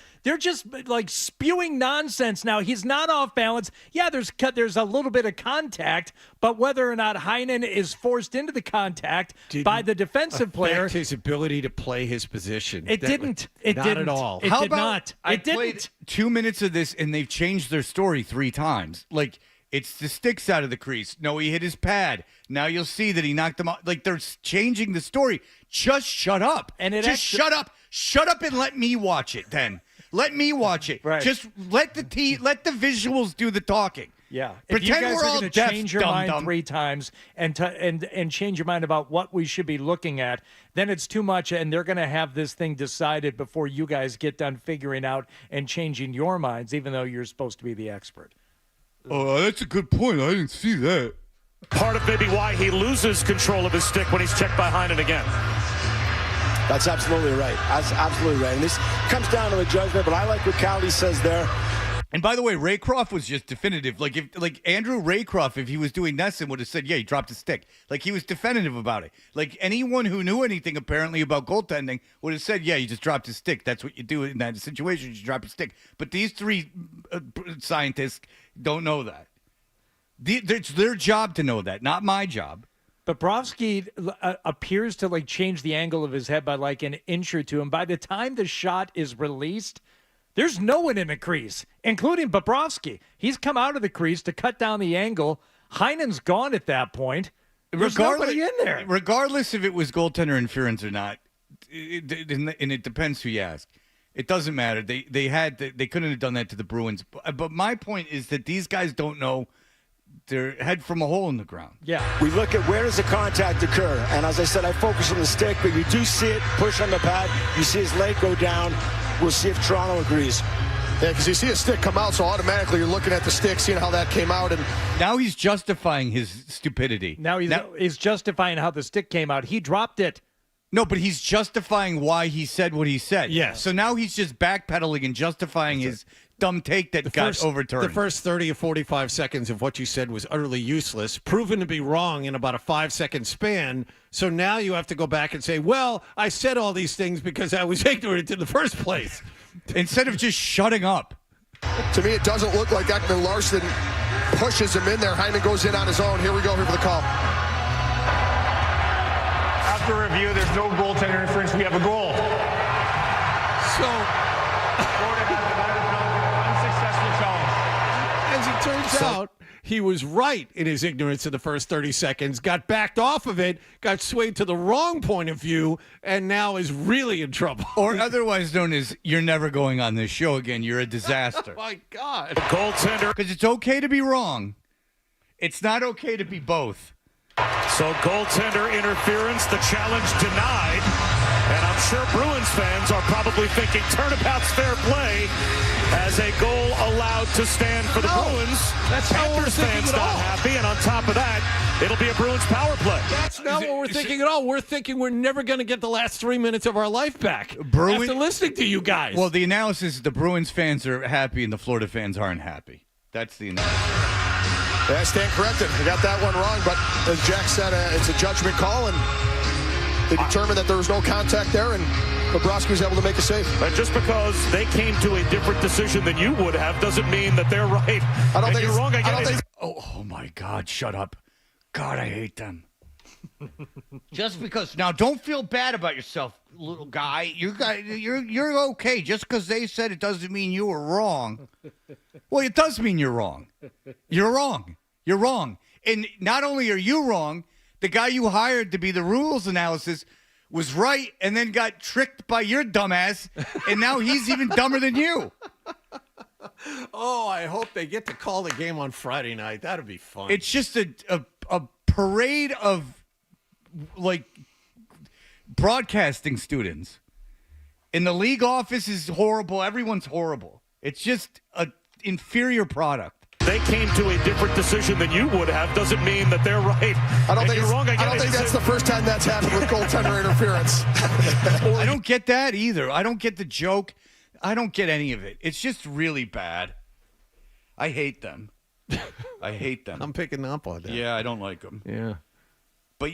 like spewing nonsense now. He's not off balance. Yeah, there's a little bit of contact, but whether or not Heinen is forced into the contact by the defensive player, his ability to play his position. It didn't. It not didn't at all. It How did about not. I It played didn't. 2 minutes of this and they've changed their story 3 times. Like, it's the sticks out of the crease. No, he hit his pad. Now you'll see that he knocked him out. Like, they're changing the story. Just shut up. Shut up. Shut up and let me watch it then. Let me watch it. Right. Just let the visuals do the talking. Yeah. Pretend if you guys we're are all going to deaf, change your dum-dum. mind 3 times and change your mind about what we should be looking at, then it's too much, and they're going to have this thing decided before you guys get done figuring out and changing your minds, even though you're supposed to be the expert. Oh, that's a good point. I didn't see that. Part of maybe why he loses control of his stick when he's checked by Heinen again. That's absolutely right. That's absolutely right. And this comes down to a judgment, but I like what Callie says there. And by the way, Raycroft was just definitive. Like Andrew Raycroft, if he was doing Nesson, would have said, yeah, he dropped his stick. Like, he was definitive about it. Like, anyone who knew anything apparently about goaltending would have said, yeah, he just dropped his stick. That's what you do in that situation. You drop your stick. But these 3 scientists don't know that. It's their job to know that, not my job. Bobrovsky appears to change the angle of his head by an inch or 2, and by the time the shot is released, there's no one in the crease, including Bobrovsky. He's come out of the crease to cut down the angle. Heinen's gone at that point. There's nobody in there. Regardless if it was goaltender interference or not, and it depends who you ask. It doesn't matter. They couldn't have done that to the Bruins. But my point is that these guys don't know their head from a hole in the ground. Yeah. We look at where does the contact occur. And as I said, I focus on the stick, but you do see it push on the pad. You see his leg go down. We'll see if Toronto agrees. Yeah, because you see a stick come out, so automatically you're looking at the stick, seeing how that came out. And now he's justifying his stupidity. Now he's justifying how the stick came out. He dropped it. No, but he's justifying why he said what he said. Yes. So now he's just backpedaling and justifying his dumb take that got overturned. The first 30 or 45 seconds of what you said was utterly useless, proven to be wrong in about a 5-second span. So now you have to go back and say, well, I said all these things because I was ignorant in the first place. Instead of just shutting up. To me, it doesn't look like Ekman Larson pushes him in there. Hyman goes in on his own. Here we go, here for the call. After review, there's no goaltender interference. We have a goal. So, Florida has an unsuccessful challenge. as it turns out, he was right in his ignorance in the first 30 seconds, got backed off of it, got swayed to the wrong point of view, and now is really in trouble. Or otherwise known as, you're never going on this show again. You're a disaster. Oh, my God. The goaltender. Because it's okay to be wrong. It's not okay to be both. So goaltender interference, the challenge denied. And I'm sure Bruins fans are probably thinking turnabout's fair play as a goal allowed to stand for the Bruins. That's not what we're Panthers thinking fans at not all. happy, and on top of that, it'll be a Bruins power play. That's not what we're thinking at all. We're thinking we're never going to get the last 3 minutes of our life back after listening to you guys. Well, the analysis is the Bruins fans are happy and the Florida fans aren't happy. That's the analysis. Yeah, stand corrected. We got that one wrong, but as Jack said, it's a judgment call, and they determined that there was no contact there, and Bobrovsky was able to make a save. And just because they came to a different decision than you would have doesn't mean that they're right. I don't think you're wrong. Oh, my God, shut up. God, I hate them. Just because. Now, don't feel bad about yourself, little guy. You're okay. Just because they said it doesn't mean you were wrong. Well, it does mean you're wrong. You're wrong. You're wrong. And not only are you wrong, the guy you hired to be the rules analysis was right and then got tricked by your dumbass, and now he's even dumber than you. Oh, I hope they get to call the game on Friday night. That'd be fun. It's just a parade of, like, broadcasting students. And the league office is horrible. Everyone's horrible. It's just an inferior product. They came to a different decision than you would have doesn't mean that they're right. I don't think you're wrong. I don't think that's the first time that's happened with goaltender interference. I don't get that either. I don't get the joke. I don't get any of it. It's just really bad. I hate them. I hate them. I'm picking up on that. Yeah, I don't like them. Yeah. But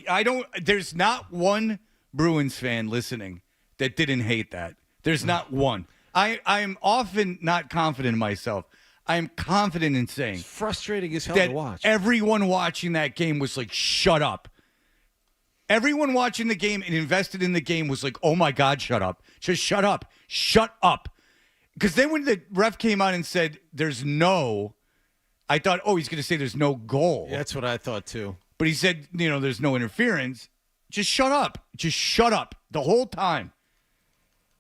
there's not one Bruins fan listening that didn't hate that. There's not one. I am often not confident in myself. I am confident in saying It's frustrating as hell that to watch. everyone watching that game was like, shut up. Everyone watching the game and invested in the game was like, oh my God, shut up. Just shut up. Shut up. Because then when the ref came out and said there's no, I thought, oh, he's going to say there's no goal. That's what I thought too. But he said, there's no interference. Just shut up. Just shut up the whole time.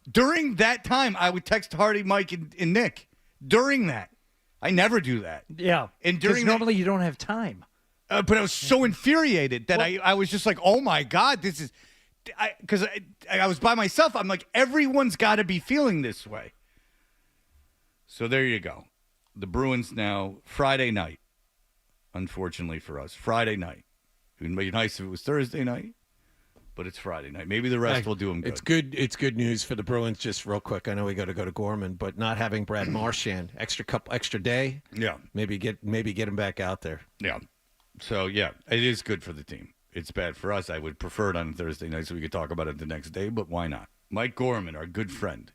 During that time, I would text Hardy, Mike, and Nick. During that. I never do that. Yeah. And Because normally you don't have time. But I was so infuriated that I was just like, oh, my God, this is – because I was by myself. I'm like, everyone's got to be feeling this way. So there you go. The Bruins now, Friday night, unfortunately for us, Friday night. It would be nice if it was Thursday night, but it's Friday night. Maybe the rest will do them good. It's good news for the Bruins. Just real quick, I know we got to go to Gorman, but not having Brad Marchand, extra day. Yeah, maybe get him back out there. Yeah. So yeah, it is good for the team. It's bad for us. I would prefer it on Thursday night so we could talk about it the next day, but why not? Mike Gorman, our good friend,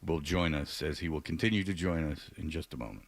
will join us as he will continue to join us in just a moment.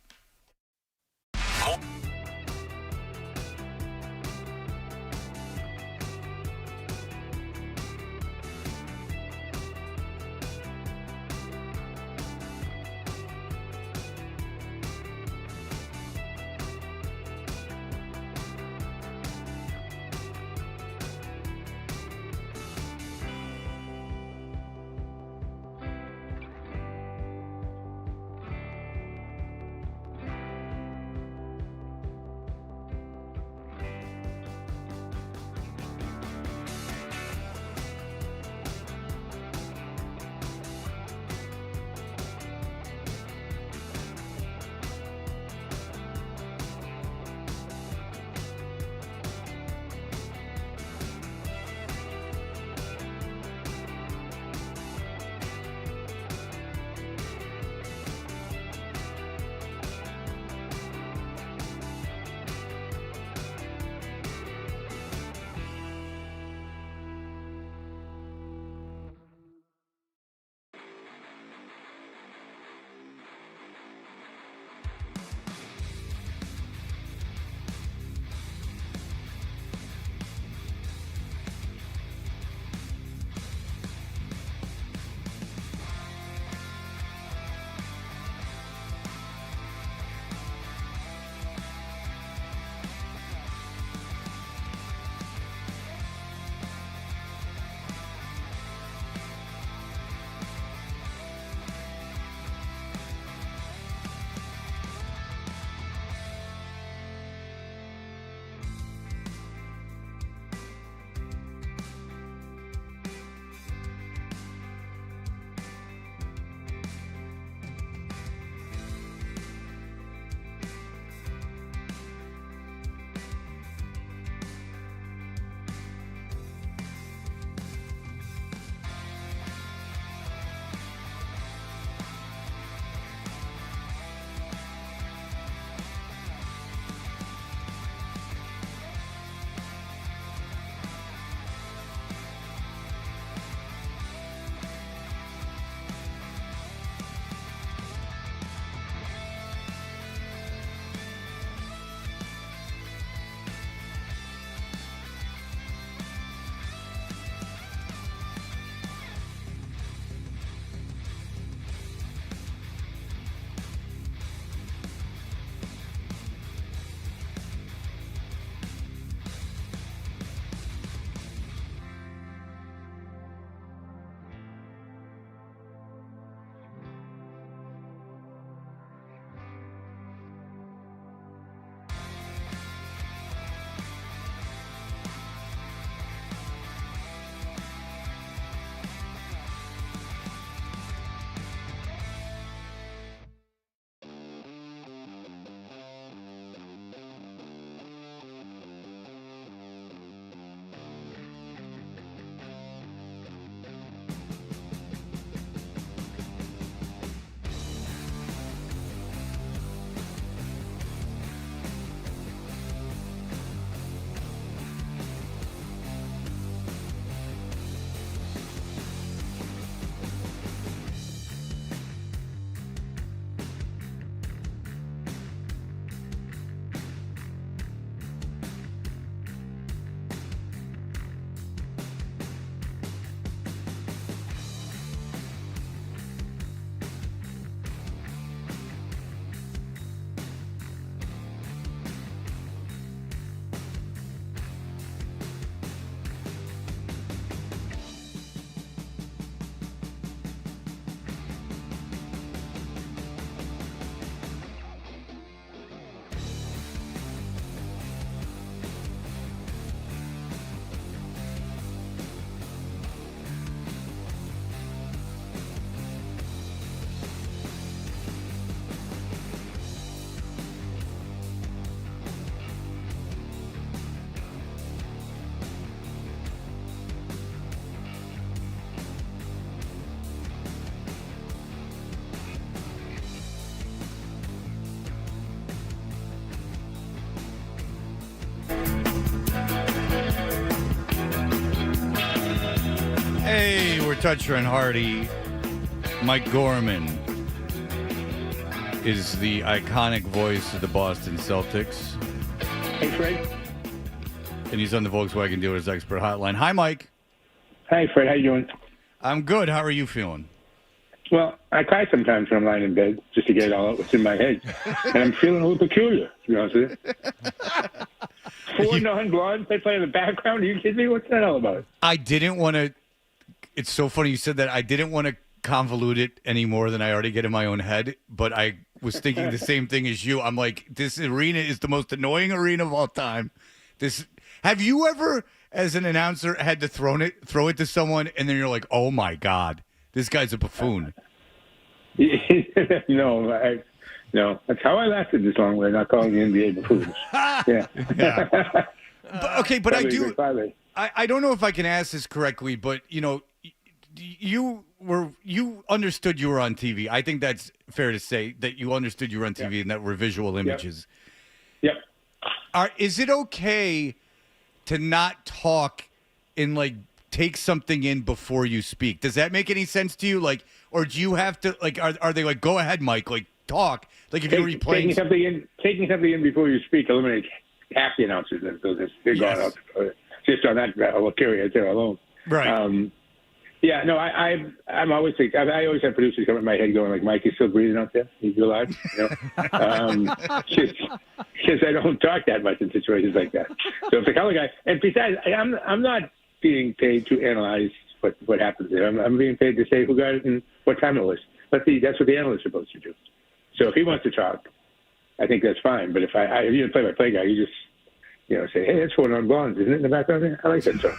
Hey, we're Toucher and Hardy. Mike Gorman is the iconic voice of the Boston Celtics. Hey, Fred. And he's on the Volkswagen Dealers Expert Hotline. Hi, Mike. Hi, Fred. How you doing? I'm good. How are you feeling? Well, I cry sometimes when I'm lying in bed just to get it all out what's in my head. And I'm feeling a little peculiar, to be honest with you. 4 non-blondes, they play in the background. Are you kidding me? What's that all about? I didn't want to. It's so funny you said that. I didn't want to convolute it any more than I already get in my own head, but I was thinking the same thing as you. I'm like, this arena is the most annoying arena of all time. Have you ever, as an announcer, had to throw it to someone, and then you're like, oh my God, this guy's a buffoon? No. That's how I lasted this long. We're not calling the NBA buffoons. Yeah. But I don't know if I can ask this correctly, but you understood you were on TV. I think that's fair to say that you understood you were on TV and that were visual images. Yep. Is it okay to not talk and take something in before you speak? Does that make any sense to you? Or do you have to are they like, go ahead, Mike, talk? If you're replaying taking something in before you speak eliminates half the announcers. They're gone out just on that area there alone. Right. I'm always thinking. I always have producers come in my head going like, "Mike, you still breathing out there? He's alive?" Because I don't talk that much in situations like that. So if the color guy, and besides, I'm not being paid to analyze what happens there. I'm being paid to say who got it and what time it was. That's what the analyst's supposed to do. So if he wants to talk, I think that's fine. But if you're a play-by-play guy, you just say, hey, that's 4 non-blondes, isn't it, in the background there? I like that song.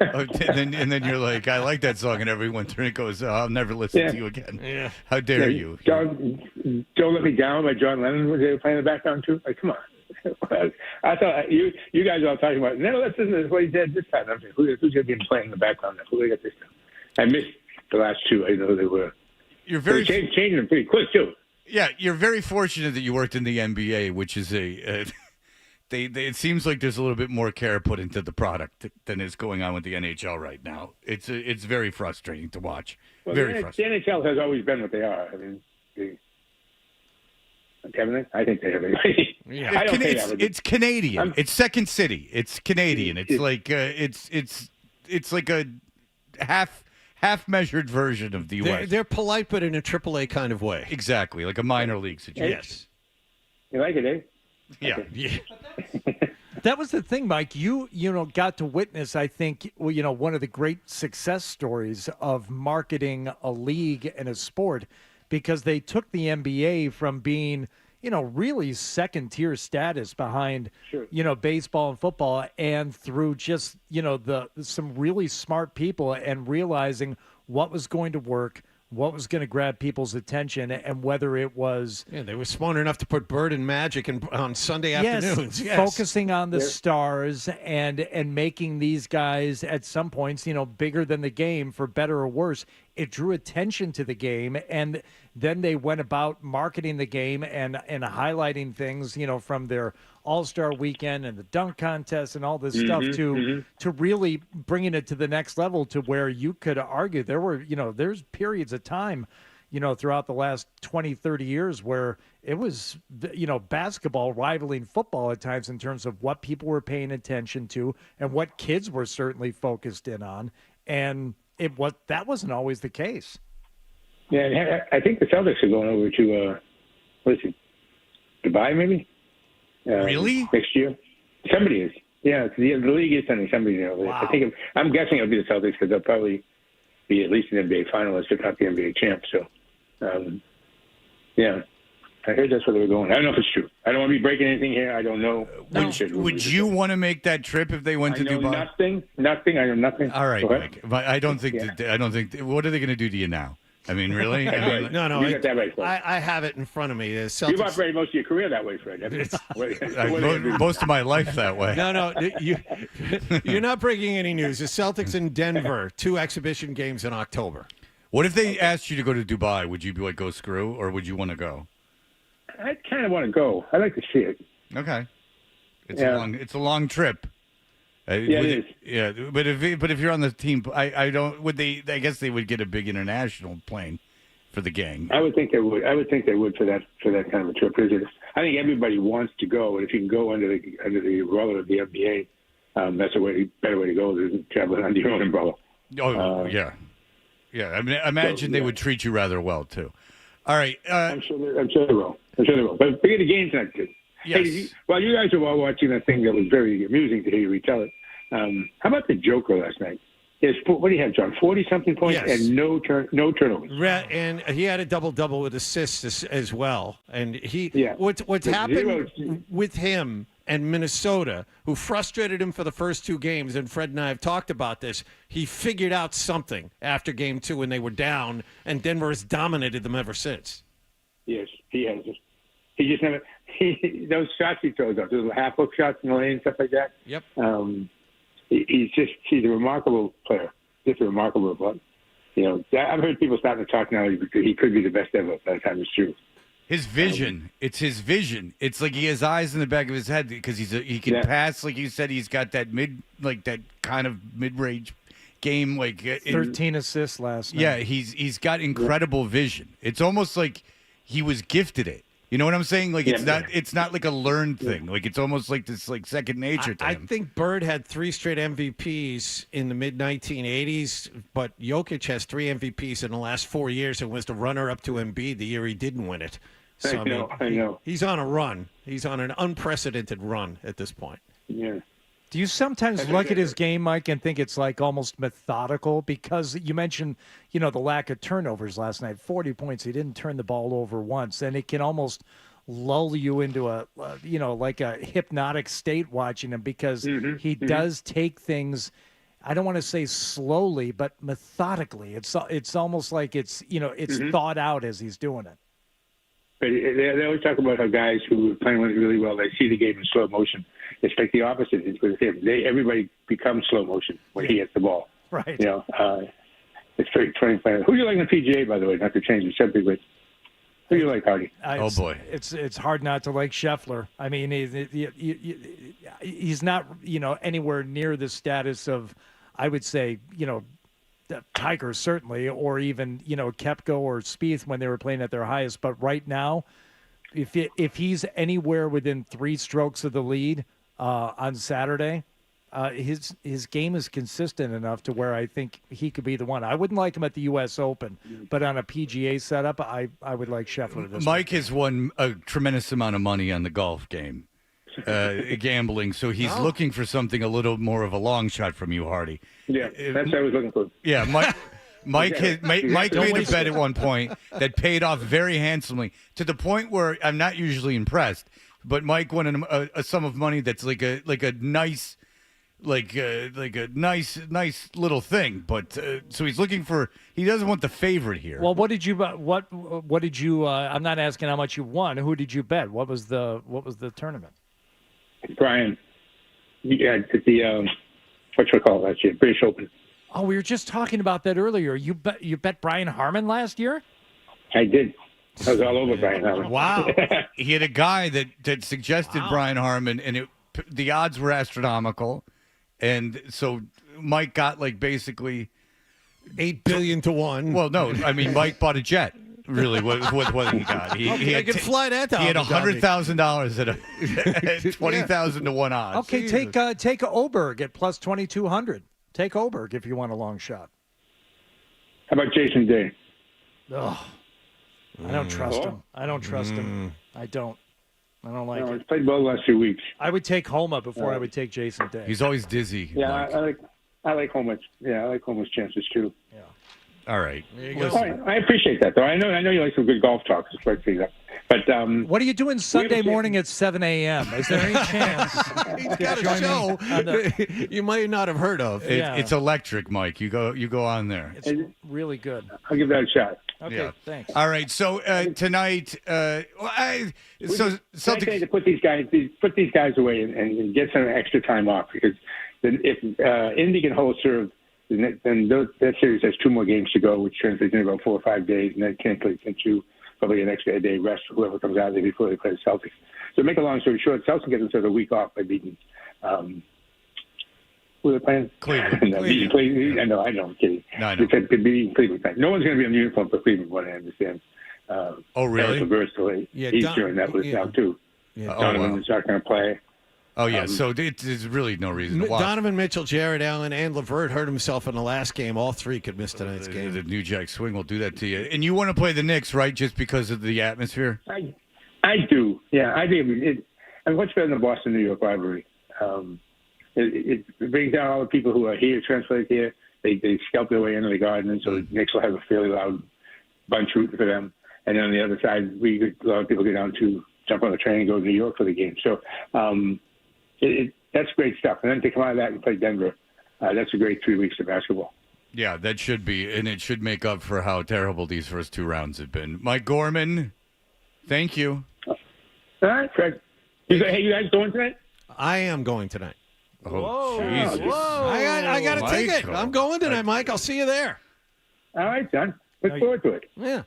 and then you're like, I like that song, and everyone goes, oh, I'll never listen to you again. Yeah. How dare you? Don't Let Me Down by John Lennon, was they playing in the background too? Like, come on. I thought you guys are all talking about, no, let's listen to what he said this time. I'm saying, who's going to be playing in the background now? Who they got this time? I missed the last 2. I didn't know who they were. You're very changing them pretty quick too. Yeah, you're very fortunate that you worked in the NBA, which is it seems like there's a little bit more care put into the product than is going on with the NHL right now. It's very frustrating to watch. Well, very frustrating. The NHL has always been what they are. I mean, I think they have everybody. Yeah. It's Canadian. It's Second City. It's Canadian. It's like a half measured version of the U.S. They're polite, but in a AAA kind of way. Exactly, like a minor league situation. Yes. You like it, eh? Yeah. Okay. Yeah. That was the thing, Mike. You got to witness, I think, one of the great success stories of marketing a league and a sport, because they took the NBA from being, really second-tier status behind, baseball and football, and through just, some really smart people and realizing what was going to work, what was going to grab people's attention, and whether it was... Yeah, they were smart enough to put Bird and Magic on Sunday afternoons. Yes, focusing on the stars and making these guys, at some points, bigger than the game, for better or worse. It drew attention to the game, and then they went about marketing the game and highlighting things, from their All-Star Weekend and the dunk contest and all this stuff to really bringing it to the next level, to where you could argue there's periods of time, throughout the last 20, 30 years where it was, basketball rivaling football at times in terms of what people were paying attention to and what kids were certainly focused in on. And that wasn't always the case. Yeah, I think the Celtics are going over to, Dubai maybe? Really? Next year. Somebody is. Yeah, the league is sending somebody over. Wow. I'm guessing it'll be the Celtics, because they'll probably be at least an NBA finalist, if not the NBA champ. So, I heard that's where they were going. I don't know if it's true. I don't want to be breaking anything here. I don't know. Would you want to make that trip if they went to Dubai? Nothing. I know nothing. All right, Mike. But I don't think. What are they going to do to you now? I mean, really? No. You got that right, Fred. I have it in front of me. You've operated most of your career that way, Fred. Most of my life that way. No. You're not breaking any news. The Celtics in Denver, 2 exhibition games in October. What if they asked you to go to Dubai? Would you be like, go screw, or would you want to go? I kind of want to go. I'd like to see it. Okay. It's a long trip. Yeah, it is. Yeah, but if you're on the team, I don't. Would they? I guess they would get a big international plane for the gang. I would think they would. I would think they would for that kind of a trip. I think everybody wants to go, and if you can go under the umbrella of the NBA, that's a better way to go than traveling under your own umbrella. Oh, yeah. I mean, imagine they would treat you rather well too. All right. I'm sure they will. But forget the game tonight, kid. Yes. Hey, while you guys were all watching that thing that was very amusing to hear you retell it, how about the Joker last night? What do you have, John? 40-something points and no turnovers. And he had a double-double with assists as well. And what's happened with him and Minnesota, who frustrated him for the first two games, and Fred and I have talked about this, he figured out something after game 2 when they were down, and Denver has dominated them ever since. Yes, he has. He just never those shots he throws up, those half-hook shots in the lane and stuff like that. Yep. He's a remarkable player. Just a remarkable player. I've heard people starting to talk now. He could be the best ever by the time it's true. His vision. It's his vision. It's like he has eyes in the back of his head because he can pass. Like you said, he's got that that kind of mid-range game. 13 assists last night. Yeah, he's got incredible vision. It's almost like he was gifted it. You know what I'm saying? Like it's not like a learned thing. Like it's almost like this second nature to him. I think Bird had 3 straight MVPs in the mid-1980s, but Jokic has 3 MVPs in the last 4 years and was the runner-up to Embiid the year he didn't win it. So, I know. He's on a run. He's on an unprecedented run at this point. Yeah. Do you sometimes look at his game, Mike, and think it's like almost methodical? Because you mentioned, the lack of turnovers last night. 40 points. He didn't turn the ball over once. And it can almost lull you into like a hypnotic state watching him because he does take things, I don't want to say slowly, but methodically. It's almost like it's thought out as he's doing it. But they always talk about how guys who are playing really well, they see the game in slow motion. It's like the opposite is with him. Everybody becomes slow motion when he gets the ball. Right. It's very funny. Who do you like in the PGA, by the way? Not to change the subject, but who do you like, Hardy? Oh boy, it's hard not to like Scheffler. I mean, he's not anywhere near the status of, I would say, Tiger certainly, or even Koepka or Spieth when they were playing at their highest. But right now, if he's anywhere within 3 strokes of the lead on Saturday, his game is consistent enough to where I think he could be the one. I wouldn't like him at the U.S. Open, but on a PGA setup, I would like Scheffler. Mike has won a tremendous amount of money on the golf game. Gambling, so he's looking for something a little more of a long shot from you, Hardy. Yeah, that's what I was looking for. Yeah, Mike made a bet at one point that paid off very handsomely to the point where I'm not usually impressed. But Mike won a sum of money that's like a nice little thing. But so he's looking for. He doesn't want the favorite here. Well, what did you? I'm not asking how much you won. Who did you bet? What was the tournament? Brian, at the whatchamacallit last year, British Open. Oh, we were just talking about that earlier. You bet Brian Harmon last year? I did. I was all over Brian Harmon. Wow. He had a guy that suggested Brian Harmon, and the odds were astronomical, and so Mike got basically $8 billion to 1. Well, no, I mean Mike bought a jet. Really, what he got? He could fly that down. He had $100,000 at 20,000 to 1 odds. Okay, take Oberg at plus 2,200. Take Oberg if you want a long shot. How about Jason Day? Oh, I don't trust him. I don't trust him. I don't like it. He's played well the last few weeks. I would take Homa before I would take Jason Day. He's always dizzy. Yeah, I like Homa's. Yeah, I like Homa's chances too. Yeah. All right. All right. I appreciate that, though. I know you like some good golf talk. Just like that. But what are you doing Sunday morning at 7 a.m.? Is there any chance? He's got a show you might not have heard of. It's electric, Mike. You go on there. It's really good. I'll give that a shot. Okay, thanks. All right. So tonight, Celtics to put these guys away and get some extra time off, because if Indy can hold serve, then that series has 2 more games to go, which translates into about 4 or 5 days, and that translates into probably an extra day rest for whoever comes out there before they play the Celtics. So to make a long story short, Celtics get themselves a week off by beating Who they're playing? Cleveland. I know, I'm kidding. No, I know. They said beating Cleveland. No one's going to be on the uniform for Cleveland, what I understand. Oh, really? He's doing that with now, too. Yeah. Donovan's not going to play. Oh, yeah, so there's really no reason to watch. Donovan Mitchell, Jared Allen, and LeVert hurt himself in the last game. All three could miss tonight's game. The New Jack Swing will do that to you. And you want to play the Knicks, right, just because of the atmosphere? I do. Yeah, I do. And what's better than the Boston-New York rivalry? It brings down all the people who are here, translated here. They scalp their way into the Garden, so the Knicks will have a fairly loud bunch rooting for them. And then on the other side, a lot of people get down to jump on the train and go to New York for the game. So that's great stuff. And then to come out of that and play Denver, that's a great 3 weeks of basketball. Yeah, that should be, and it should make up for how terrible these first two rounds have been. Mike Gorman, thank you. All right, Fred. Hey, you guys going tonight? I am going tonight. Oh, Jesus. I got a ticket. I'm going tonight, Mike. I'll see you there. All right, son. Look forward to it. Yeah.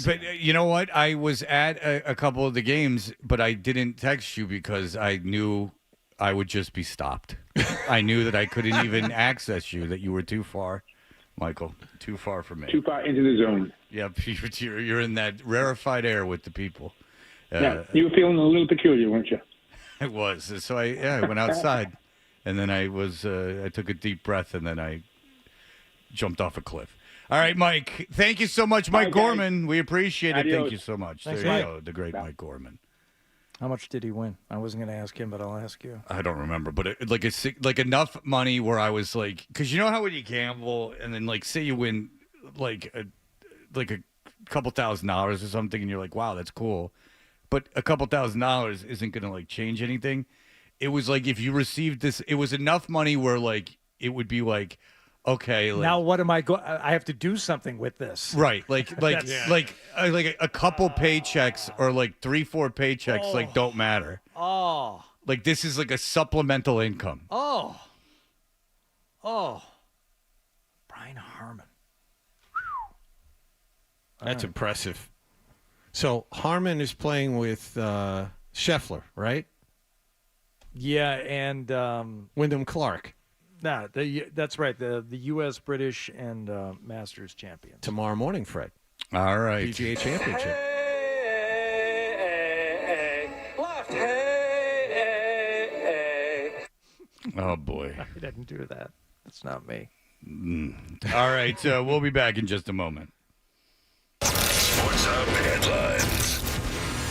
But you know what? I was at a couple of the games, but I didn't text you because I knew I would just be stopped. I knew that I couldn't even access you, that you were too far, Michael, too far from me. Too far into the zone. Yep, you're in that rarefied air with the people. Yeah, you were feeling a little peculiar, weren't you? I was. So I went outside, and then I took a deep breath, and then I jumped off a cliff. All right, Mike. Thank you so much, Mike Gorman. We apprate it. Adios. Thank you so much. Thanks, there you Mike. go, the great Mike Gorman. How much did he win? I wasn't going to ask him, but I'll ask you. I don't remember, but like enough money where I was like, because you know how when you gamble and then like say you win like a couple $1,000s or something, and you're like, wow, that's cool, but a couple $1,000s isn't going to like change anything. It was like if you received this, it was enough money where like it would be like, okay, like, now what am I going? I have to do something with this, right? Like a couple paychecks or like 3-4 paychecks like don't matter. Oh, like this is like a supplemental income. Oh, Brian Harmon. That's impressive. So Harmon is playing with Scheffler, right? Yeah, and Wyndham Clark. Nah, that's right. The U.S., British, and Masters champions. Tomorrow morning, Fred. All right. PGA Championship. Oh, boy. I didn't do that. That's not me. All right. We'll be back in just a moment. Sports Hub headlines.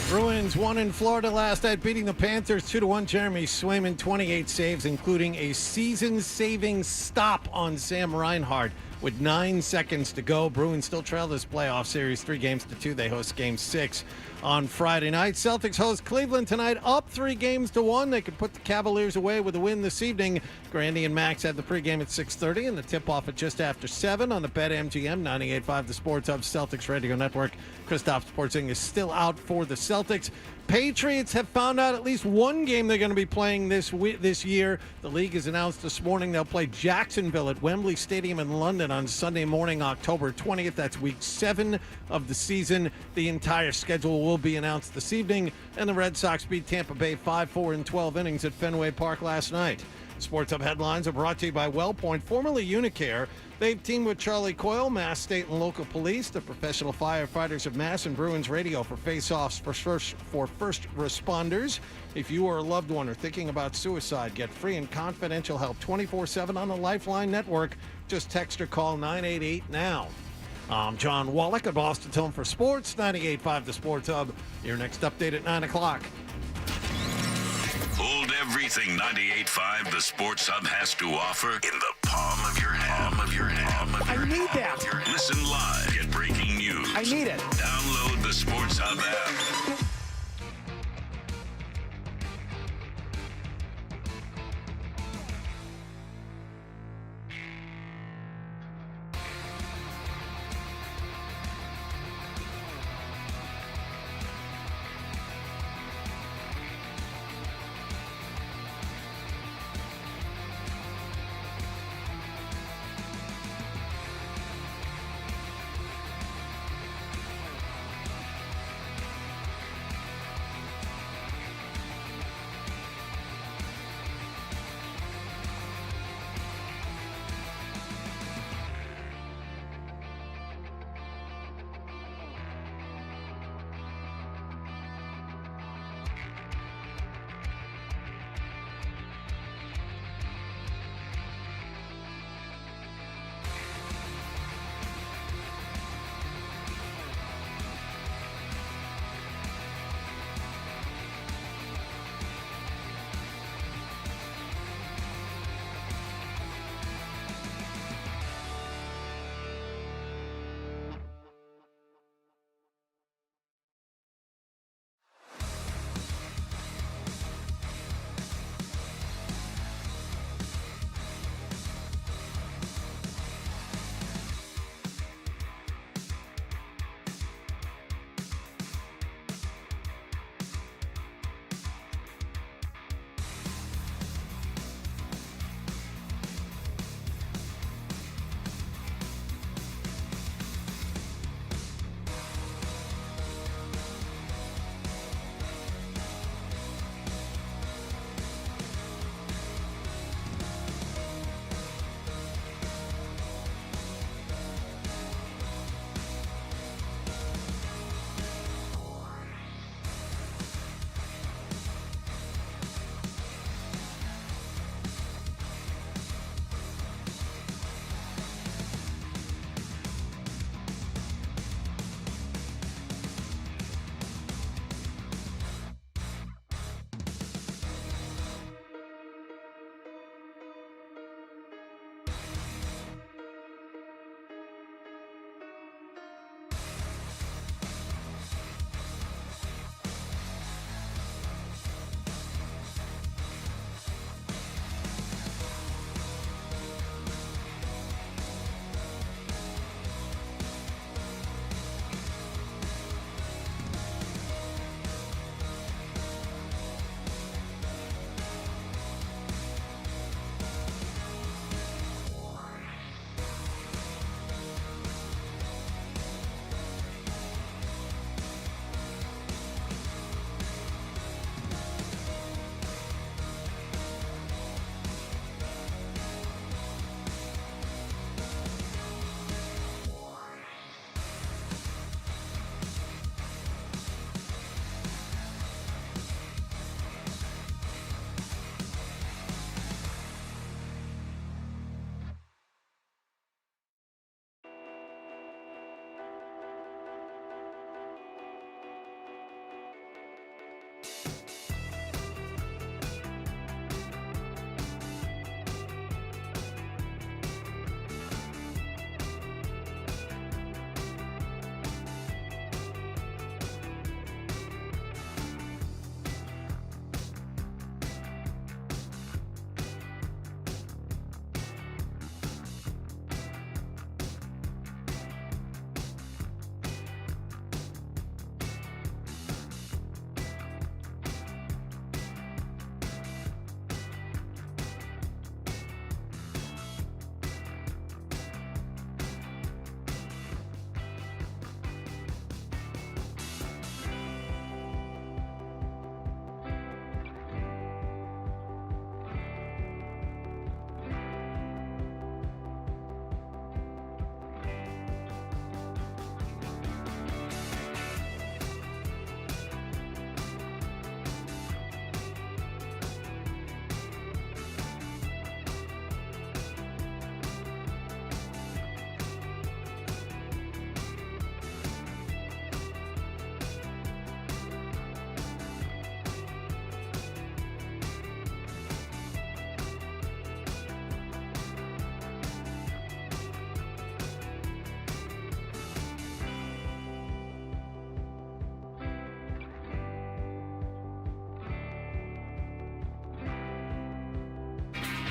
Bruins won in Florida last night, beating the Panthers 2-1. Jeremy Swayman, 28 saves, including a season-saving stop on Sam Reinhart with 9 seconds to go. Bruins still trail this playoff series 3-2. They host Game 6 on Friday night. Celtics host Cleveland tonight, up 3-1. They could put the Cavaliers away with a win this evening. Grandy and Max have the pregame at 6:30 and the tip-off at just after 7 on the BetMGM 98.5, the Sports Hub Celtics Radio Network. Kristaps Porzingis is still out for the Celtics. Patriots have found out at least one game they're going to be playing this year. The league has announced this morning they'll play Jacksonville at Wembley Stadium in London on Sunday morning, October 20th. That's week 7 of the season. The entire schedule will be announced this evening, and the Red Sox beat Tampa Bay 5-4 in 12 innings at Fenway Park last night. Sports Hub headlines are brought to you by WellPoint, formerly Unicare. They've teamed with Charlie Coyle, Mass State and Local Police, the professional firefighters of Mass, and Bruins Radio for face-offs for first responders. If you or a loved one are thinking about suicide, get free and confidential help 24/7 on the Lifeline Network. Just text or call 988-NOW. I'm John Wallach at Boston Home for Sports, 98.5 The Sports Hub. Your next update at 9 o'clock. Hold everything 98.5 The Sports Hub has to offer in the palm of your hand. I need that. Listen live. Get breaking news. I need it. Download the Sports Hub app.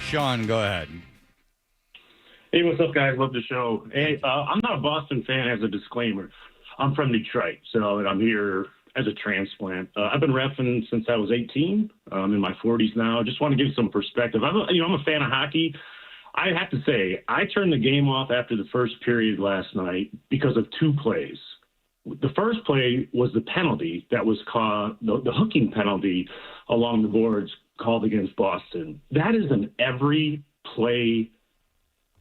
Sean, go ahead. Hey, what's up, guys? Love the show. Hey, I'm not a Boston fan as a disclaimer. I'm from Detroit, so I'm here as a transplant. I've been reffing since I was 18. I'm in my 40s now. Just want to give some perspective. I'm a fan of hockey. I have to say, I turned the game off after the first period last night because of two plays. The first play was the penalty that was called, the hooking penalty along the boards called against Boston. That is an every play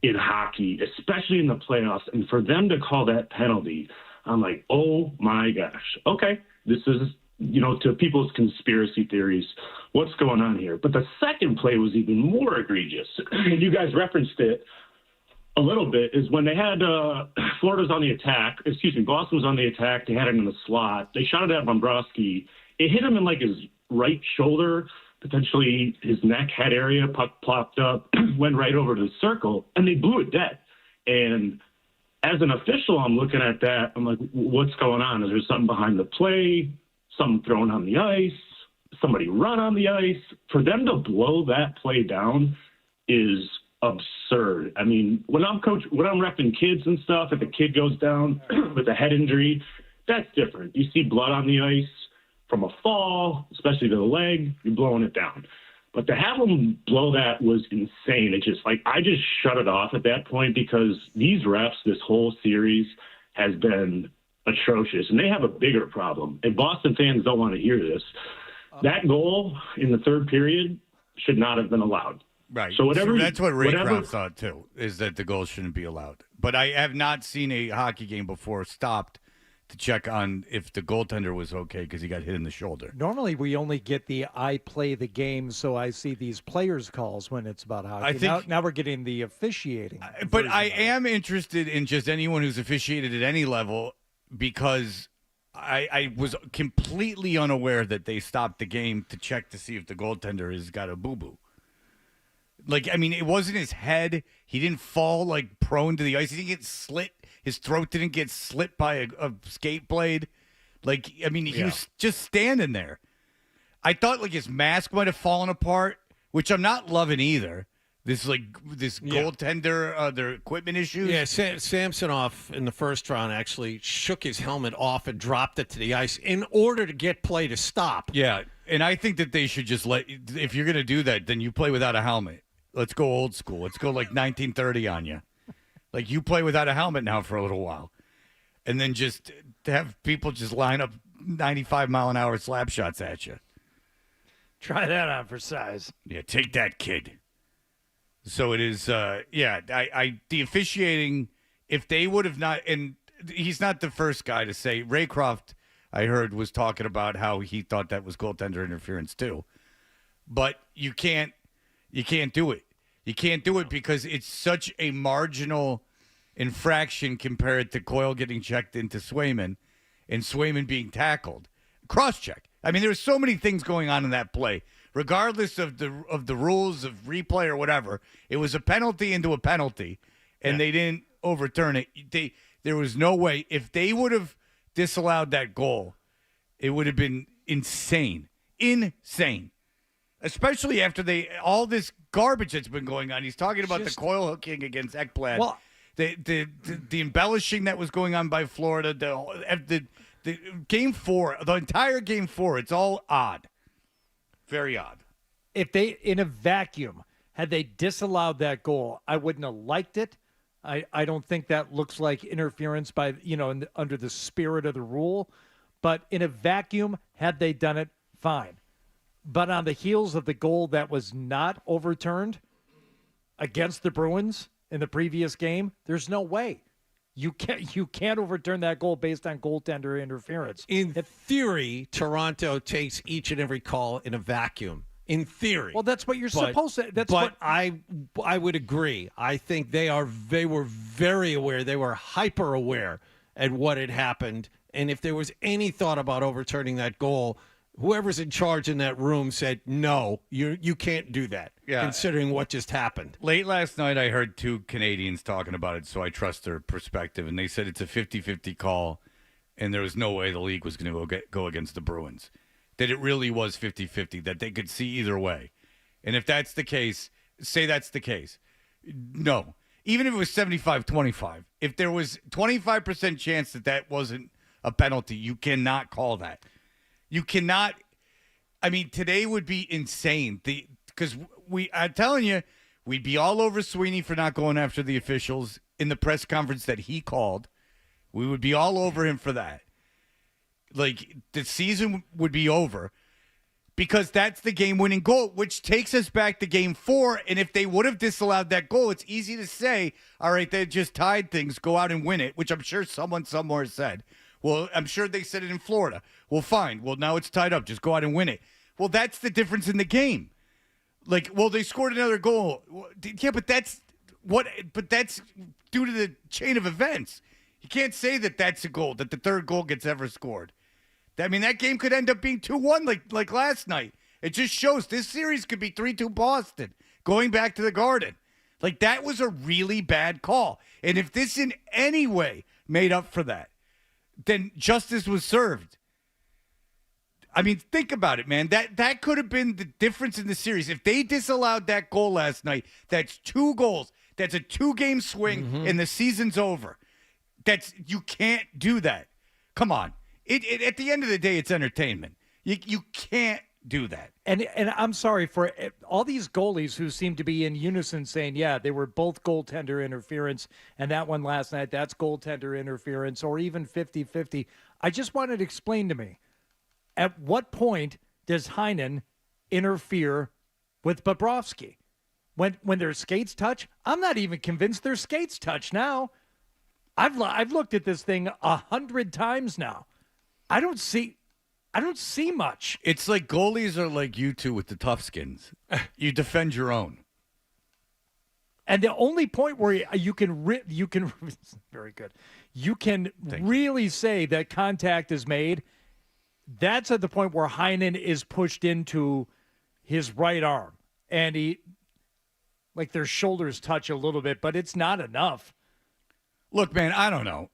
in hockey, especially in the playoffs. And for them to call that penalty, I'm like, oh my gosh. Okay, this is, to people's conspiracy theories, what's going on here? But the second play was even more egregious. And you guys referenced it a little bit, is when they had Boston was on the attack. They had it in the slot. They shot it at Bobrovsky. It hit him in like his right shoulder, potentially his neck, head area. Puck plopped up, went right over to the circle, and they blew it dead. And as an official, I'm looking at that. I'm like, what's going on? Is there something behind the play? Something thrown on the ice? Somebody run on the ice? For them to blow that play down is absurd. I mean, when I'm repping kids and stuff, if a kid goes down with a head injury, that's different. You see blood on the ice from a fall, especially to the leg, you're blowing it down. But to have them blow that was insane. It just I just shut it off at that point because these refs, this whole series has been atrocious, and they have a bigger problem. And Boston fans don't want to hear this. That goal in the third period should not have been allowed. Right. So that's what Raycroft thought too, is that the goal shouldn't be allowed. But I have not seen a hockey game before stopped to check on if the goaltender was okay because he got hit in the shoulder. Normally, we only get the I play the game, so I see these players' calls when it's about hockey. Now we're getting the officiating. But I am interested in just anyone who's officiated at any level because I was completely unaware that they stopped the game to check to see if the goaltender has got a boo-boo. It wasn't his head. He didn't fall prone to the ice. He didn't get slit. His throat didn't get slit by a skate blade. He was just standing there. I thought his mask might have fallen apart, which I'm not loving either. This goaltender, their equipment issues. Yeah, Samsonov in the first round actually shook his helmet off and dropped it to the ice in order to get play to stop. Yeah, and I think that they should just if you're going to do that, then you play without a helmet. Let's go old school. Let's go 1930 on you. You play without a helmet now for a little while. And then just have people just line up 95-mile-an-hour slap shots at you. Try that on for size. Yeah, take that, kid. So it is, the officiating, if they would have not, and he's not the first guy to say, Raycroft, I heard, was talking about how he thought that was goaltender interference too. But you can't do it. You can't do it because it's such a marginal infraction compared to Coyle getting checked into Swayman and Swayman being tackled. Cross-check. There's so many things going on in that play. Regardless of the rules of replay or whatever, it was a penalty into a penalty, and they didn't overturn it. There was no way. If they would have disallowed that goal, it would have been insane. Insane. Especially after all this garbage that's been going on. He's talking about the Coyle hooking against Ekblad. Well, the embellishing that was going on by Florida. The game 4, the entire game 4. It's all odd. Very odd. If they, in a vacuum, had they disallowed that goal, I wouldn't have liked it. I don't think that looks like interference by under the spirit of the rule. But in a vacuum, had they done it, fine. But on the heels of the goal that was not overturned against the Bruins in the previous game, there's no way. You can't overturn that goal based on goaltender interference. In theory, Toronto takes each and every call in a vacuum. In theory. Well, that's what you're supposed to. I would agree. I think they were very aware. They were hyper aware at what had happened. And if there was any thought about overturning that goal, whoever's in charge in that room said, no, you can't do that, considering what just happened. Late last night, I heard 2 Canadians talking about it, so I trust their perspective. And they said it's a 50-50 call, and there was no way the league was going to go against the Bruins. That it really was 50-50, that they could see either way. And if that's the case, say that's the case. No. Even if it was 75-25, if there was 25% chance that wasn't a penalty, you cannot call that. You cannot. I mean, today would be insane. Because I'm telling you, we'd be all over Sweeney for not going after the officials in the press conference that he called. We would be all over him for that. Like, the season would be over because that's the game-winning goal, which takes us back to Game 4. And if they would have disallowed that goal, it's easy to say, all right, they just tied things, go out and win it, which I'm sure someone somewhere said. Well, I'm sure they said it in Florida. Well, fine. Well, now it's tied up. Just go out and win it. Well, that's the difference in the game. Like, well, they scored another goal. Yeah, but that's due to the chain of events. You can't say that that's a goal, that the third goal gets ever scored. I mean, that game could end up being 2-1 like last night. It just shows this series could be 3-2 Boston, going back to the Garden. Like, that was a really bad call. And if this in any way made up for that, then justice was served. I mean, think about it, man. That could have been the difference in the series. If they disallowed that goal last night, that's 2 goals. That's a 2-game swing, and the season's over. You can't do that. Come on. At the end of the day, it's entertainment. You can't do that. And I'm sorry for all these goalies who seem to be in unison saying, yeah, they were both goaltender interference, and that one last night, that's goaltender interference, or even 50-50. I just wanted to explain to me, at what point does Heinen interfere with Bobrovsky? When their skates touch? I'm not even convinced their skates touch now. I've looked at this thing 100 times now. I don't see much. It's like goalies are like you two with the tough skins. You defend your own. And the only point where you can very good. You can really say that contact is made. That's at the point where Heinen is pushed into his right arm, and their shoulders touch a little bit, but it's not enough. Look, man, I don't know.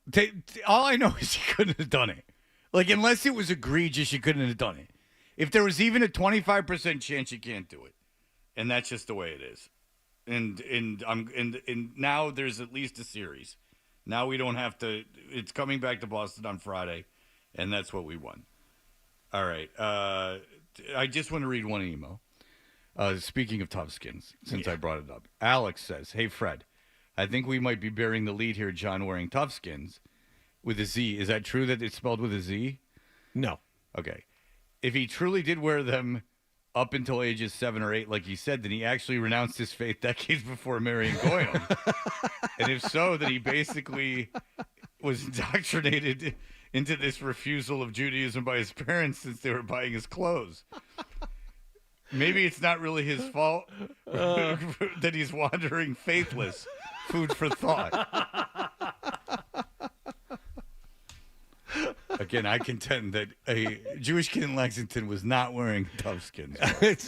All I know is he couldn't have done it. Like, unless it was egregious, you couldn't have done it. If there was even a 25% chance, you can't do it. And that's just the way it is. And now there's at least a series. Now we don't have to. It's coming back to Boston on Friday, and that's what we won. All right. I just want to read one email. Speaking of tough skins, since I brought it up. Alex says, hey, Fred, I think we might be bearing the lead here, John, wearing tough skins. With a Z. Is that true that it's spelled with a Z? No. Okay. If he truly did wear them up until ages 7 or 8, like he said, then he actually renounced his faith decades before marrying Goyam. And if so, then he basically was indoctrinated into this refusal of Judaism by his parents since they were buying his clothes. Maybe it's not really his fault that he's wandering faithless. Food for thought. Again, I contend that a Jewish kid in Lexington was not wearing tough skins.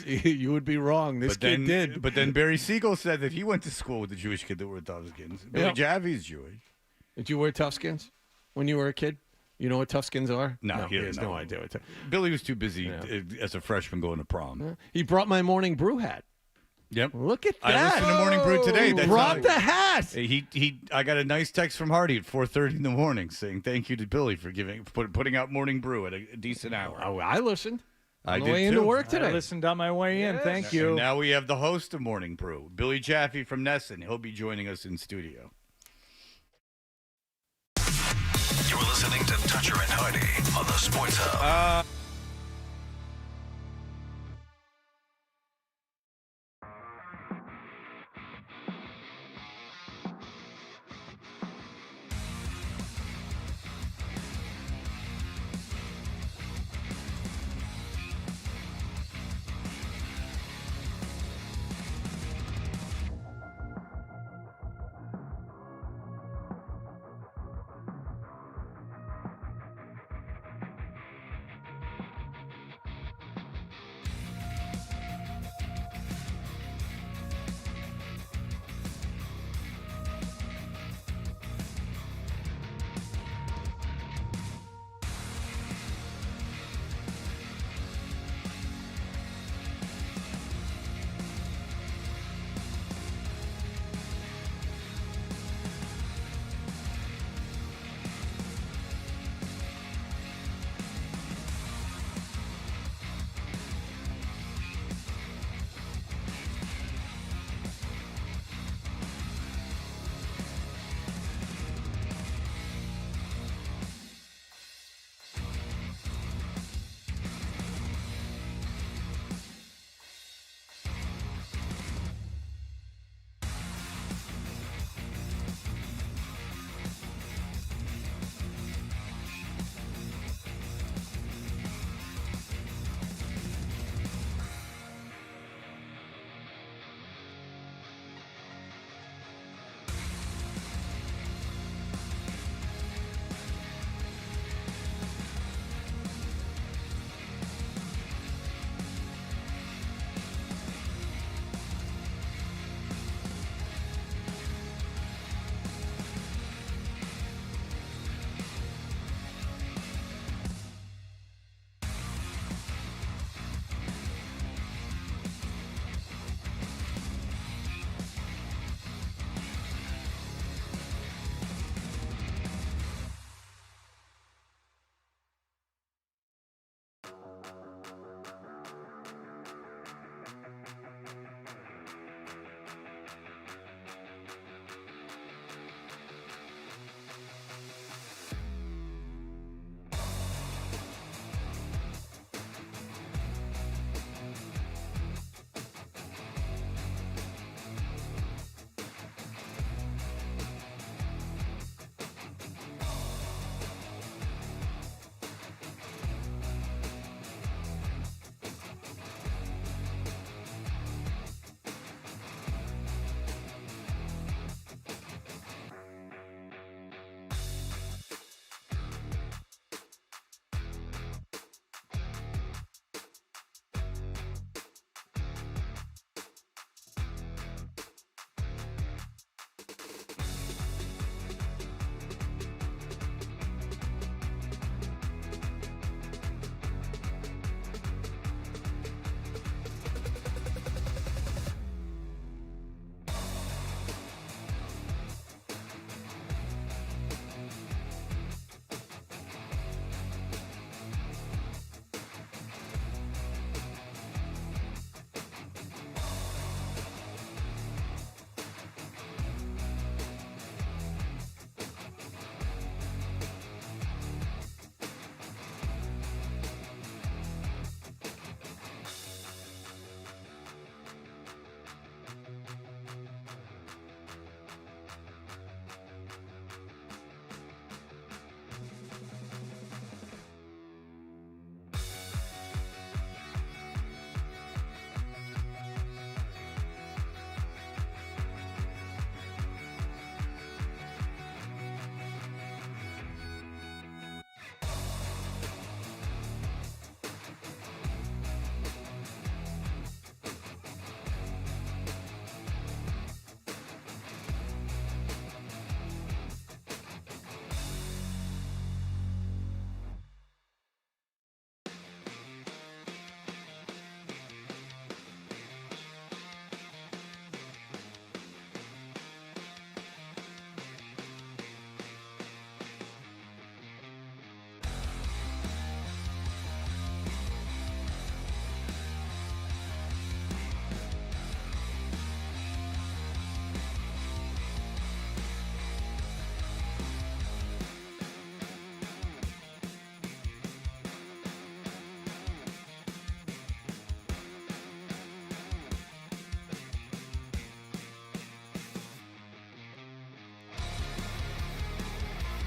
You would be wrong. This kid did. But then Barry Siegel said that he went to school with a Jewish kid that wore tough skins. Billy Jaffe's Jewish. Did you wear tough skins when you were a kid? You know what tough skins are? No, he has no idea. Billy was too busy as a freshman going to prom. He brought my morning brew hat. Yep. Look at that. I listened to Morning Brew today. That's brought the hat. I got a nice text from Hardy at 4:30 in the morning saying thank you to Billy for putting out Morning Brew at a decent hour. Oh, I listened. I on did the way too. into work today. I listened on my way in. Thank you. And now we have the host of Morning Brew, Billy Jaffe from Nesson. He'll be joining us in studio. You're listening to Toucher and Hardy on the Sports Hub.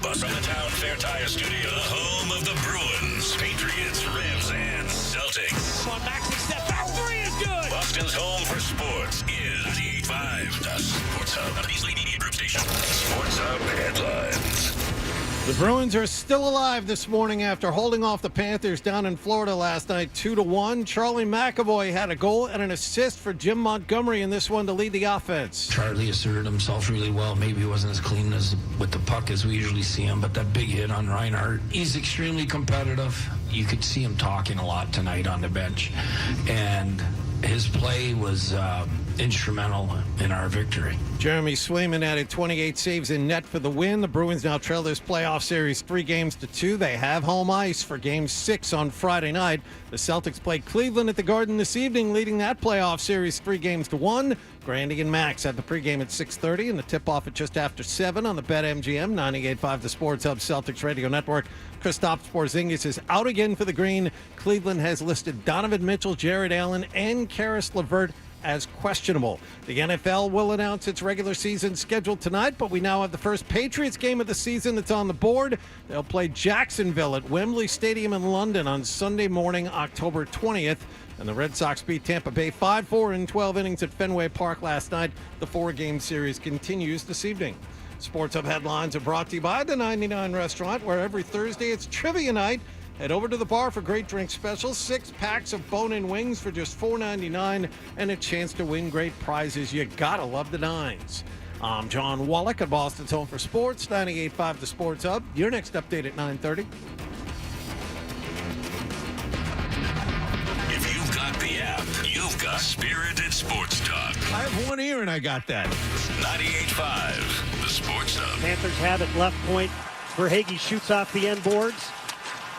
From the Town Fair Tire Studio, the home of the Bruins, Patriots, Revs, and Celtics. Come on, Max, step back. 3 is good. Boston's home for sports is 98.5, the Sports Hub. The Beasley Media Group Station. Sports Hub headlines. The Bruins are still alive this morning after holding off the Panthers down in Florida last night 2-1. Charlie McAvoy had a goal and an assist for Jim Montgomery in this one to lead the offense. Charlie asserted himself really well. Maybe he wasn't as clean as with the puck as we usually see him, but that big hit on Reinhardt, he's extremely competitive. You could see him talking a lot tonight on the bench, and his play was instrumental in our victory. Jeremy Swayman added 28 saves in net for the win. The Bruins now trail this playoff series 3-2. They have home ice for Game 6 on Friday night. The Celtics play Cleveland at the Garden this evening, leading that playoff series 3-1. Grandy and Max have the pregame at 6:30 and the tip-off at just after 7 on the BetMGM 98.5 The Sports Hub Celtics Radio Network. Kristaps Porzingis is out again for the Green. Cleveland has listed Donovan Mitchell, Jared Allen, and Karis LeVert as questionable. The NFL will announce its regular season schedule tonight, but we now have the first Patriots game of the season that's on the board. They'll play Jacksonville at Wembley Stadium in London on Sunday morning, October 20th. And the Red Sox beat Tampa Bay 5-4 in 12 innings at Fenway Park last night. The 4-game series continues this evening. Sports Hub headlines are brought to you by the 99 Restaurant, where every Thursday it's trivia night. Head over to the bar for great drink specials, 6 packs of bone-in wings for just $4.99, and a chance to win great prizes. You gotta love the Nines. I'm John Wallach at Boston's Home for Sports, 98.5 The Sports Hub. Your next update at 9:30. If you've got the app, you've got Spirited Sports Talk. I have one ear and I got that. 98.5 The Sports Hub. Panthers have it left point. Verhaeghe shoots off the end boards.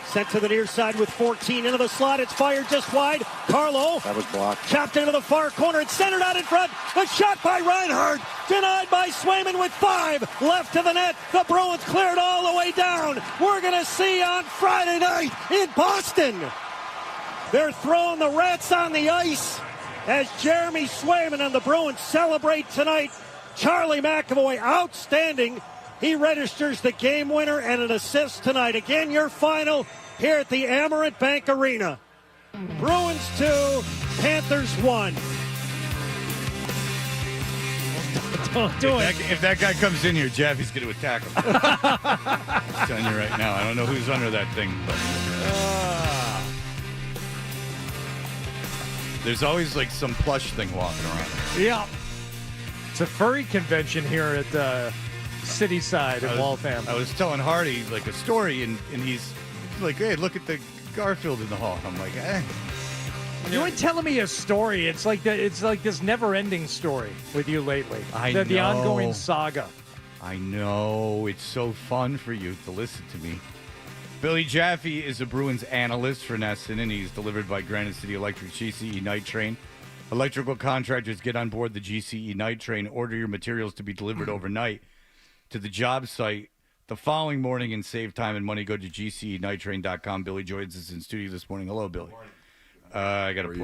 Sent to the near side with 14 into the slot. It's fired just wide. Carlo. That was blocked. Chopped into the far corner. It's centered out in front. A shot by Reinhardt. Denied by Swayman with 5 left to the net. The Bruins cleared all the way down. We're going to see on Friday night in Boston. They're throwing the Rats on the ice as Jeremy Swayman and the Bruins celebrate tonight. Charlie McAvoy, outstanding. He registers the game winner and an assist tonight. Again, your final here at the Amerant Bank Arena. Bruins 2, Panthers 1. Don't do it. If that guy comes in here, Jaffe's going to attack him. I'm telling you right now. I don't know who's under that thing, but there's always like some plush thing walking around. Yeah. It's a furry convention here at City Side in Waltham. I was telling Hardy like a story, and he's like, "Hey, look at the Garfield in the hall." I'm like, "Eh." You ain't telling me a story. It's like this never-ending story with you lately. The ongoing saga. I know. It's so fun for you to listen to me. Billy Jaffe is a Bruins analyst for NESN, and he's delivered by Granite City Electric GCE Night Train. Electrical contractors, get on board the GCE Night Train. Order your materials to be delivered overnight to the job site the following morning and save time and money. Go to GCEnighttrain.com. Billy joins us in studio this morning. Hello, Billy. I got to put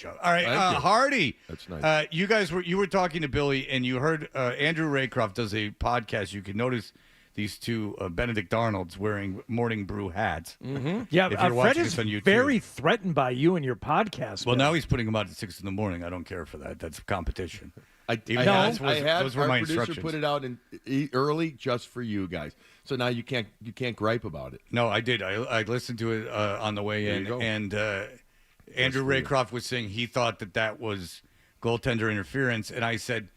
you up. All right, Hardy. That's nice. You were talking to Billy, and you heard Andrew Raycroft does a podcast. You can notice these two Benedict Arnolds wearing Morning Brew hats. Mm-hmm. Yeah, if you're Fred is this on YouTube. very threatened by you and your podcast. Well, now he's putting them out at 6 in the morning. I don't care for that. That's competition. Those were my our producer instructions. put it out early just for you guys. So now you can't gripe about it. No, I did. I listened to it on the way in, and Andrew Raycroft was saying he thought that was goaltender interference, and I said,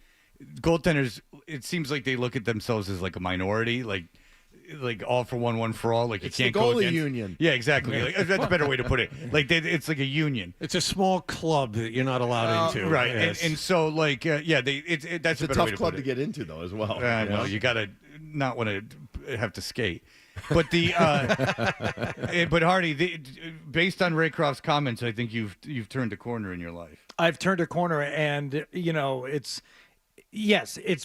goaltenders, it seems like they look at themselves as like a minority, like all for one for all. Like it's you can't the go goalie against. union. Yeah, exactly. Like, that's a better way to put it. Like it's like a union. It's a small club that you're not allowed into. Right, yes. and so like that's it's a better tough way to club put to it. get into though as well. No, you got to not want to have to skate. But the but Hardy, based on Raycroft's comments, I think you've turned a corner in your life. I've turned a corner, and it's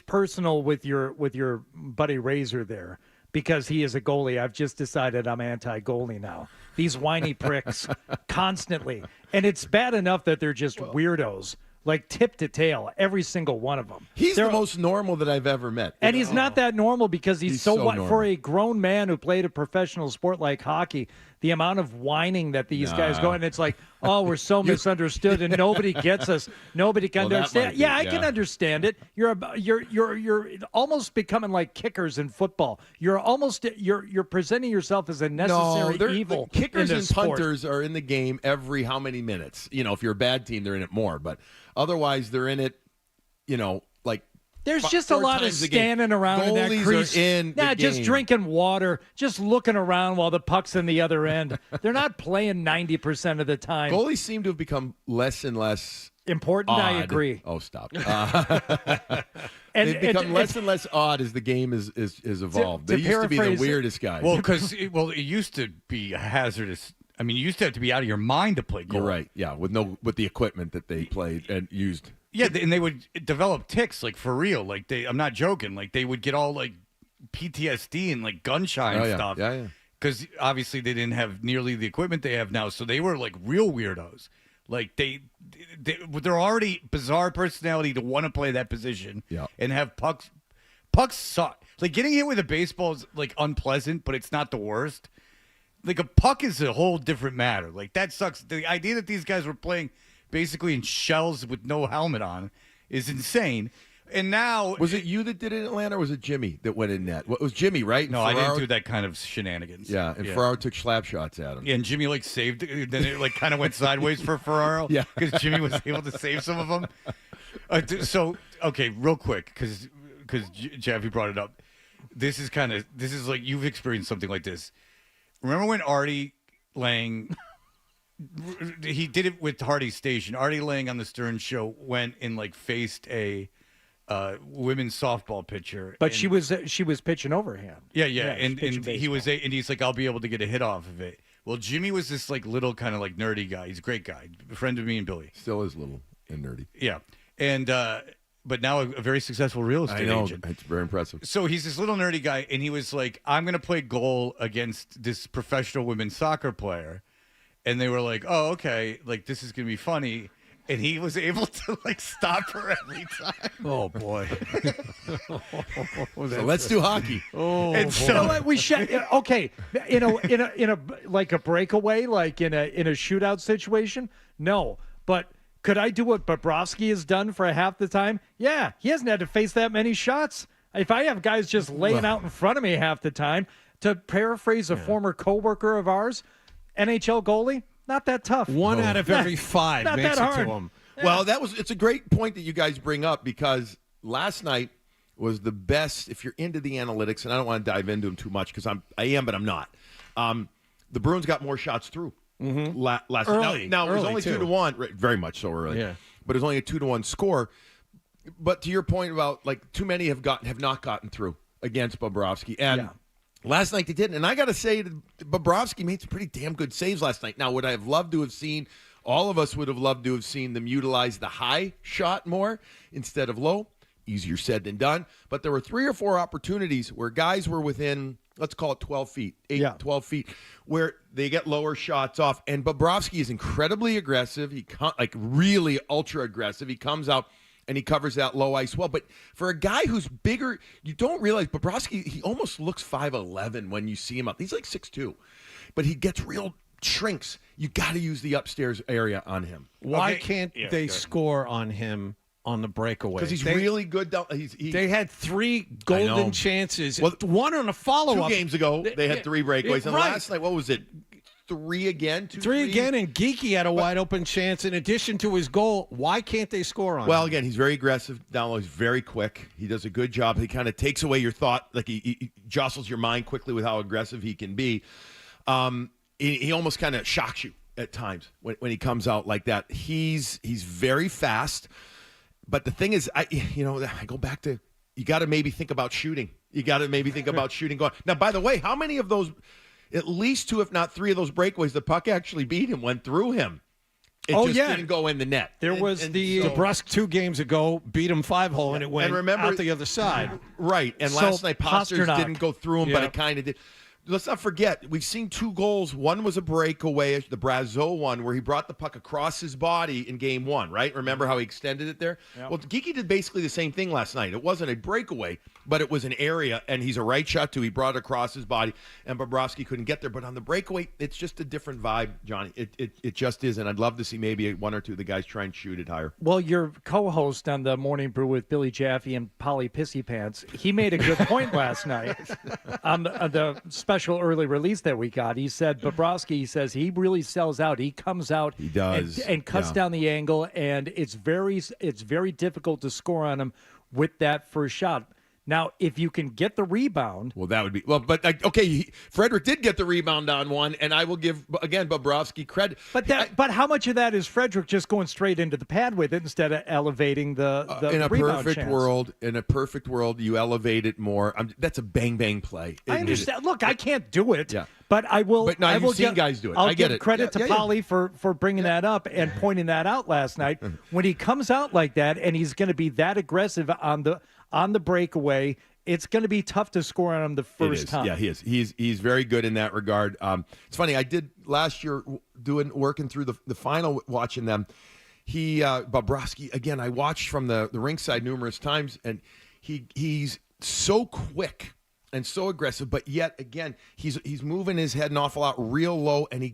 personal with your buddy Razor there because he is a goalie. I've just decided I'm anti-goalie now. These whiny pricks constantly, and it's bad enough that they're just weirdos. like tip to tail, every single one of them. He's the most normal that I've ever met. And he's not that normal because he's so normal. for a grown man who played a professional sport like hockey, the amount of whining that these guys go, and it's like, oh, we're so misunderstood and nobody gets us. Nobody can understand. Yeah, I can understand it. You're almost becoming like kickers in football. You're presenting yourself as a necessary evil. The kickers in and sport. punters are in the game every how many minutes? If you're a bad team, they're in it more, but otherwise they're in it, like there's just a lot of standing around in that crease. Just drinking water, just looking around while the puck's in the other end. They're not playing 90% of the time. Goalies seem to have become less and less important. Odd. I agree. Oh, stop. They've become less and less odd as the game is evolved. They used to be the weirdest guys. Well, because it used to be hazardous. I mean, you used to have to be out of your mind to play goal. You're right. Yeah, with the equipment that they played and used. Yeah, and they would develop tics, like for real. Like I'm not joking. Like they would get all like PTSD and like gun shy and stuff. Yeah. Because obviously they didn't have nearly the equipment they have now, so they were like real weirdos. Like they're already bizarre personality to want to play that position. Yeah. And have pucks. Pucks suck. Like getting hit with a baseball is like unpleasant, but it's not the worst. Like a puck is a whole different matter. Like that sucks. The idea that these guys were playing basically in shells with no helmet on is insane. And now, was it you that did it in Atlanta, or was it Jimmy that went in net? It was Jimmy, right? No, I didn't do that kind of shenanigans. Yeah, and Ferraro took slap shots at him. Yeah, and Jimmy like saved it. Then it like kind of went sideways for Ferraro. Yeah, because Jimmy was able to save some of them. So okay, real quick, because Jaffe brought it up. This is like you've experienced something like this. Remember when Artie Lang, he did it with Hardy's Station. Artie Lang on the Stern Show went and like faced a women's softball pitcher, but she was pitching overhand. Yeah, and he's like, I'll be able to get a hit off of it. Well, Jimmy was this like little kind of like nerdy guy. He's a great guy, a friend of me and Billy. Still is little and nerdy. Yeah, and but now a very successful real estate agent. It's very impressive. So he's this little nerdy guy, and he was like, I'm going to play goal against this professional women's soccer player. And they were like, oh, okay, like this is going to be funny. And he was able to like stop her every time. Oh, boy. So let's do hockey. Oh, and boy. so we should okay in a like a breakaway, like in a shootout situation. No, but could I do what Bobrovsky has done for half the time? Yeah, he hasn't had to face that many shots. If I have guys just laying out in front of me half the time, to paraphrase a former coworker of ours, NHL goalie, not that tough. One out of every five not makes that it hard. to him. Well, it's a great point that you guys bring up, because last night was the best. If you're into the analytics, and I don't want to dive into them too much because I am, but I'm not. The Bruins got more shots through. Last early. Now it was Early, only too. 2-1, right, very much so early. Yeah. But it was only a 2-1 score. But to your point about like too many have not gotten through against Bobrovsky, and last night they didn't. And I got to say, Bobrovsky made some pretty damn good saves last night. Now, would I have loved to have seen? All of us would have loved to have seen them utilize the high shot more instead of low. Easier said than done. But there were 3 or 4 opportunities where guys were within, let's call it 12 feet, 12 feet, where they get lower shots off. And Bobrovsky is incredibly aggressive. Like really ultra aggressive. He comes out and he covers that low ice well. But for a guy who's bigger, you don't realize Bobrovsky, he almost looks 5'11" when you see him up. He's like 6'2", but he gets real shrinks. You got to use the upstairs area on him. Why can't they score on him on the breakaway? Because he's really good. They had 3 golden chances. Well, one on a follow-up. 2 games ago, they had 3 breakaways. And right. last night, what was it? 3 again? 3 again, and Geeky had a wide-open chance in addition to his goal. Why can't they score on him? Well, again, he's very aggressive down low. He's very quick. He does a good job. He kind of takes away your thought. Like he jostles your mind quickly with how aggressive he can be. He almost kind of shocks you at times when he comes out like that. He's very fast. But the thing is, I go back to, you got to maybe think about shooting. You got to maybe think about shooting going. Now, by the way, how many of those, at least 2, if not 3 of those breakaways, the puck actually beat him, went through him. It just didn't go in the net. There was DeBrusk 2 games ago, beat him 5-hole, and it went out the other side. Right, and last night Posters didn't go through him, but it kind of did. let's not forget, we've seen 2 goals. One was a breakaway, the Brazeau one, where he brought the puck across his body in game 1, right? Remember how he extended it there? Yep. Well, Geekie did basically the same thing last night. It wasn't a breakaway, but it was an area, and he's a right shot, too. He brought it across his body, and Bobrovsky couldn't get there. But on the breakaway, it's just a different vibe, Johnny. It just is, and I'd love to see maybe 1 or 2 of the guys try and shoot it higher. Well, your co-host on the Morning Brew with Billy Jaffe and Polly Pissy Pants, he made a good point last night on the special early release that we got. He said Bobrovsky, he says he really sells out. He comes out, he does, and cuts down the angle, and it's very difficult to score on him with that first shot. Now, if you can get the rebound, well, that would be but okay. Frederick did get the rebound on one, and I will give again Bobrovsky credit. But how much of that is Frederick just going straight into the pad with it instead of elevating the in a rebound perfect chance? world? In a perfect world, you elevate it more. That's a bang bang play. I understand. Look, I can't do it. Yeah. But I will. But now I will you've seen guys do it. I'll I get give it. credit to Yeah. Polly for bringing that up and pointing that out last night. When he comes out like that and he's going to be that aggressive on the breakaway, it's going to be tough to score on him the first time. Yeah, he is. He's very good in that regard. It's funny. I did last year working through the final, watching them. Bobrovsky again. I watched from the ringside numerous times, and he's so quick and so aggressive, but yet again he's moving his head an awful lot, real low, and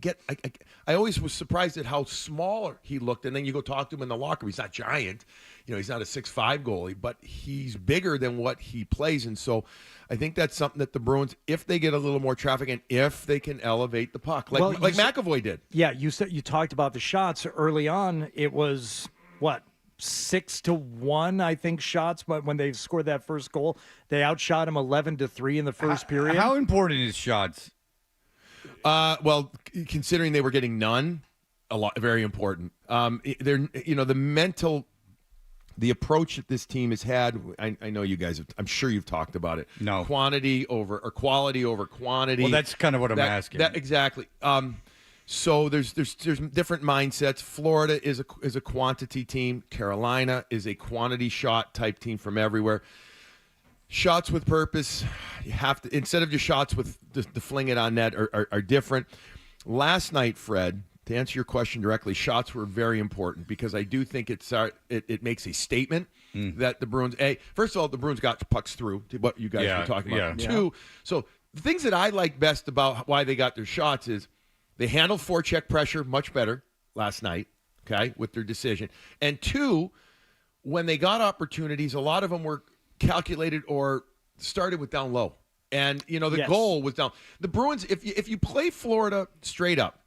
I always was surprised at how smaller he looked. And then you go talk to him in the locker room. He's not giant, he's not a 6'5" goalie, but he's bigger than what he plays. And so I think that's something that the Bruins, if they get a little more traffic and if they can elevate the puck, like McAvoy did. Yeah, you talked about the shots early on. It was what? 6-1, I think, shots. But when they scored that first goal, they outshot him 11-3 in the first period. How important is shots? Well, considering they were getting none, very important. They're the approach that this team has had. I know you guys have. I'm sure you've talked about it. No, quality over quantity. Well, that's kind of what I'm asking. Exactly. So there's different mindsets. Florida is a quantity team. Carolina is a quantity shot type team from everywhere. Shots with purpose. You have to, instead of just shots with the fling it on net are different. Last night, Fred, to answer your question directly, shots were very important because I do think it makes a statement that the Bruins. First of all, the Bruins got pucks through to what you guys were talking about. Yeah. 2, so the things that I like best about why they got their shots is they handled forecheck pressure much better last night, okay, with their decision. And 2, when they got opportunities, a lot of them were calculated or started with down low. And, the goal was down. The Bruins, if you play Florida straight up,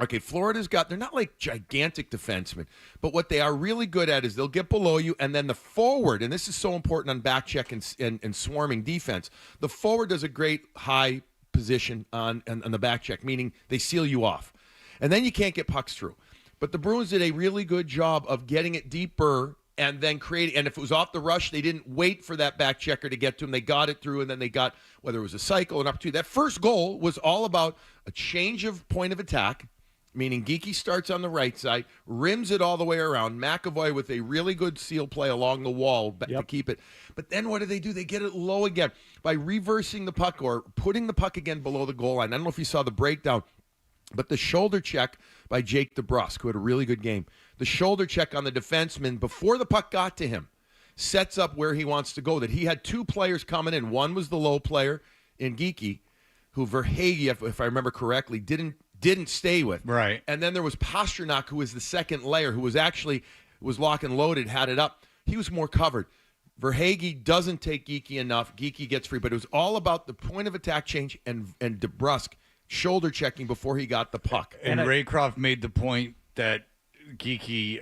okay, they're not like gigantic defensemen, but what they are really good at is they'll get below you, and then the forward, and this is so important on back check and swarming defense, the forward does a great high position on the back check, meaning they seal you off. And then you can't get pucks through. But the Bruins did a really good job of getting it deeper and then creating, and if it was off the rush, they didn't wait for that back checker to get to him. They got it through, and then they got, whether it was a cycle, an opportunity. That first goal was all about a change of point of attack, meaning Geekie starts on the right side, rims it all the way around. McAvoy with a really good seal play along the wall to keep it. But then what do? They get it low again by reversing the puck or putting the puck again below the goal line. I don't know if you saw the breakdown, but the shoulder check by Jake DeBrusk, who had a really good game. The shoulder check on the defenseman before the puck got to him sets up where he wants to go. That he had 2 players coming in. One was the low player in Geekie, who Verhaeghe, if I remember correctly, didn't stay with. Right. And then there was Pasternak, who was the second layer, who was lock and loaded, had it up. He was more covered. Verhaeghe doesn't take Geekie enough. Geekie gets free. But it was all about the point of attack change and DeBrusk shoulder checking before he got the puck. And Raycroft made the point that Geekie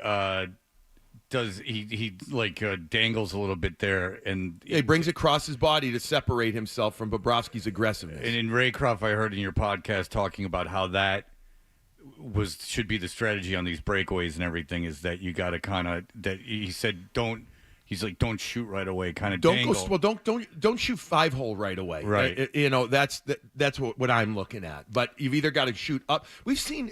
dangles a little bit there, and he brings it across his body to separate himself from Bobrovsky's aggressiveness. And in Raycroft, I heard in your podcast talking about how that should be the strategy on these breakaways and everything, is that you got to he said don't he's like, don't shoot right away, kind of Don't dangle. go. Well, don't shoot 5-hole right away. Right. That's what I'm looking at. But you've either got to shoot up. We've seen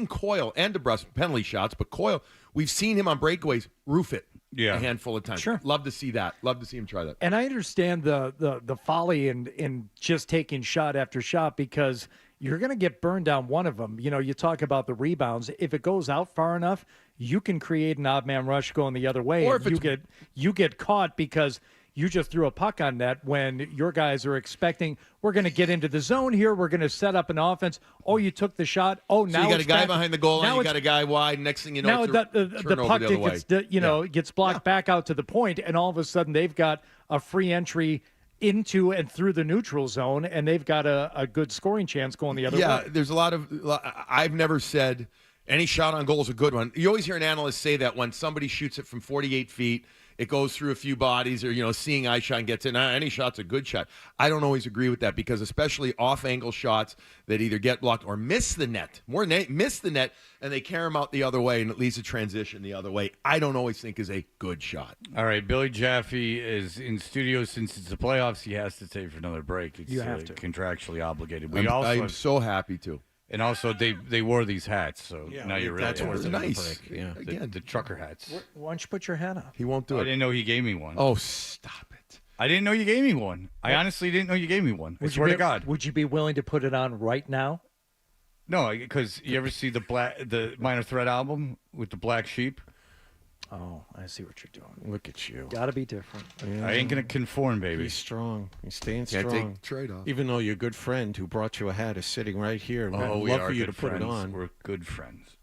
Coyle and DeBrusque penalty shots, but Coyle, we've seen him on breakaways roof it. Yeah. A handful of times. Sure. Love to see that. Love to see him try that. And I understand the folly in just taking shot after shot because you're going to get burned on one of them. You know, you talk about the rebounds. If it goes out far enough, you can create an odd man rush going the other way. Or And if you get caught because you just threw a puck on net when your guys are expecting, we're going to get into the zone here. We're going to set up an offense. Oh, you took the shot. Oh, now So you got a it's guy back. behind the goal line. Now You it's- got a guy wide. Next thing you know, now it's the puck gets blocked back out to the point, and all of a sudden they've got a free entry into and through the neutral zone, and they've got a good scoring chance going the other way. Yeah, there's a lot of. I've never said any shot on goal is a good one. You always hear an analyst say that when somebody shoots it from 48 feet, it goes through a few bodies, or seeing eye shot and gets in. Any shot's a good shot. I don't always agree with that because especially off-angle shots that either get blocked or miss the net, miss the net, and they carry them out the other way, and it leads to transition the other way. I don't always think is a good shot. All right, Billy Jaffe is in studio since it's the playoffs. He has to stay for another break. It's You have to. contractually obligated. I'm so happy to. And also, they wore these hats, so now you're really that's worth nice. a break. Yeah. the trucker hats. Why don't you put your hat on? He won't do I it. didn't know he gave me one. Oh, stop it. I didn't know you gave me one. I honestly didn't know you gave me one. I swear to God. Would you be willing to put it on right now? No, because you ever see the Minor Threat album with the Black Sheep? Oh, I see what you're doing. Look at you. Got to be different. I ain't gonna conform, baby. He's strong. He's staying Can't strong. take trade-off. Even though your good friend who brought you a hat is sitting right here. Oh, I'd we love are for you good to put friends. it on. We're good friends.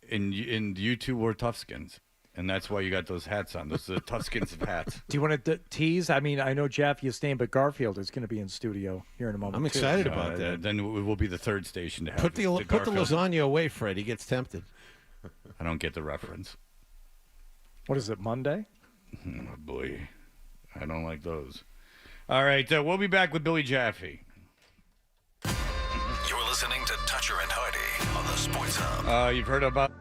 And you two were Toughskins, and that's why you got those hats on. Those are the Toughskins of hats. Do you want to tease? I mean, I know Jaffe is staying, but Garfield is going to be in studio here in a moment. I'm too. excited about that. Then it will be the third station to have. Put the Garfield. lasagna away, Fred. He gets tempted. I don't get the reference. What is it, Monday? Oh, boy. I don't like those. All right, we'll be back with Billy Jaffe. You're listening to Toucher and Hardy on the Sports Hub. You've heard about...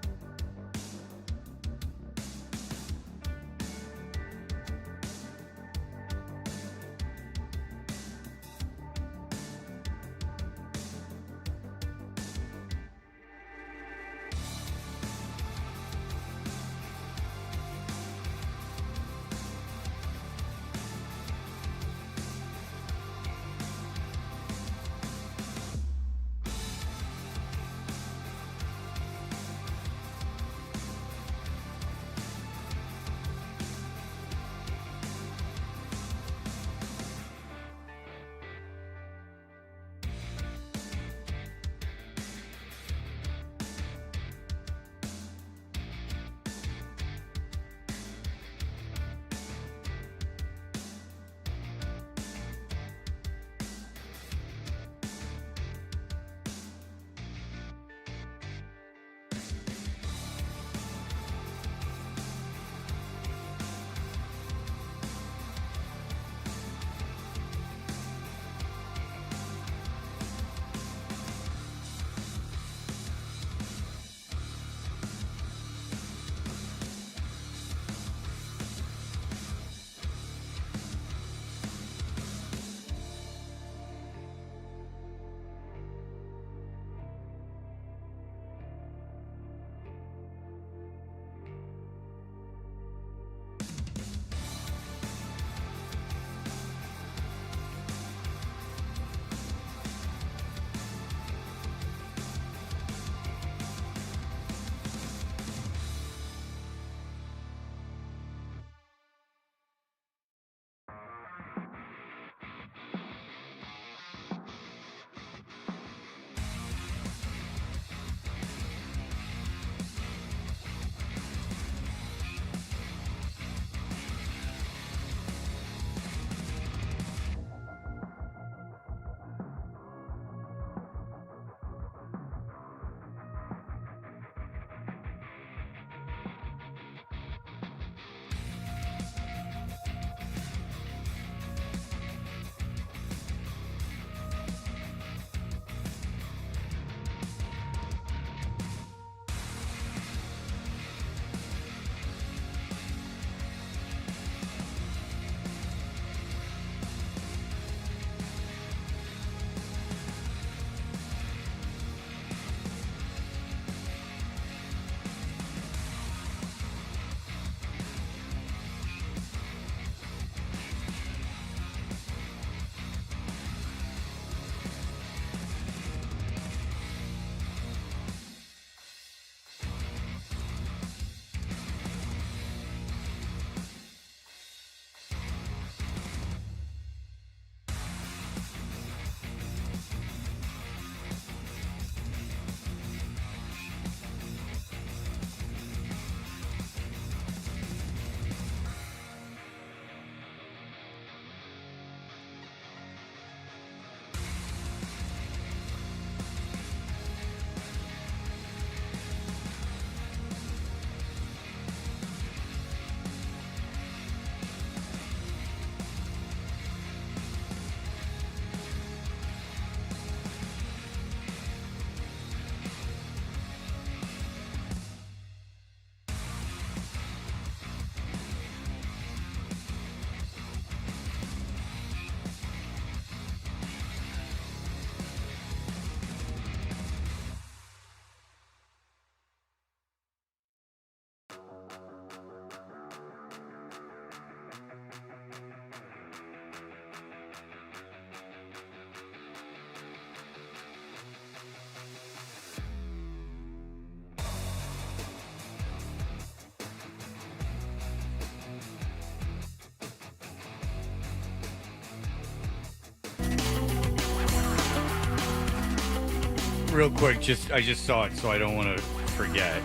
Real quick, I just saw it, so I don't want to forget.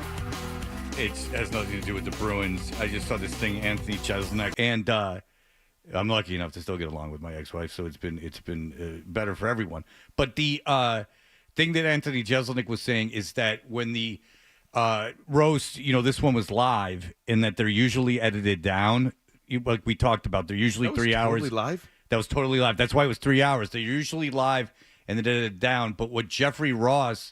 It has nothing to do with the Bruins. I just saw this thing, Anthony Jeselnik, and I'm lucky enough to still get along with my ex-wife, so it's been better for everyone. But the thing that Anthony Jeselnik was saying is that when the roast, this one was live, and that they're usually edited down. Like we talked about, they're usually 3 hours. Totally live? That was totally live. That's why it was 3 hours. They're usually live and then edited down. But what Jeffrey Ross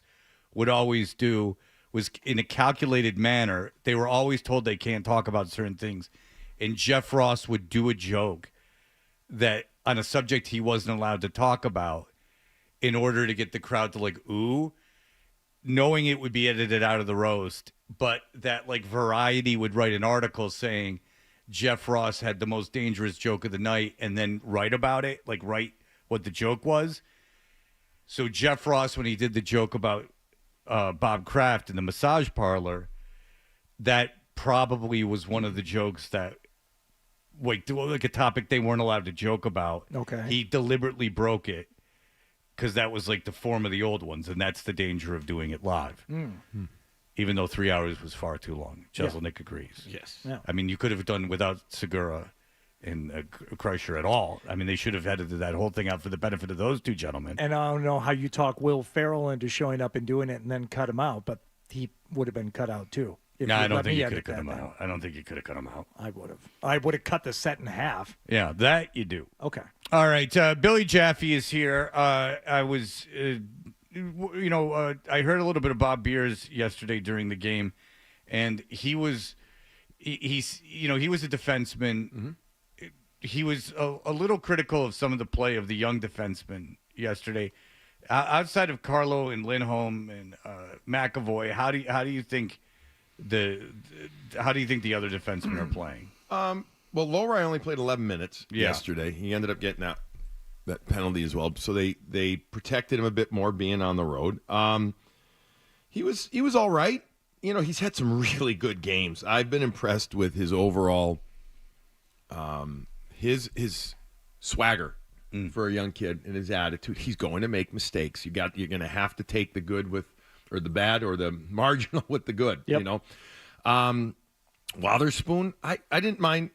would always do was, in a calculated manner, they were always told they can't talk about certain things. And Jeff Ross would do a joke that on a subject he wasn't allowed to talk about in order to get the crowd to like, ooh, knowing it would be edited out of the roast. But that like Variety would write an article saying Jeff Ross had the most dangerous joke of the night and then write about it, like write what the joke was. So Jeff Ross, when he did the joke about Bob Kraft in the massage parlor, that probably was one of the jokes that, like a topic they weren't allowed to joke about. Okay. He deliberately broke it because that was like the form of the old ones, and that's the danger of doing it live. Even though 3 hours was far too long. Jeselnik agrees. Yes. Yeah. I mean, you could have done without Segura and Kreischer at all. I mean, they should have edited that whole thing out for the benefit of those two gentlemen. And I don't know how you talk Will Ferrell into showing up and doing it and then cut him out, but he would have been cut out too. No, I don't think you could have cut him out. I don't think you could have cut him out. I would have. I would have cut the set in half. Yeah, that you do. Okay. All right. Billy Jaffe is here. I was, I heard a little bit of Bob Beers yesterday during the game, and he was a defenseman. Mm-hmm. He was a little critical of some of the play of the young defensemen yesterday. Outside of Carlo and Lindholm and McAvoy, how do you think the other defensemen are playing? Well, Lowry only played 11 minutes yesterday. He ended up getting that penalty as well, so they protected him a bit more being on the road. He was all right. He's had some really good games. I've been impressed with his overall his swagger for a young kid and his attitude. He's going to make mistakes. You're going to have to take the good or the bad or the marginal with the good. Yep. Wotherspoon, I didn't mind.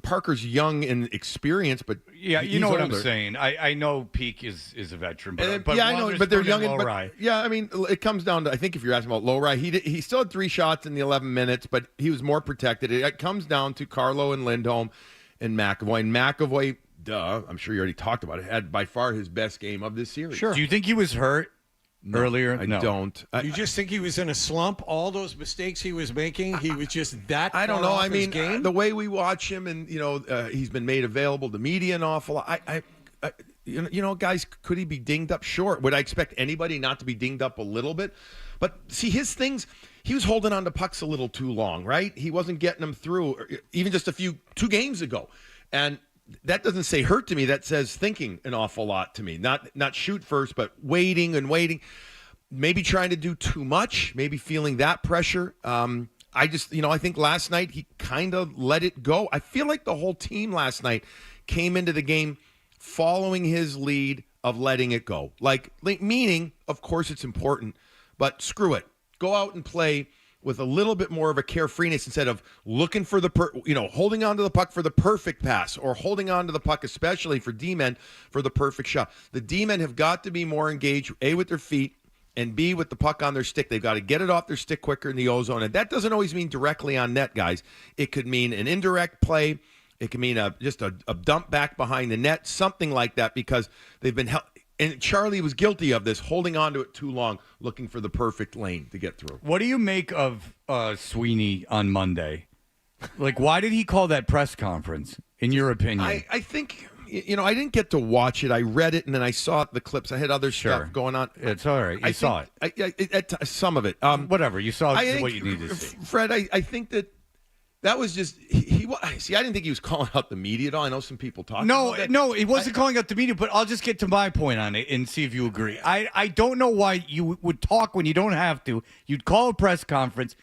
Parker's young and experienced, but you know what older. I'm saying. I know Peak is a veteran, but I know, but they're young. Lowry. I mean, it comes down to, I think if you're asking about Lowry, he still had 3 shots in the 11 minutes, but he was more protected. It comes down to Carlo and Lindholm and McAvoy. And McAvoy, I'm sure you already talked about it, had by far his best game of this series. Sure. Do you think he was hurt earlier? I don't. You just think he was in a slump? All those mistakes he was making, he was just that. I don't far know. off I mean, his game? the way we watch him, and he's been made available to media an awful lot. Guys, could he be dinged up? Sure. Would I expect anybody not to be dinged up a little bit? But see, his things, he was holding on to pucks a little too long, right? He wasn't getting them through, even just 2 games ago, and that doesn't say hurt to me. That says thinking an awful lot to me. Not shoot first, but waiting and waiting. Maybe trying to do too much. Maybe feeling that pressure. I think last night he kind of let it go. I feel like the whole team last night came into the game following his lead of letting it go. Like meaning, of course, it's important, but screw it. Go out and play with a little bit more of a carefreeness instead of looking for holding on to the puck for the perfect pass or holding on to the puck, especially for D-men, for the perfect shot. The D-men have got to be more engaged, A, with their feet, and B, with the puck on their stick. They've got to get it off their stick quicker in the O-zone. And that doesn't always mean directly on net, guys. It could mean an indirect play. It could mean just a dump back behind the net, something like that, because they've been and Charlie was guilty of this, holding on to it too long, looking for the perfect lane to get through. What do you make of Sweeney on Monday? Like, why did he call that press conference, in your opinion? I think, I didn't get to watch it. I read it, and then I saw the clips. I had other stuff going on. It's all right. You saw it. Some of it. Whatever. You saw what you needed to see. Fred, I think that was just he. See, I didn't think he was calling out the media at all. I know some people talk. No, about that. no, he wasn't calling out the media. But I'll just get to my point on it and see if you agree. I don't know why you would talk when you don't have to. You'd call a press conference,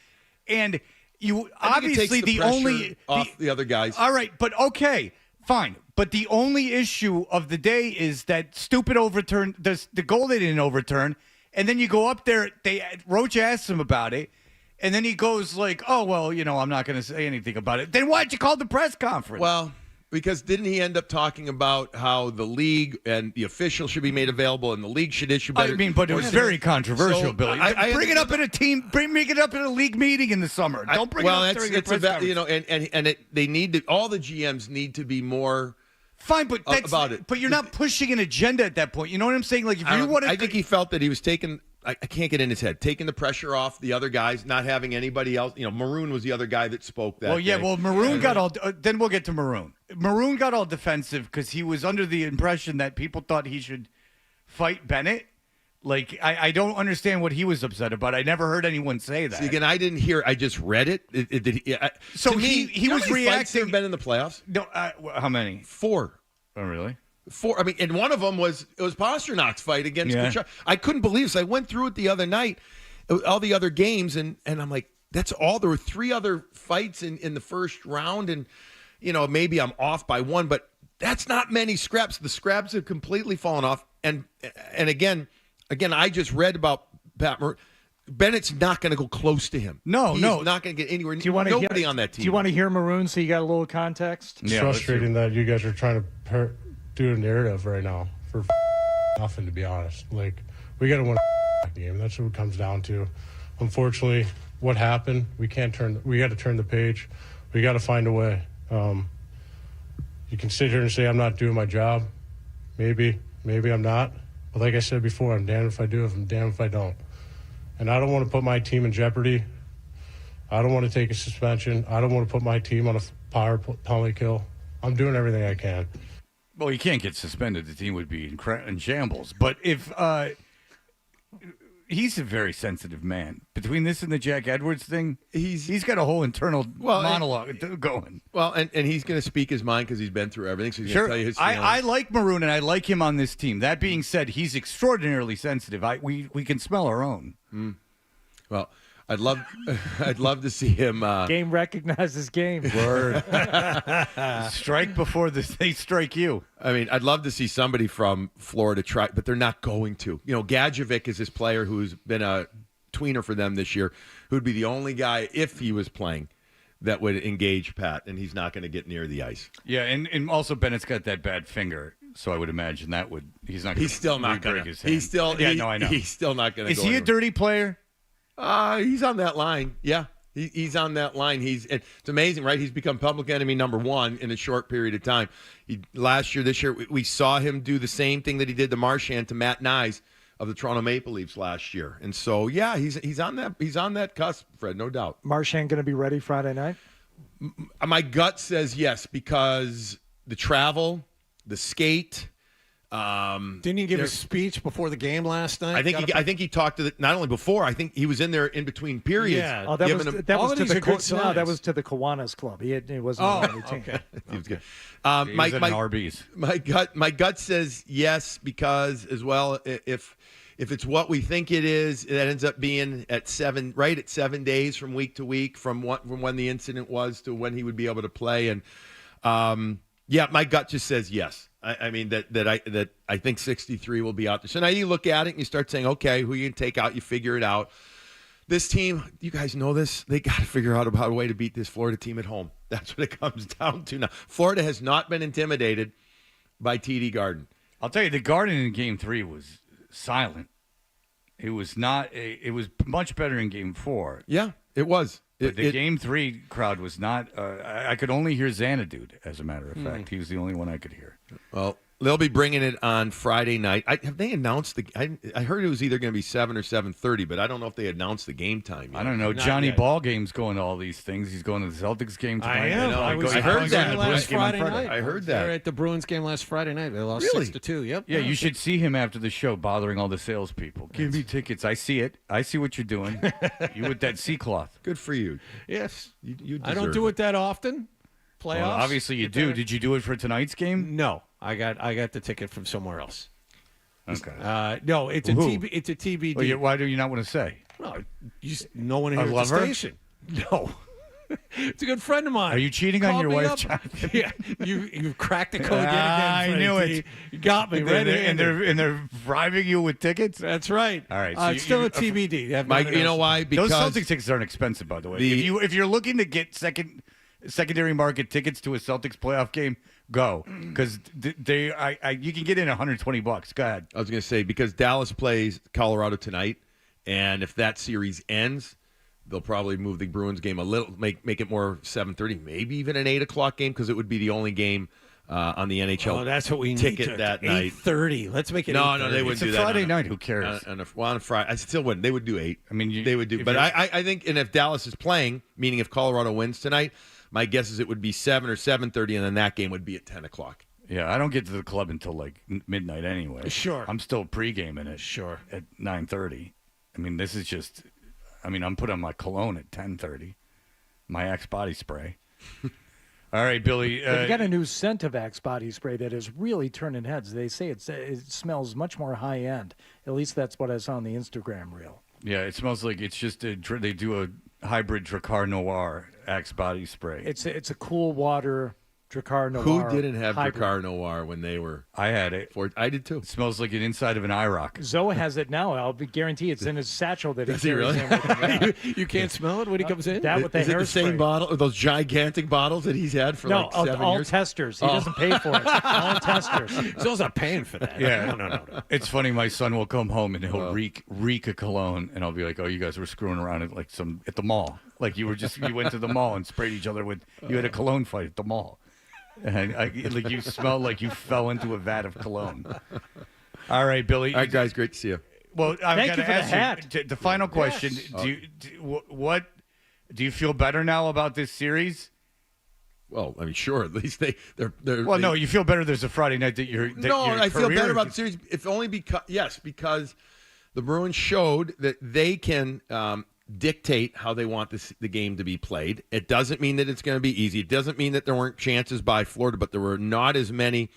and you obviously the only off the other guys. All right, but okay, fine. But the only issue of the day is that stupid overturn, the goal they didn't overturn, And then you go up there. Roach asks him about it. And then he goes like, oh, well, I'm not going to say anything about it. Then why'd you call the press conference? Well, because didn't he end up talking about how the league and the officials should be made available and the league should issue better? But it was very controversial, So, Billy. Bring it up in a team. Bring it up in a league meeting in the summer. Don't bring it up during the press conference. They need to. All the GMs need to be more. Fine, but about it. But you're not pushing an agenda at that point. You know what I'm saying? Like if you want to, I think he felt that he was taking. I can't get in his head. Taking the pressure off the other guys, not having anybody else. Maroon was the other guy that spoke that. Well, yeah. day. Well, Maroon got all. Then we'll get to Maroon. Maroon got all defensive because he was under the impression that people thought he should fight Bennett. Like I don't understand what he was upset about. I never heard anyone say that. See, again, I didn't hear. I just read it. So to me, he was reacting. Have been in the playoffs. No, how many? 4. Oh, really? 4. I mean, and one of them was Pasternak's fight against Kachuk. I couldn't believe this. I went through it the other night, all the other games, and I'm like, that's all. There were 3 other fights in the first round, and maybe I'm off by 1, but that's not many scraps. The scraps have completely fallen off. And again, I just read about Pat Maroon. Bennett's not going to go close to him. No, He's not going to get anywhere. Nobody on that team. Do you want to hear Maroon so you got a little context? It's frustrating that you guys are trying to do a narrative right now for nothing, to be honest. Like, we got to win a game. That's what it comes down to. Unfortunately, what happened, we got to turn the page. We got to find a way. You can sit here and say I'm not doing my job. Maybe I'm not. But like I said before, I'm damned if I do, I'm damned if I don't. And I don't want to put my team in jeopardy. I don't want to take a suspension. I don't want to put my team on a power penalty kill. I'm doing everything I can. Well, you can't get suspended. The team would be in shambles. But if he's a very sensitive man. Between this and the Jack Edwards thing, he's got a whole internal monologue going. Well, and he's going to speak his mind because he's been through everything. So he's going to tell you his feelings. I like Maroon, and I like him on this team. That being said, he's extraordinarily sensitive. We can smell our own. Well, I'd love to see him. Game recognizes game. Word. Strike before they strike you. I mean, I'd love to see somebody from Florida try, but they're not going to. Gadjevic is this player who's been a tweener for them this year, who'd be the only guy, if he was playing, that would engage Pat, and he's not going to get near the ice. Yeah, and also Bennett's got that bad finger, so I would imagine he's not. He's still not going to. He's still. No, I know. He's still not going to. Is he a dirty player? He's on that line. Yeah, he's on that line. It's amazing, right? He's become public enemy number 1 in a short period of time. This year, we saw him do the same thing that he did to Marchand to Matt Nyes of the Toronto Maple Leafs last year. And so, yeah, he's on that cusp, Fred, no doubt. Marchand going to be ready Friday night? My gut says yes, because the travel, the skate. Didn't he give a speech before the game last night? I think he talked to not only before. I think he was in there in between periods. Yeah, that was to the Kiwanis Club. He wasn't on the team. Okay. He was good. My gut says yes, because as well, if it's what we think it is, that ends up being at 7 days from week to week from when the incident was to when he would be able to play. And my gut just says yes. I mean that I think 63 will be out there. So now you look at it and you start saying, okay, who you can take out, you figure it out. This team, you guys know this, they got to figure out a way to beat this Florida team at home. That's what it comes down to now. Florida has not been intimidated by TD Garden. I'll tell you, the Garden in Game 3 was silent. It was not. It was much better in Game 4. Yeah, it was. But the Game 3 crowd was not. I could only hear Xanadu, as a matter of fact. He was the only one I could hear. Well, they'll be bringing it on Friday night. Have they announced I heard it was either going to be 7 or 7:30, but I don't know if they announced the game time yet. I don't know. Not Johnny yet. Ballgame's going to all these things. He's going to the Celtics game tonight. I heard that last Friday night. I heard They were that. at the Bruins game last Friday night. They lost Really? 6-2. Yep. Yeah, you should see him after the show bothering all the salespeople. Give me tickets. I see it. I see what you're doing. You with that sea cloth. Good for you. Yes. You I don't do it that often. Playoffs. Well, obviously you do. Did you do it for tonight's game? No. I got the ticket from somewhere else. Okay. No, it's a TBD. Well, why do you not want to say? No, no one here at the station. No. It's a good friend of mine. Are you cheating on Called your me wife, up. John? Yeah, you've cracked the code yet again. I Freddie knew T. it. You got me right and they're bribing you with tickets. That's right. All right, It's still a TBD. You have Mike, nothing you know else. why? Because those Celtics tickets aren't expensive, by the way. If you're looking to get secondary market tickets to a Celtics playoff game, go, because you can get in $120. Go ahead. I was going to say, because Dallas plays Colorado tonight, and if that series ends, they'll probably move the Bruins game a little, make it more 7:30, maybe even an 8 o'clock game, because it would be the only game on the NHL. Oh, that's what we need. Ticket that night. 8:30. Let's make it. No, 8:30. they wouldn't do that. Friday night. Who cares? On a Friday, I still wouldn't. They would do 8. I mean, they would do. But I think, and if Dallas is playing, meaning if Colorado wins tonight, my guess is it would be 7 or 7:30, and then that game would be at 10 o'clock. Yeah, I don't get to the club until like midnight anyway. Sure. I'm still pre-gaming it. Sure. At 9:30. I mean, this is just. I mean, I'm putting on my cologne at 10:30. My Axe body spray. All right, Billy. They've got a new scent of Axe body spray that is really turning heads. They say it smells much more high end. At least that's what I saw on the Instagram reel. Yeah, it smells like it's just they do a hybrid Dracar Noir Axe body spray. It's a cool water Dracar Noir. Who didn't have hybrid. Dracar Noir when they were? I had it. I did too. It smells like an inside of an IROC. Zoe has it now. I'll guarantee it's in his satchel that Does he he carries really? in with him. Yeah. You can't smell it when he comes in? That with the Is it the hairspray. same bottle, or those gigantic bottles that he's had for No, like 7 all years? testers. He doesn't pay for it. All testers. He's not paying for that. Yeah, No. It's funny. My son will come home and he'll reek a cologne, and I'll be like, "Oh, you guys were screwing around at the mall. Like you went to the mall and sprayed each other with. You had a cologne fight at the mall, and like you smelled like you fell into a vat of cologne." All right, Billy. All right, guys, great to see you. Well, I've Thank got you to for the ask hat. you the final question. Yes. Do you feel better now about this series? Well, I mean, sure. At least they're. Well, no, you feel better. There's a Friday night that you're. I feel better about the series, if only because the Bruins showed that they can dictate how they want the game to be played. It doesn't mean that it's going to be easy. It doesn't mean that there weren't chances by Florida, but there were not as many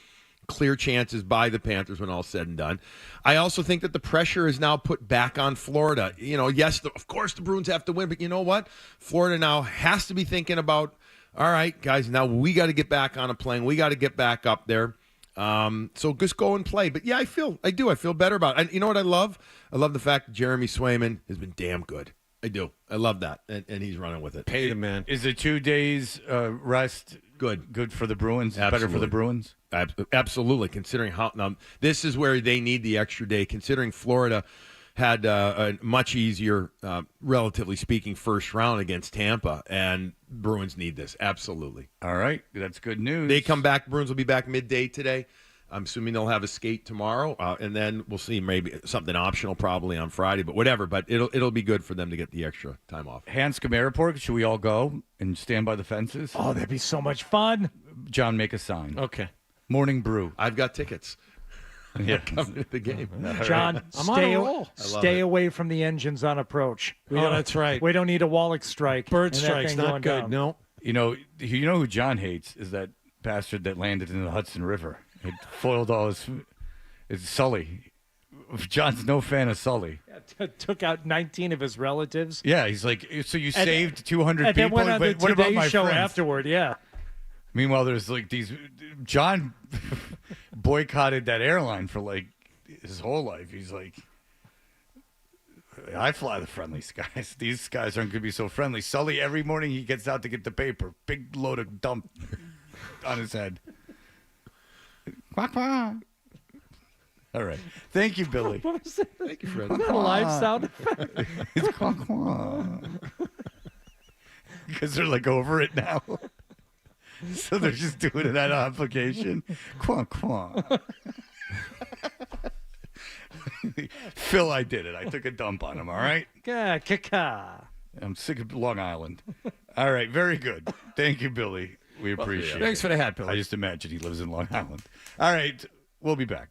clear chances by the Panthers when all said and done. I also think that the pressure is now put back on Florida. Yes, of course the Bruins have to win, but you know what? Florida now has to be thinking about, all right, guys, now we got to get back on a plane. We got to get back up there. So just go and play. But yeah, I feel better about it. And you know what I love? I love the fact that Jeremy Swayman has been damn good. I do. I love that. And he's running with it. Paid him, man. Is it 2 days rest good for the Bruins? Absolutely. Better for the Bruins? Absolutely. Considering how now this is where they need the extra day. Considering Florida had a much easier, relatively speaking, first round against Tampa, and Bruins need this. Absolutely. All right, that's good news. They come back. Bruins will be back midday today. I'm assuming they'll have a skate tomorrow, and then we'll see maybe something optional probably on Friday, but whatever. But it'll be good for them to get the extra time off. Hanscom Airport, should we all go and stand by the fences? Oh, that'd be so much fun. John, make a sign. Okay. Morning brew. I've got tickets. Yeah. Coming to the game. John, I'm on a roll. stay away from the engines on approach. That's right. We don't need a Wallach strike. Bird and that strike's thing not going good. down. No. You know who John hates is that bastard that landed in the Hudson River. It foiled all it's Sully. John's no fan of Sully. Yeah, took out 19 of his relatives. Yeah, he's like, so you saved 200 and people, then went on but the what about Today my show friends? afterward, yeah. Meanwhile, there's like these. John boycotted that airline for like his whole life. He's like, I fly the friendly skies. These guys aren't going to be so friendly. Sully, every morning he gets out to get the paper. Big load of dump on his head. Quack, quack. All right. Thank you, Billy. What was it? Thank you, Fred. Was that a live sound effect? It's quack, quack. Because they're like over it now. So they're just doing it on application. Quack, quack. Phil, I did it. I took a dump on him, all right? Yeah, kaka. I'm sick of Long Island. All right, very good. Thank you, Billy. We appreciate it. Thanks for the hat, Billy. I just imagine he lives in Long Island. All right, we'll be back.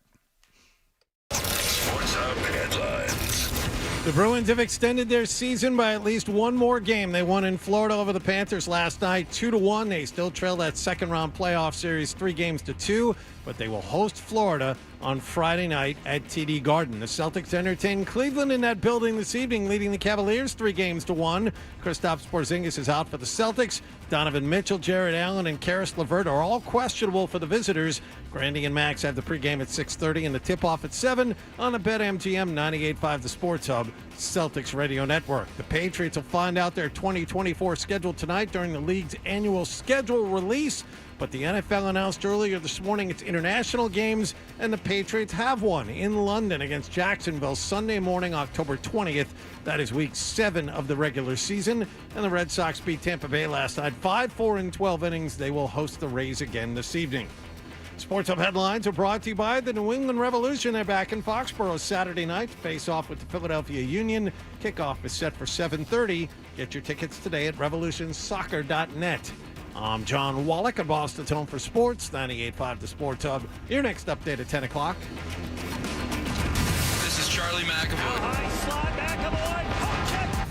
Sports Hub headlines. The Bruins have extended their season by at least one more game. They won in Florida over the Panthers last night, 2-1. They still trail that second-round playoff series 3-2, but they will host Florida on Friday night at TD Garden. The Celtics entertain Cleveland in that building this evening, leading the Cavaliers 3-1. Kristaps Porzingis is out for the Celtics. Donovan Mitchell, Jared Allen, and Karis LeVert are all questionable for the visitors. Grandy and Max have the pregame at 6:30 and the tip-off at 7 on the BetMGM 98.5 The Sports Hub Celtics Radio Network. The Patriots will find out their 2024 schedule tonight during the league's annual schedule release. But the NFL announced earlier this morning its international games, and the Patriots have one in London against Jacksonville Sunday morning, October 20th. That is week 7 of the regular season. And the Red Sox beat Tampa Bay last night 5-4 in 12 innings. They will host the Rays again this evening. Sports Hub headlines are brought to you by the New England Revolution. They're back in Foxborough Saturday night to face off with the Philadelphia Union. Kickoff is set for 7:30. Get your tickets today at revolutionsoccer.net. I'm John Wallach at Boston's Home for Sports, 98.5 The Sports Hub. Your next update at 10 o'clock. This is Charlie McAvoy. High slot, McAvoy. Hook check.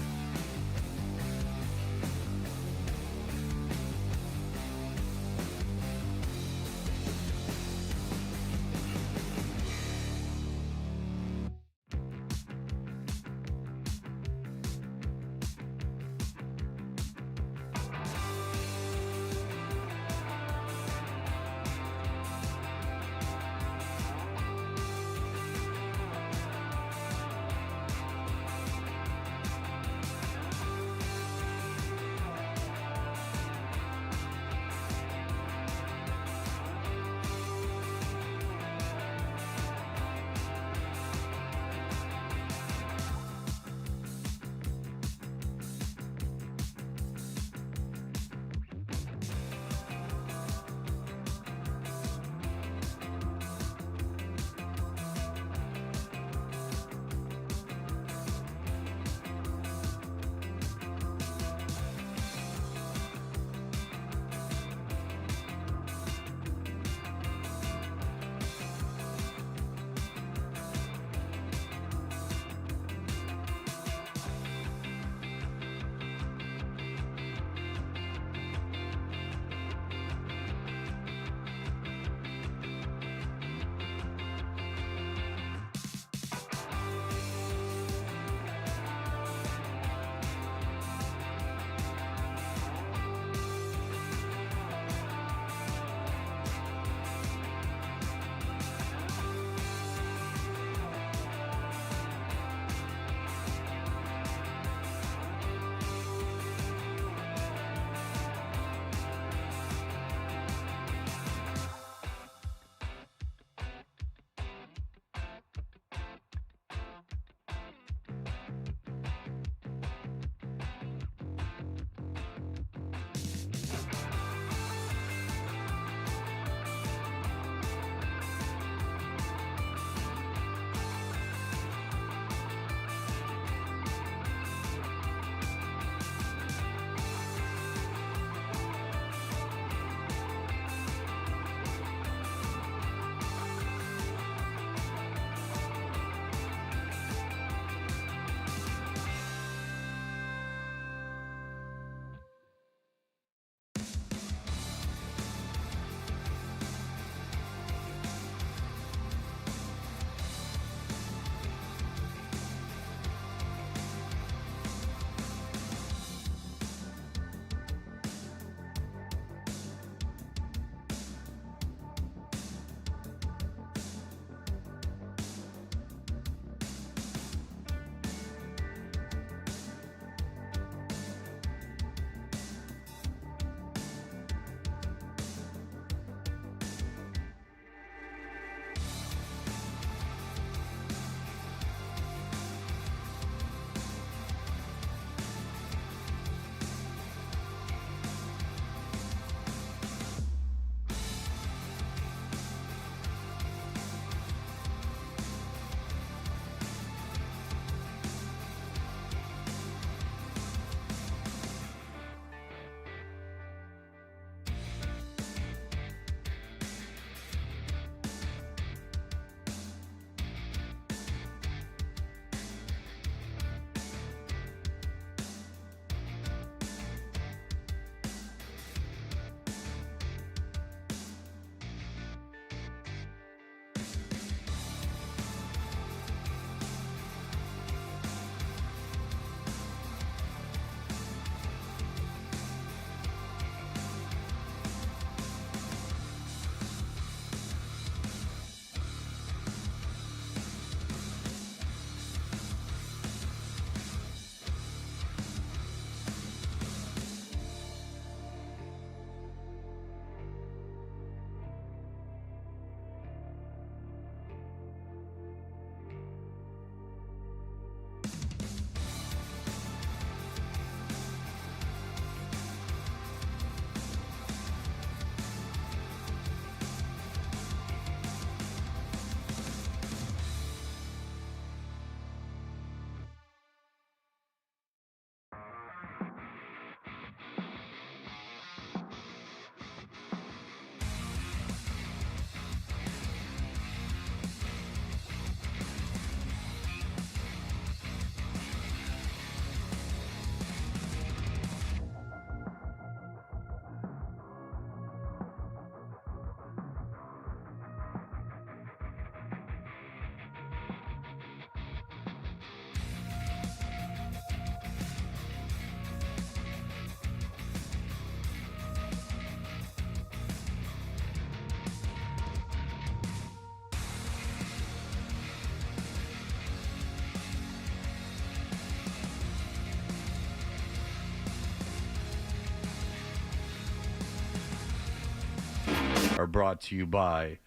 are brought to you by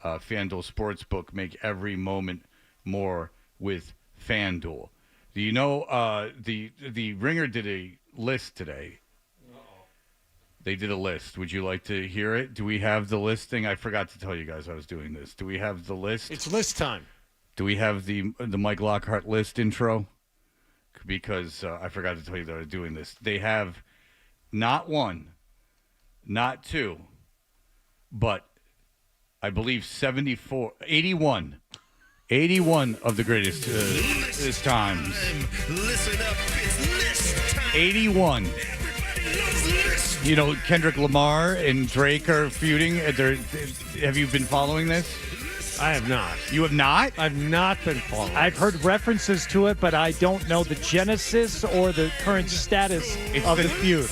FanDuel Sportsbook. Make every moment more with FanDuel. Do you know the Ringer did a list today? They did a list. Would you like to hear it? Do we have the listing? I forgot to tell you guys I was doing this. Do we have the list? It's list time. Do we have the Mike Lockhart list intro? Because I forgot to tell you that I was doing this. They have not one, not two, but I believe 81 of the greatest times. Listen up, it's list time. 81. You know, Kendrick Lamar and Drake are feuding. Have you been following this? I have not. You have not? I've not been following. I've heard references to it, but I don't know the genesis or the current status of the feud.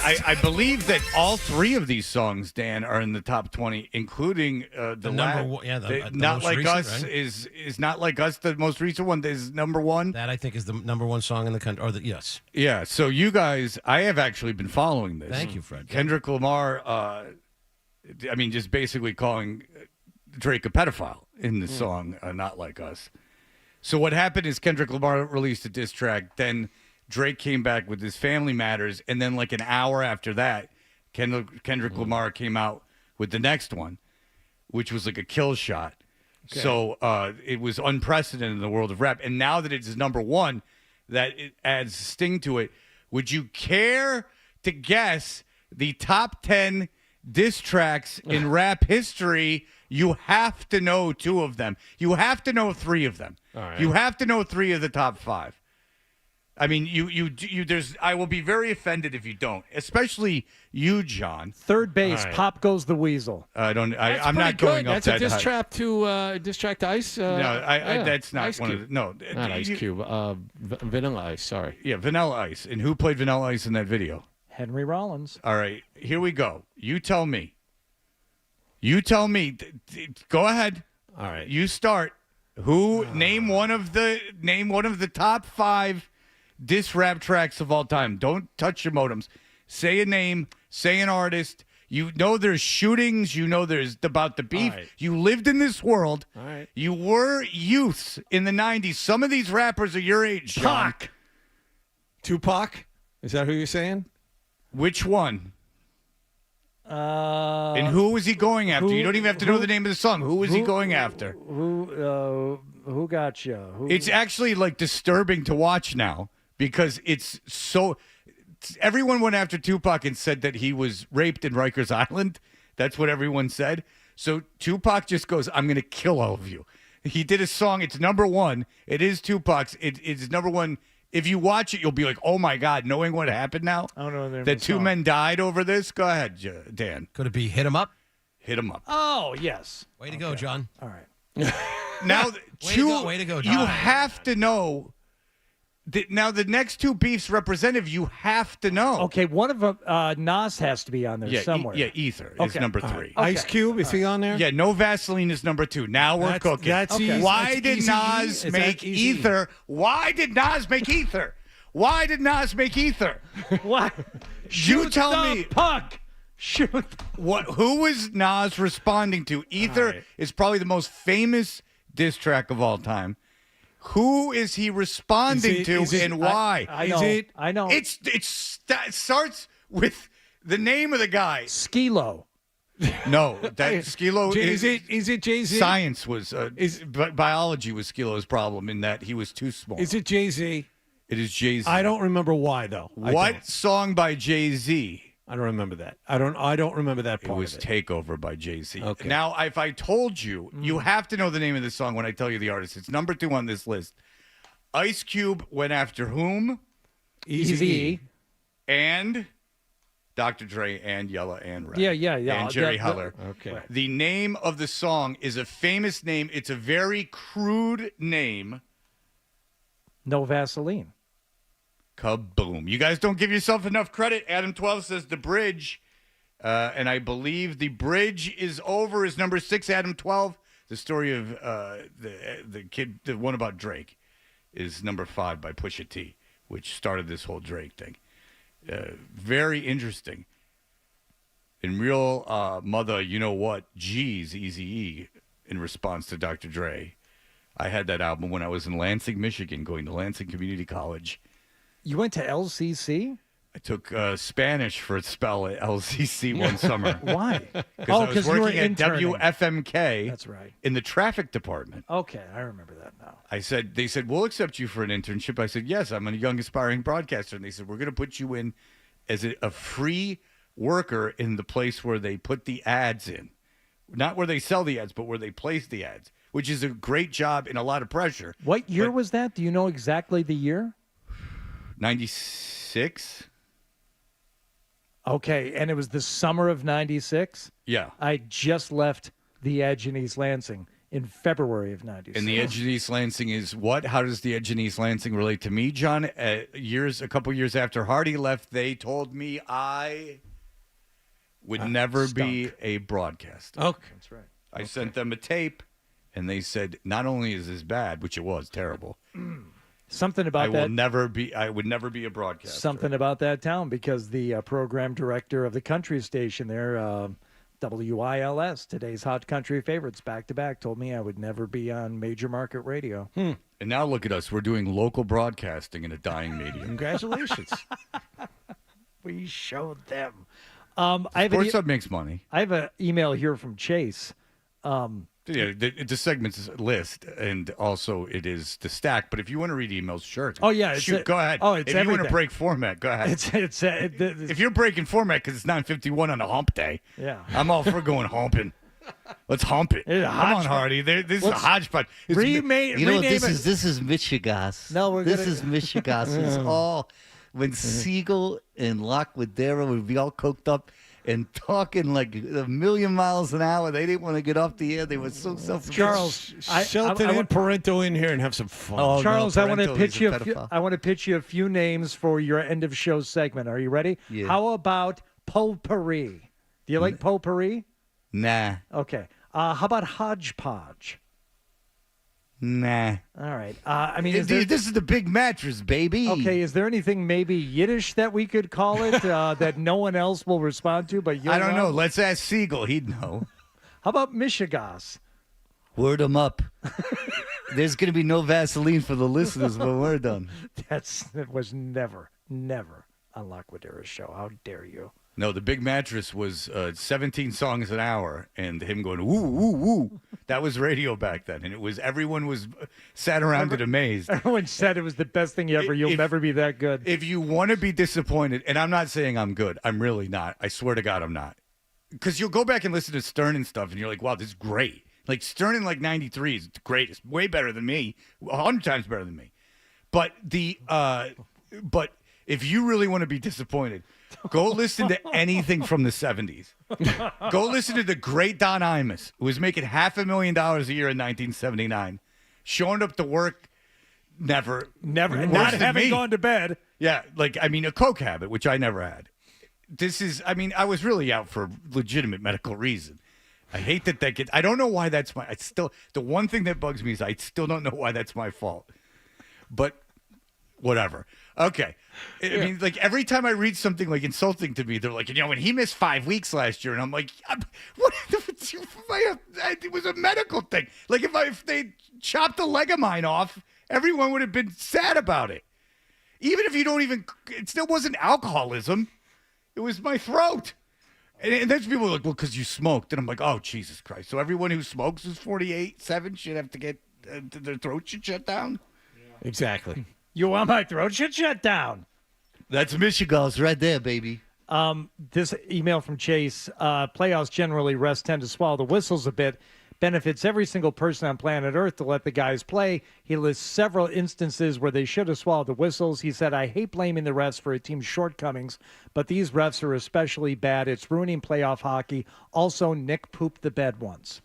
I believe that all three of these songs, Dan, are in the top 20, including the number one. Yeah, the Not most Like recent, Us right? is Not Like Us. The most recent one is number one. That I think is the number one song in the country. Yes. Yeah. So you guys, I have actually been following this. Thank you, Fred. Kendrick Lamar. Just basically calling Drake a pedophile in the song Not Like Us. So what happened is Kendrick Lamar released a diss track, then Drake came back with his Family Matters, and then like an hour after that, Kendrick Lamar came out with the next one, which was like a kill shot. Okay. So it was unprecedented in the world of rap. And now that it's number one, that it adds sting to it. Would you care to guess the top 10 diss tracks in rap history? You have to know two of them. You have to know three of them. All right. You have to know three of the top five. I mean, I will be very offended if you don't, especially you, John. Third base, right. Pop Goes the Weasel. I'm not pretty going good. up That's that a diss high. track to Ice. No, that's not Ice one Cube. of the. No, Not Ice Cube. Vanilla Ice. Sorry. Yeah, Vanilla Ice. And who played Vanilla Ice in that video? Henry Rollins. All right, here we go. You tell me. Go ahead. All right. You start. Who name one of the top five diss rap tracks of all time? Don't touch your modems. Say a name. Say an artist. You know there's shootings. You know there's about the beef. All right. You lived in this world. All right. You were youths in the 90s. Some of these rappers are your age, John. Tupac? Is that who you're saying? Which one? And who was he going after? You don't even have to know the name of the song. Who was he going after? Who got you? It's actually like disturbing to watch now because it's so. Everyone went after Tupac and said that he was raped in Rikers Island. That's what everyone said. So Tupac just goes, "I'm going to kill all of you." He did a song. It's number one. It is Tupac's. It's number one. If you watch it, you'll be like, "Oh my God!" Knowing what happened now, I don't know the name of that the two song. men died over this. Go ahead, Dan. Could it be Hit 'Em Up? Hit him up. Oh, yes. Way to go, John. All right. Now, way to go, John. You have to know. Now, the next two beefs representative, you have to know. Okay, one of them, Nas has to be on there somewhere. Ether is Okay. number All three. right. Ice Cube, is he on there? Yeah, No Vaseline is number two. Now we're cooking. That's easy. Why That's did easy. Nas Is make that easy? Ether? Why did Nas make Ether? Why did Nas make Ether? What? You tell the me. puck. Shoot. Who was Nas responding to? Ether is probably the most famous diss track of all time. Who is he responding to and why? I know. I know. It starts with the name of the guy. Skilo. No, that Skilo Is it Jay-Z? Science was biology was Skilo's problem in that he was too small. Is it Jay-Z? It is Jay-Z. I don't remember why though. What song by Jay-Z? I don't remember that. I don't remember that It part. was of it. Takeover by Jay-Z. Okay. Now, if I told you, you have to know the name of the song when I tell you the artist. It's number 2 on this list. Ice Cube went after whom? Easy. And Dr. Dre and Yella and Red. Yeah. And Jerry Heller. Okay. The name of the song is a famous name. It's a very crude name. No Vaseline. Kaboom. You guys don't give yourself enough credit. Adam 12 says the bridge. And I believe the bridge is over is number 6, Adam 12. The story of the kid, the one about Drake, is number 5 by Pusha T, which started this whole Drake thing. Very interesting. In real mother, you know what? G's Eazy-E in response to Dr. Dre. I had that album when I was in Lansing, Michigan, going to Lansing Community College. You went to LCC? I took Spanish for a spell at LCC one summer. Why? Because I was you were working at interning. WFMK. That's right. In the traffic department. Okay, I remember that now. They said, we'll accept you for an internship. I said, yes, I'm a young aspiring broadcaster. And they said, we're going to put you in as a free worker in the place where they put the ads in. Not where they sell the ads, but where they place the ads, which is a great job and a lot of pressure. What year was that? Do you know exactly the year? 96. Okay, and it was the summer of 96? Yeah. I just left the Edge in East Lansing in February of 96. And the Edge in East Lansing is what? How does the Edge in East Lansing relate to me, John? A couple years after Hardy left, they told me I would never be a broadcaster. Okay. That's right. I sent them a tape, and they said, not only is this bad, which it was terrible, Something about that. I would never be a broadcaster. Something about that town, because the program director of the country station there, WILS, today's Hot Country Favorites, back-to-back, told me I would never be on major market radio. And now look at us. We're doing local broadcasting in a dying medium. Congratulations. We showed them. Sports Hub makes money. I have an email here from Chase. Yeah, the segments list, and also it is the stack. But if you want to read emails, sure. Oh, yeah. Shoot, go ahead. Oh, it's if you want to everything. break format, go ahead. If you're breaking format because it's 9:51 on a hump day, yeah, I'm all for going humping. Let's hump it. It's a Come on, hodgepodge. Hardy. This is a hodgepodge. It's You know what this is Michigas. No, this is Michigas. It's all when Siegel and Lockwoodera would be all coked up and talking like a million miles an hour. They didn't want to get off the air. They were so self-conscious. Charles, Shelton and Parento in here and have some fun. Oh, Charles, no, I want to Parento, pitch he's a you. pedophile. I want to pitch you a few names for your end of show segment. Are you ready? Yeah. How about potpourri? Do you like potpourri? Nah. Okay. How about hodgepodge? Nah. All right. I mean, is there, this is the big mattress, baby. okay. Is there anything maybe Yiddish that we could call it that no one else will respond to? But you I don't know. Let's ask Siegel. He'd know. How about Michigas? Word them up. There's going to be no Vaseline for the listeners when we're done. That was never on Lockwoodera's show. How dare you? No, the big mattress was 17 songs an hour, and him going woo woo woo. That was radio back then, and it was everyone was sat around it amazed. Everyone said it was the best thing ever. You'll never be that good. If you want to be disappointed, and I'm not saying I'm good, I'm really not. I swear to God, I'm not. Because you'll go back and listen to Stern and stuff, and you're like, wow, this is great. Like Stern in like '93 is great. It's way better than me, 100 times better than me. But but if you really want to be disappointed, go listen to anything from the 70s. Go listen to the great Don Imus, who was making $500,000 a year in 1979, showing up to work, never, not having gone to bed. Yeah, like I mean, a coke habit, which I never had. I was really out for legitimate medical reason. I hate that gets. I don't know why that's my. The one thing that bugs me is I still don't know why that's my fault. But whatever. Okay. I mean, like every time I read something like insulting to me, they're like, when he missed 5 weeks last year, and I'm like, what? It was a medical thing. Like if they chopped a leg of mine off, everyone would have been sad about it. Even if you don't even, it still wasn't alcoholism. It was my throat. And then people are like, well, because you smoked. And I'm like, oh, Jesus Christ. So everyone who smokes is 48.7 should have to get their throat should shut down? Yeah. Exactly. You want my throat should shut down. That's Michigas right there, baby. This email from Chase, playoffs generally rest tend to swallow the whistles a bit. Benefits every single person on planet Earth to let the guys play. He lists several instances where they should have swallowed the whistles. He said, I hate blaming the refs for a team's shortcomings, but these refs are especially bad. It's ruining playoff hockey. Also, Nick pooped the bed once.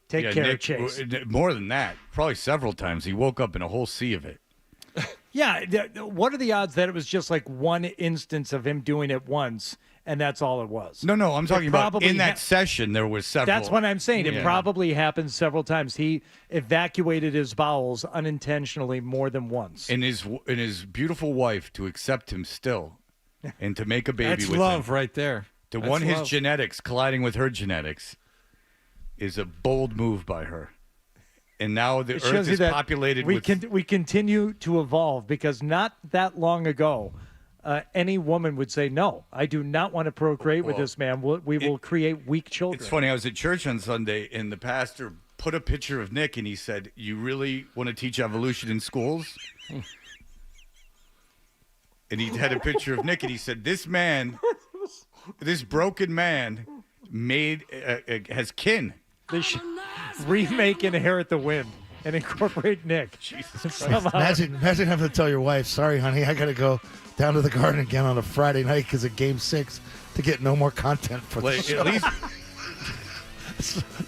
Take care, Nick, Chase. More than that, probably several times. He woke up in a whole sea of it. Yeah. What are the odds that it was just like one instance of him doing it once, and that's all it was? No, I'm talking about in that session there was several. That's what I'm saying. Yeah. It probably happened several times. He evacuated his bowels unintentionally more than once. And his beautiful wife to accept him still and to make a baby That's with love him. right there. To That's one, his love. genetics colliding with her genetics is a bold move by her. And now the It Earth shows you is that populated we with... we continue to evolve, because not that long ago, any woman would say, no, I do not want to procreate with Well, this man. We will create weak children. It's funny. I was at church on Sunday, and the pastor put a picture of Nick, and he said, "You really want to teach evolution in schools?" And he had a picture of Nick, and he said, "This man, this broken man, has kin." They should remake Inherit the Wind and incorporate Nick. Jesus Somehow. Imagine having to tell your wife, "Sorry, honey, I got to go down to the garden again on a Friday night because of Game 6 to get no more content for the Like, show." at least,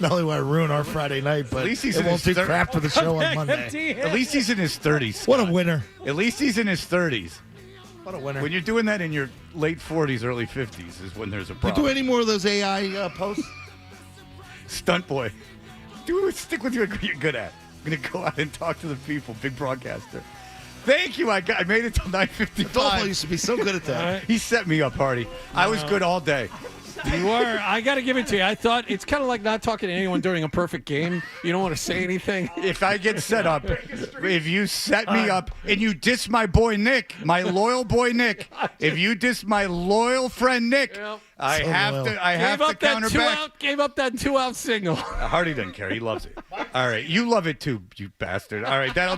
Not only want to ruin our Friday night, but At least he's it in won't his do crap for the show on Monday. at least he's in his 30s. What a winner. At least he's in his 30s. What a winner. When you're doing that in your late 40s, early 50s is when there's a You problem. do any more of those AI posts? Stunt boy. Stick with what you're good at. I'm going to go out and talk to the people. Big broadcaster. Thank you. I made it till 9:55. Adolfo used to be so good at that. He set me up, Hardy. I was good all day. You were. I got to give it to you. I thought it's kind of like not talking to anyone during a perfect game. You don't want to say anything. If I get set up, if you set me up and you diss my boy Nick, my loyal boy Nick, if you diss my loyal friend Nick, I So have loyal. to. I have to counter back. Gave up that 2-out signal. Hardy doesn't care. He loves it. All right, you love it too, you bastard. All right, that'll.